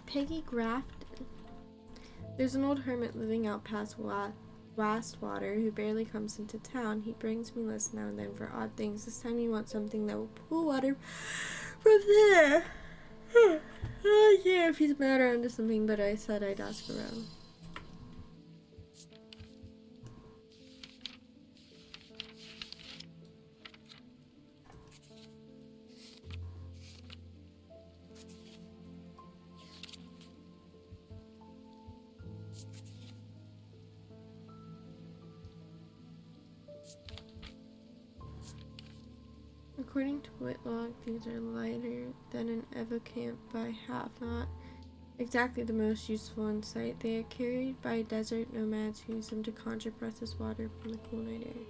Peggy Grafton. There's an old hermit living out past Wastwater who barely comes into town. He brings me lists now and then for odd things. This time he wants something that will pull water from there. Yeah, if he's mad or onto something, but I said I'd ask around. According to Whitlock, these are lighter than an Evocamp by half, not exactly the most useful in sight. They are carried by desert nomads who use them to conjure precious water from the cool night air.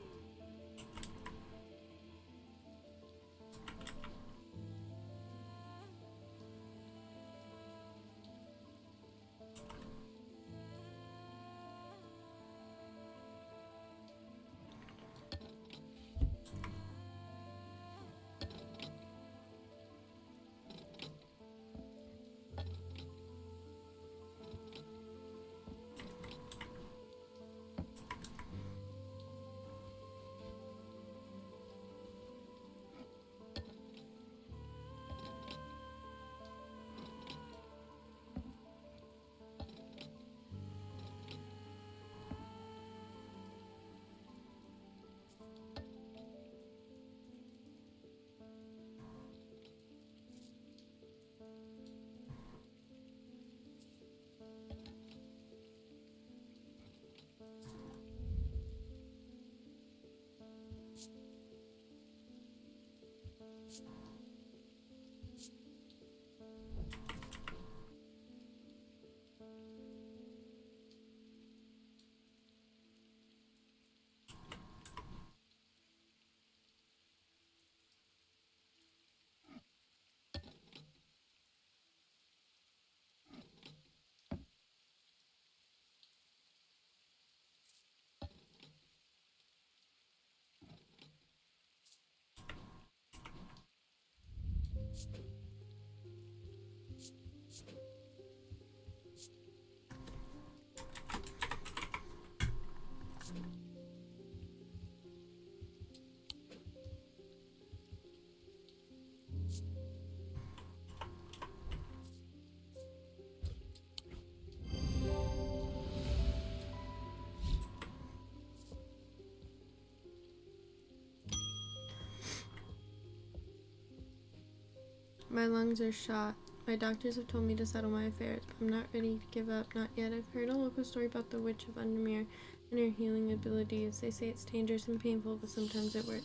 My lungs are shot. My doctors have told me to settle my affairs, but I'm not ready to give up, not yet. I've heard a local story about the Witch of Undermere and her healing abilities. They say it's dangerous and painful, but sometimes it works.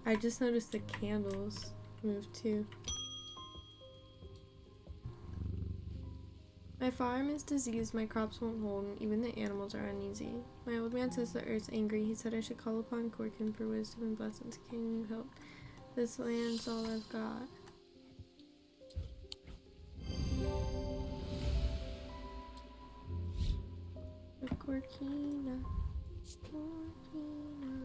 I just noticed the candles moved too. My farm is diseased, my crops won't hold, and even the animals are uneasy. My old man says the earth's angry. He said I should call upon Corkin for wisdom and blessings. Can you help? This land's all I've got. The Corkina. Corkina.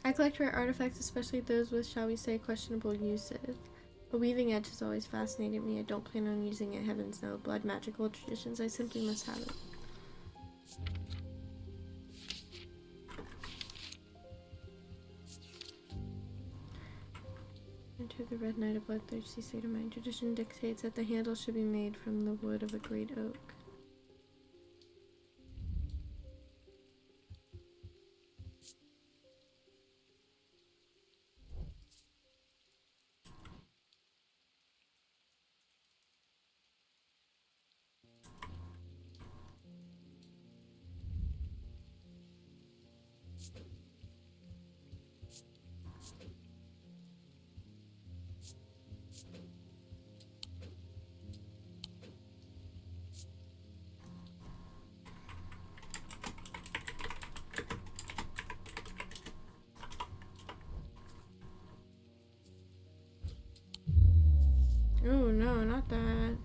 I collect rare artifacts, especially those with, shall we say, questionable uses. A weaving edge has always fascinated me. I don't plan on using it, heavens no. Blood magical traditions, I simply must have it. Enter the Red Knight, a bloodthirsty state of mind. Tradition dictates that the handle should be made from the wood of a great oak. Oh no, not that.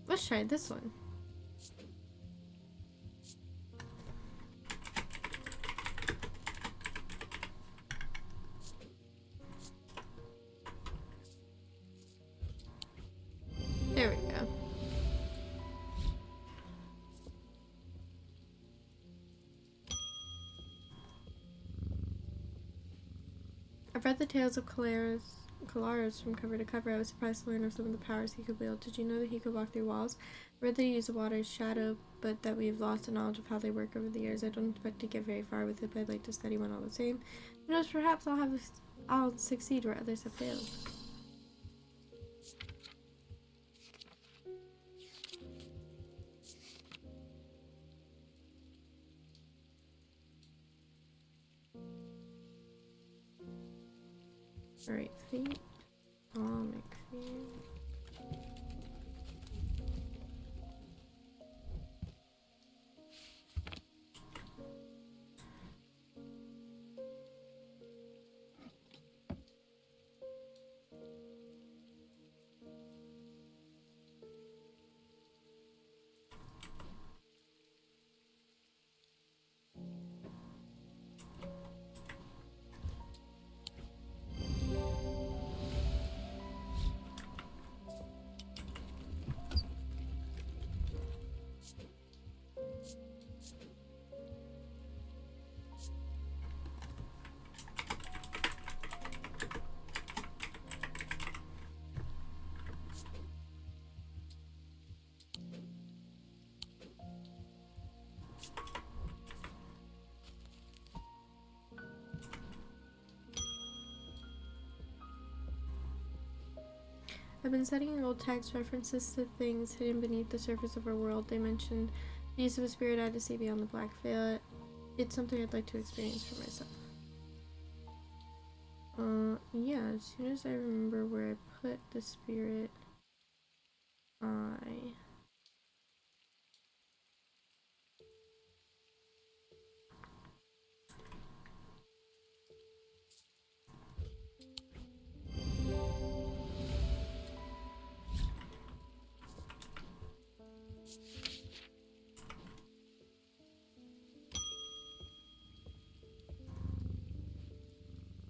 Let's try this one. There we go. I've read the tales of Kalaris from cover to cover. I was surprised to learn of some of the powers he could wield. Did you know that he could walk through walls? I read that he used the water's shadow, but that we've lost the knowledge of how they work over the years. I don't expect to get very far with it, but I'd like to study one all the same. Who knows, perhaps I'll succeed where others have failed. Alright, feet. Atomic field. I've been studying old text references to things hidden beneath the surface of our world. They mentioned the use of a spirit eye to see beyond the black veil. It's something I'd like to experience for myself. Yeah, as soon as I remember where I put the spirit eye.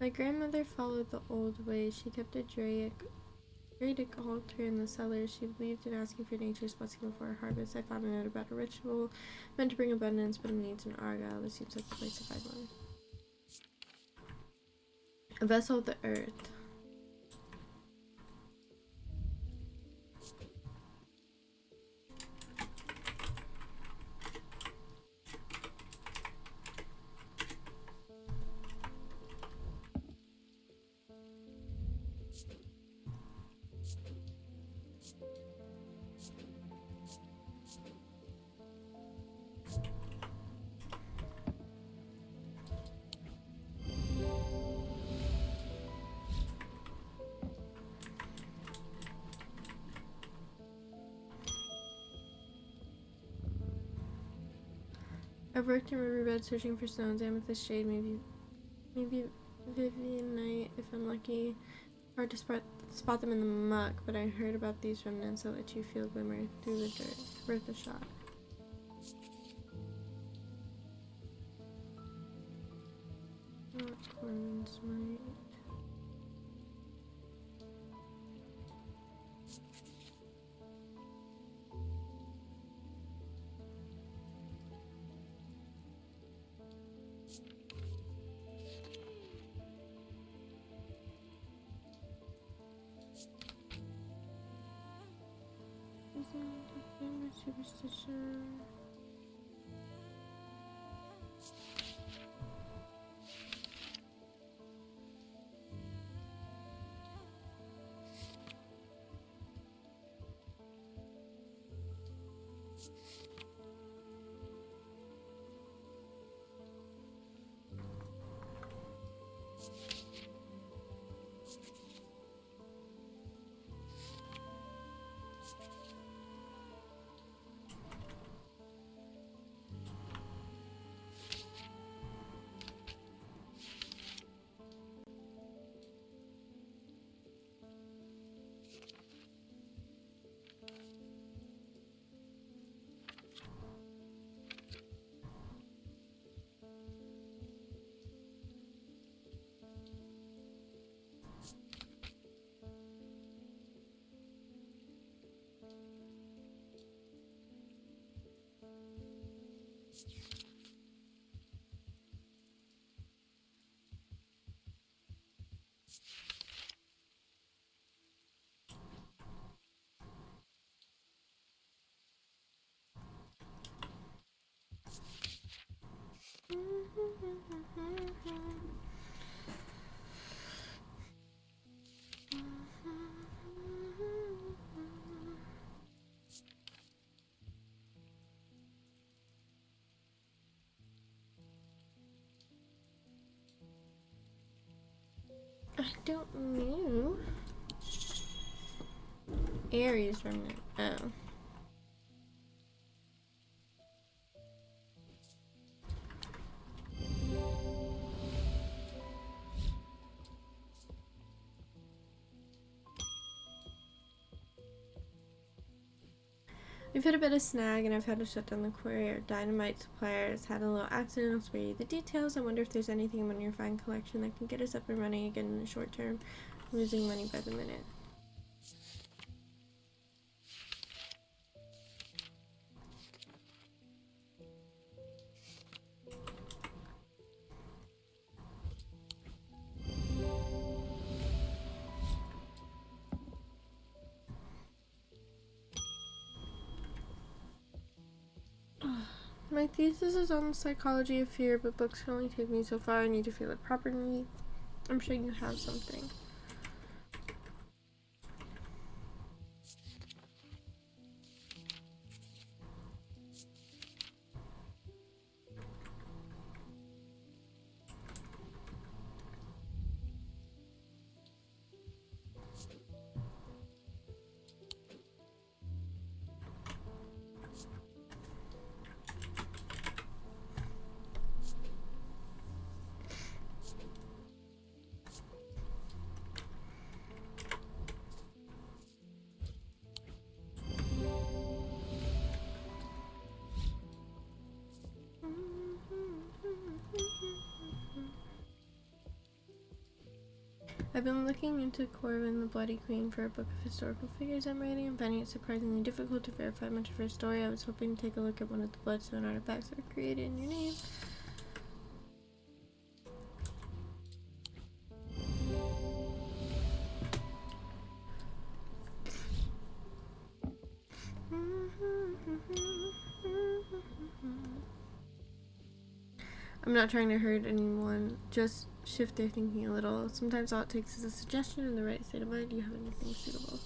My grandmother followed the old ways. She kept a Druidic altar in the cellar. She believed in asking for nature's blessing before a harvest. I found a note about a ritual meant to bring abundance, but it needs an Argyle. This seems like the place to find one. A vessel of the earth. I've worked in riverbed searching for stones, amethyst shade, maybe Vivianite if I'm lucky. Hard to spot them in the muck, but I heard about these remnants that let you feel glimmer through the dirt. Worth a shot. Not Corman's Mite. Superstition. I don't know. Aries remnant. Oh. We've hit a bit of snag and I've had to shut down the quarry. Our dynamite suppliers had a little accident. I'll spare you the details. I wonder if there's anything in your fine collection that can get us up and running again in the short term. I'm losing money by the minute. My thesis is on the psychology of fear, but books can only take me so far. I need to feel it properly. I'm sure you have something. I've been looking into Corvin the Bloody Queen for a book of historical figures I'm writing. I'm finding it surprisingly difficult to verify much of her story. I was hoping to take a look at one of the bloodstone artifacts that are created in your name. I'm not trying to hurt anyone, just shift their thinking a little. Sometimes all it takes is a suggestion in the right state of mind. Do you have anything suitable?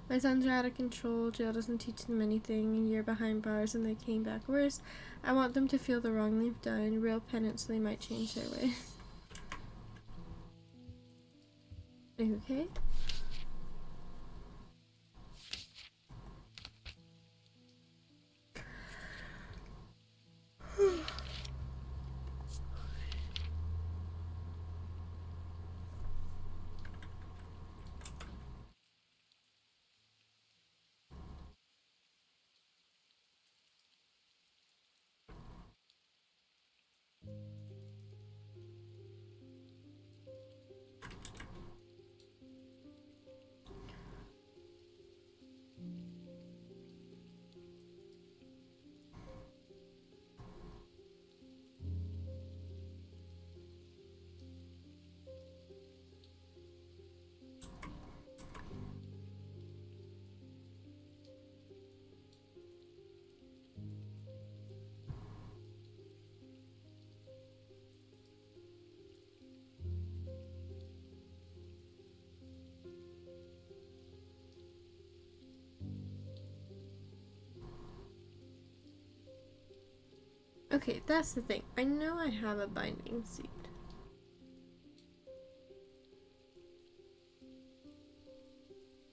My sons are out of control. Jail doesn't teach them anything. A year behind bars and they came back worse. I want them to feel the wrong they've done. Real penance so they might change their ways. Are you okay? Okay, that's the thing. I know I have a binding seed.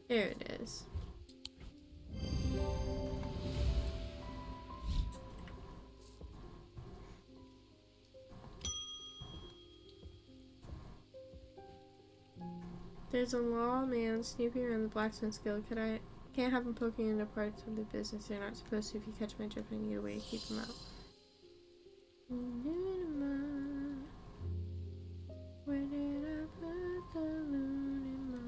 There it is. There's a lawman snooping around the blacksmith's guild. Can't have him poking into parts of the business they're not supposed to. If you catch my drift, I need a way to keep him out. Where did I put the Lunima?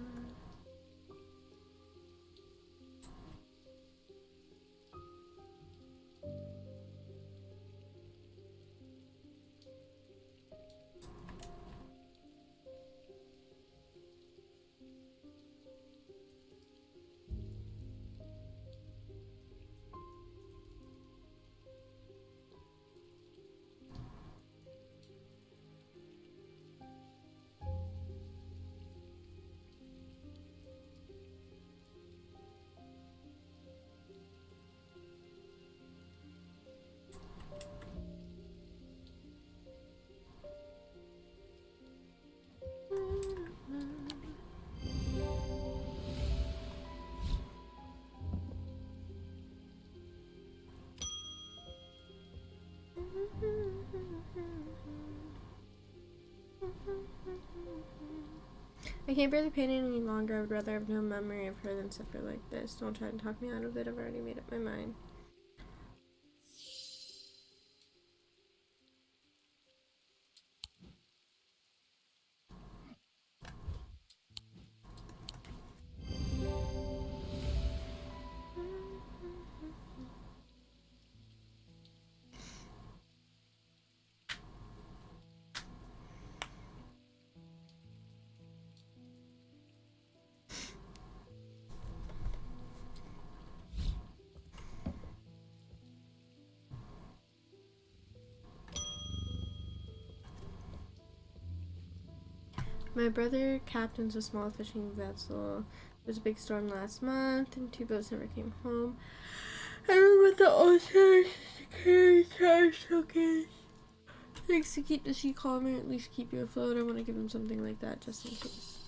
I can't bear the pain any longer. I would rather have no memory of her than suffer like this. Don't try to talk me out of it. I've already made up my mind. My brother captains a small fishing vessel. There was a big storm last month, and 2 boats never came home. Everyone with the ocean to carry cash tokens. Thanks to keep the sea calm or at least keep you afloat. I want to give him something like that just in case.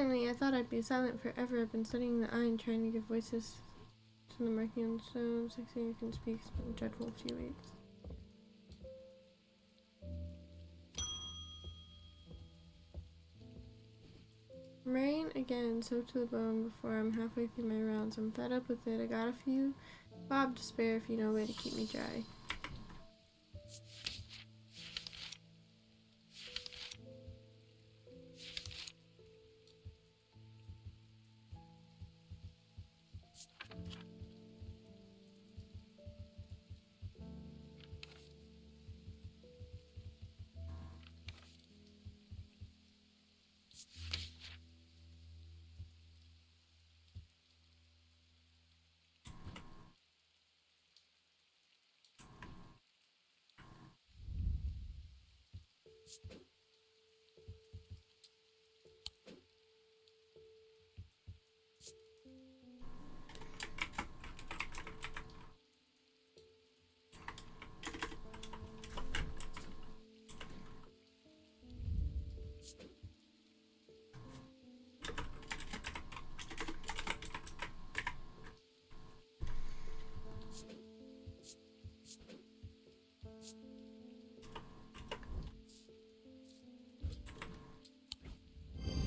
Finally, I thought I'd be silent forever. I've been studying the eye and trying to give voices to the marking on the stone. 16 I can speak. It's been a dreadful few weeks. Rain again, soaked to the bone before I'm halfway through my rounds. I'm fed up with it. I got a few bob to spare if you know a way to keep me dry.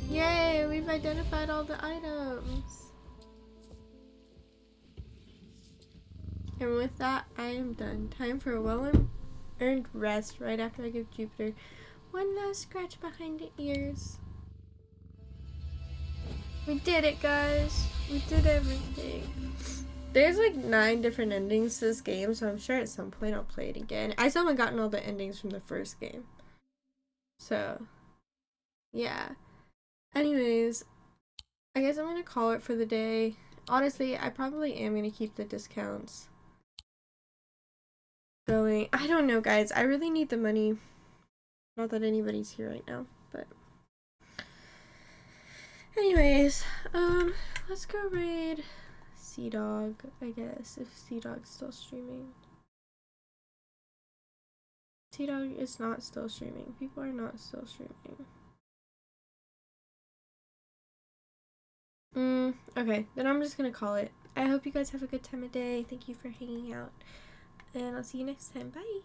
Yay, we've identified all the items. And with that, I am done. Time for a well-earned rest right after I give Jupiter one last scratch behind the ears. We did it, guys. We did everything. There's like 9 different endings to this game, so I'm sure at some point I'll play it again. I still haven't gotten all the endings from the first game. So, yeah. Anyways, I guess I'm gonna call it for the day. Honestly, I probably am gonna keep the discounts going. I don't know, guys. I really need the money. Not that anybody's here right now, but anyways, let's go raid Sea Dog, I guess, if Sea Dog's still streaming. Sea Dog is not still streaming. People are not still streaming. Okay, then I'm just gonna call it. I hope you guys have a good time of day. Thank you for hanging out, and I'll see you next time. Bye!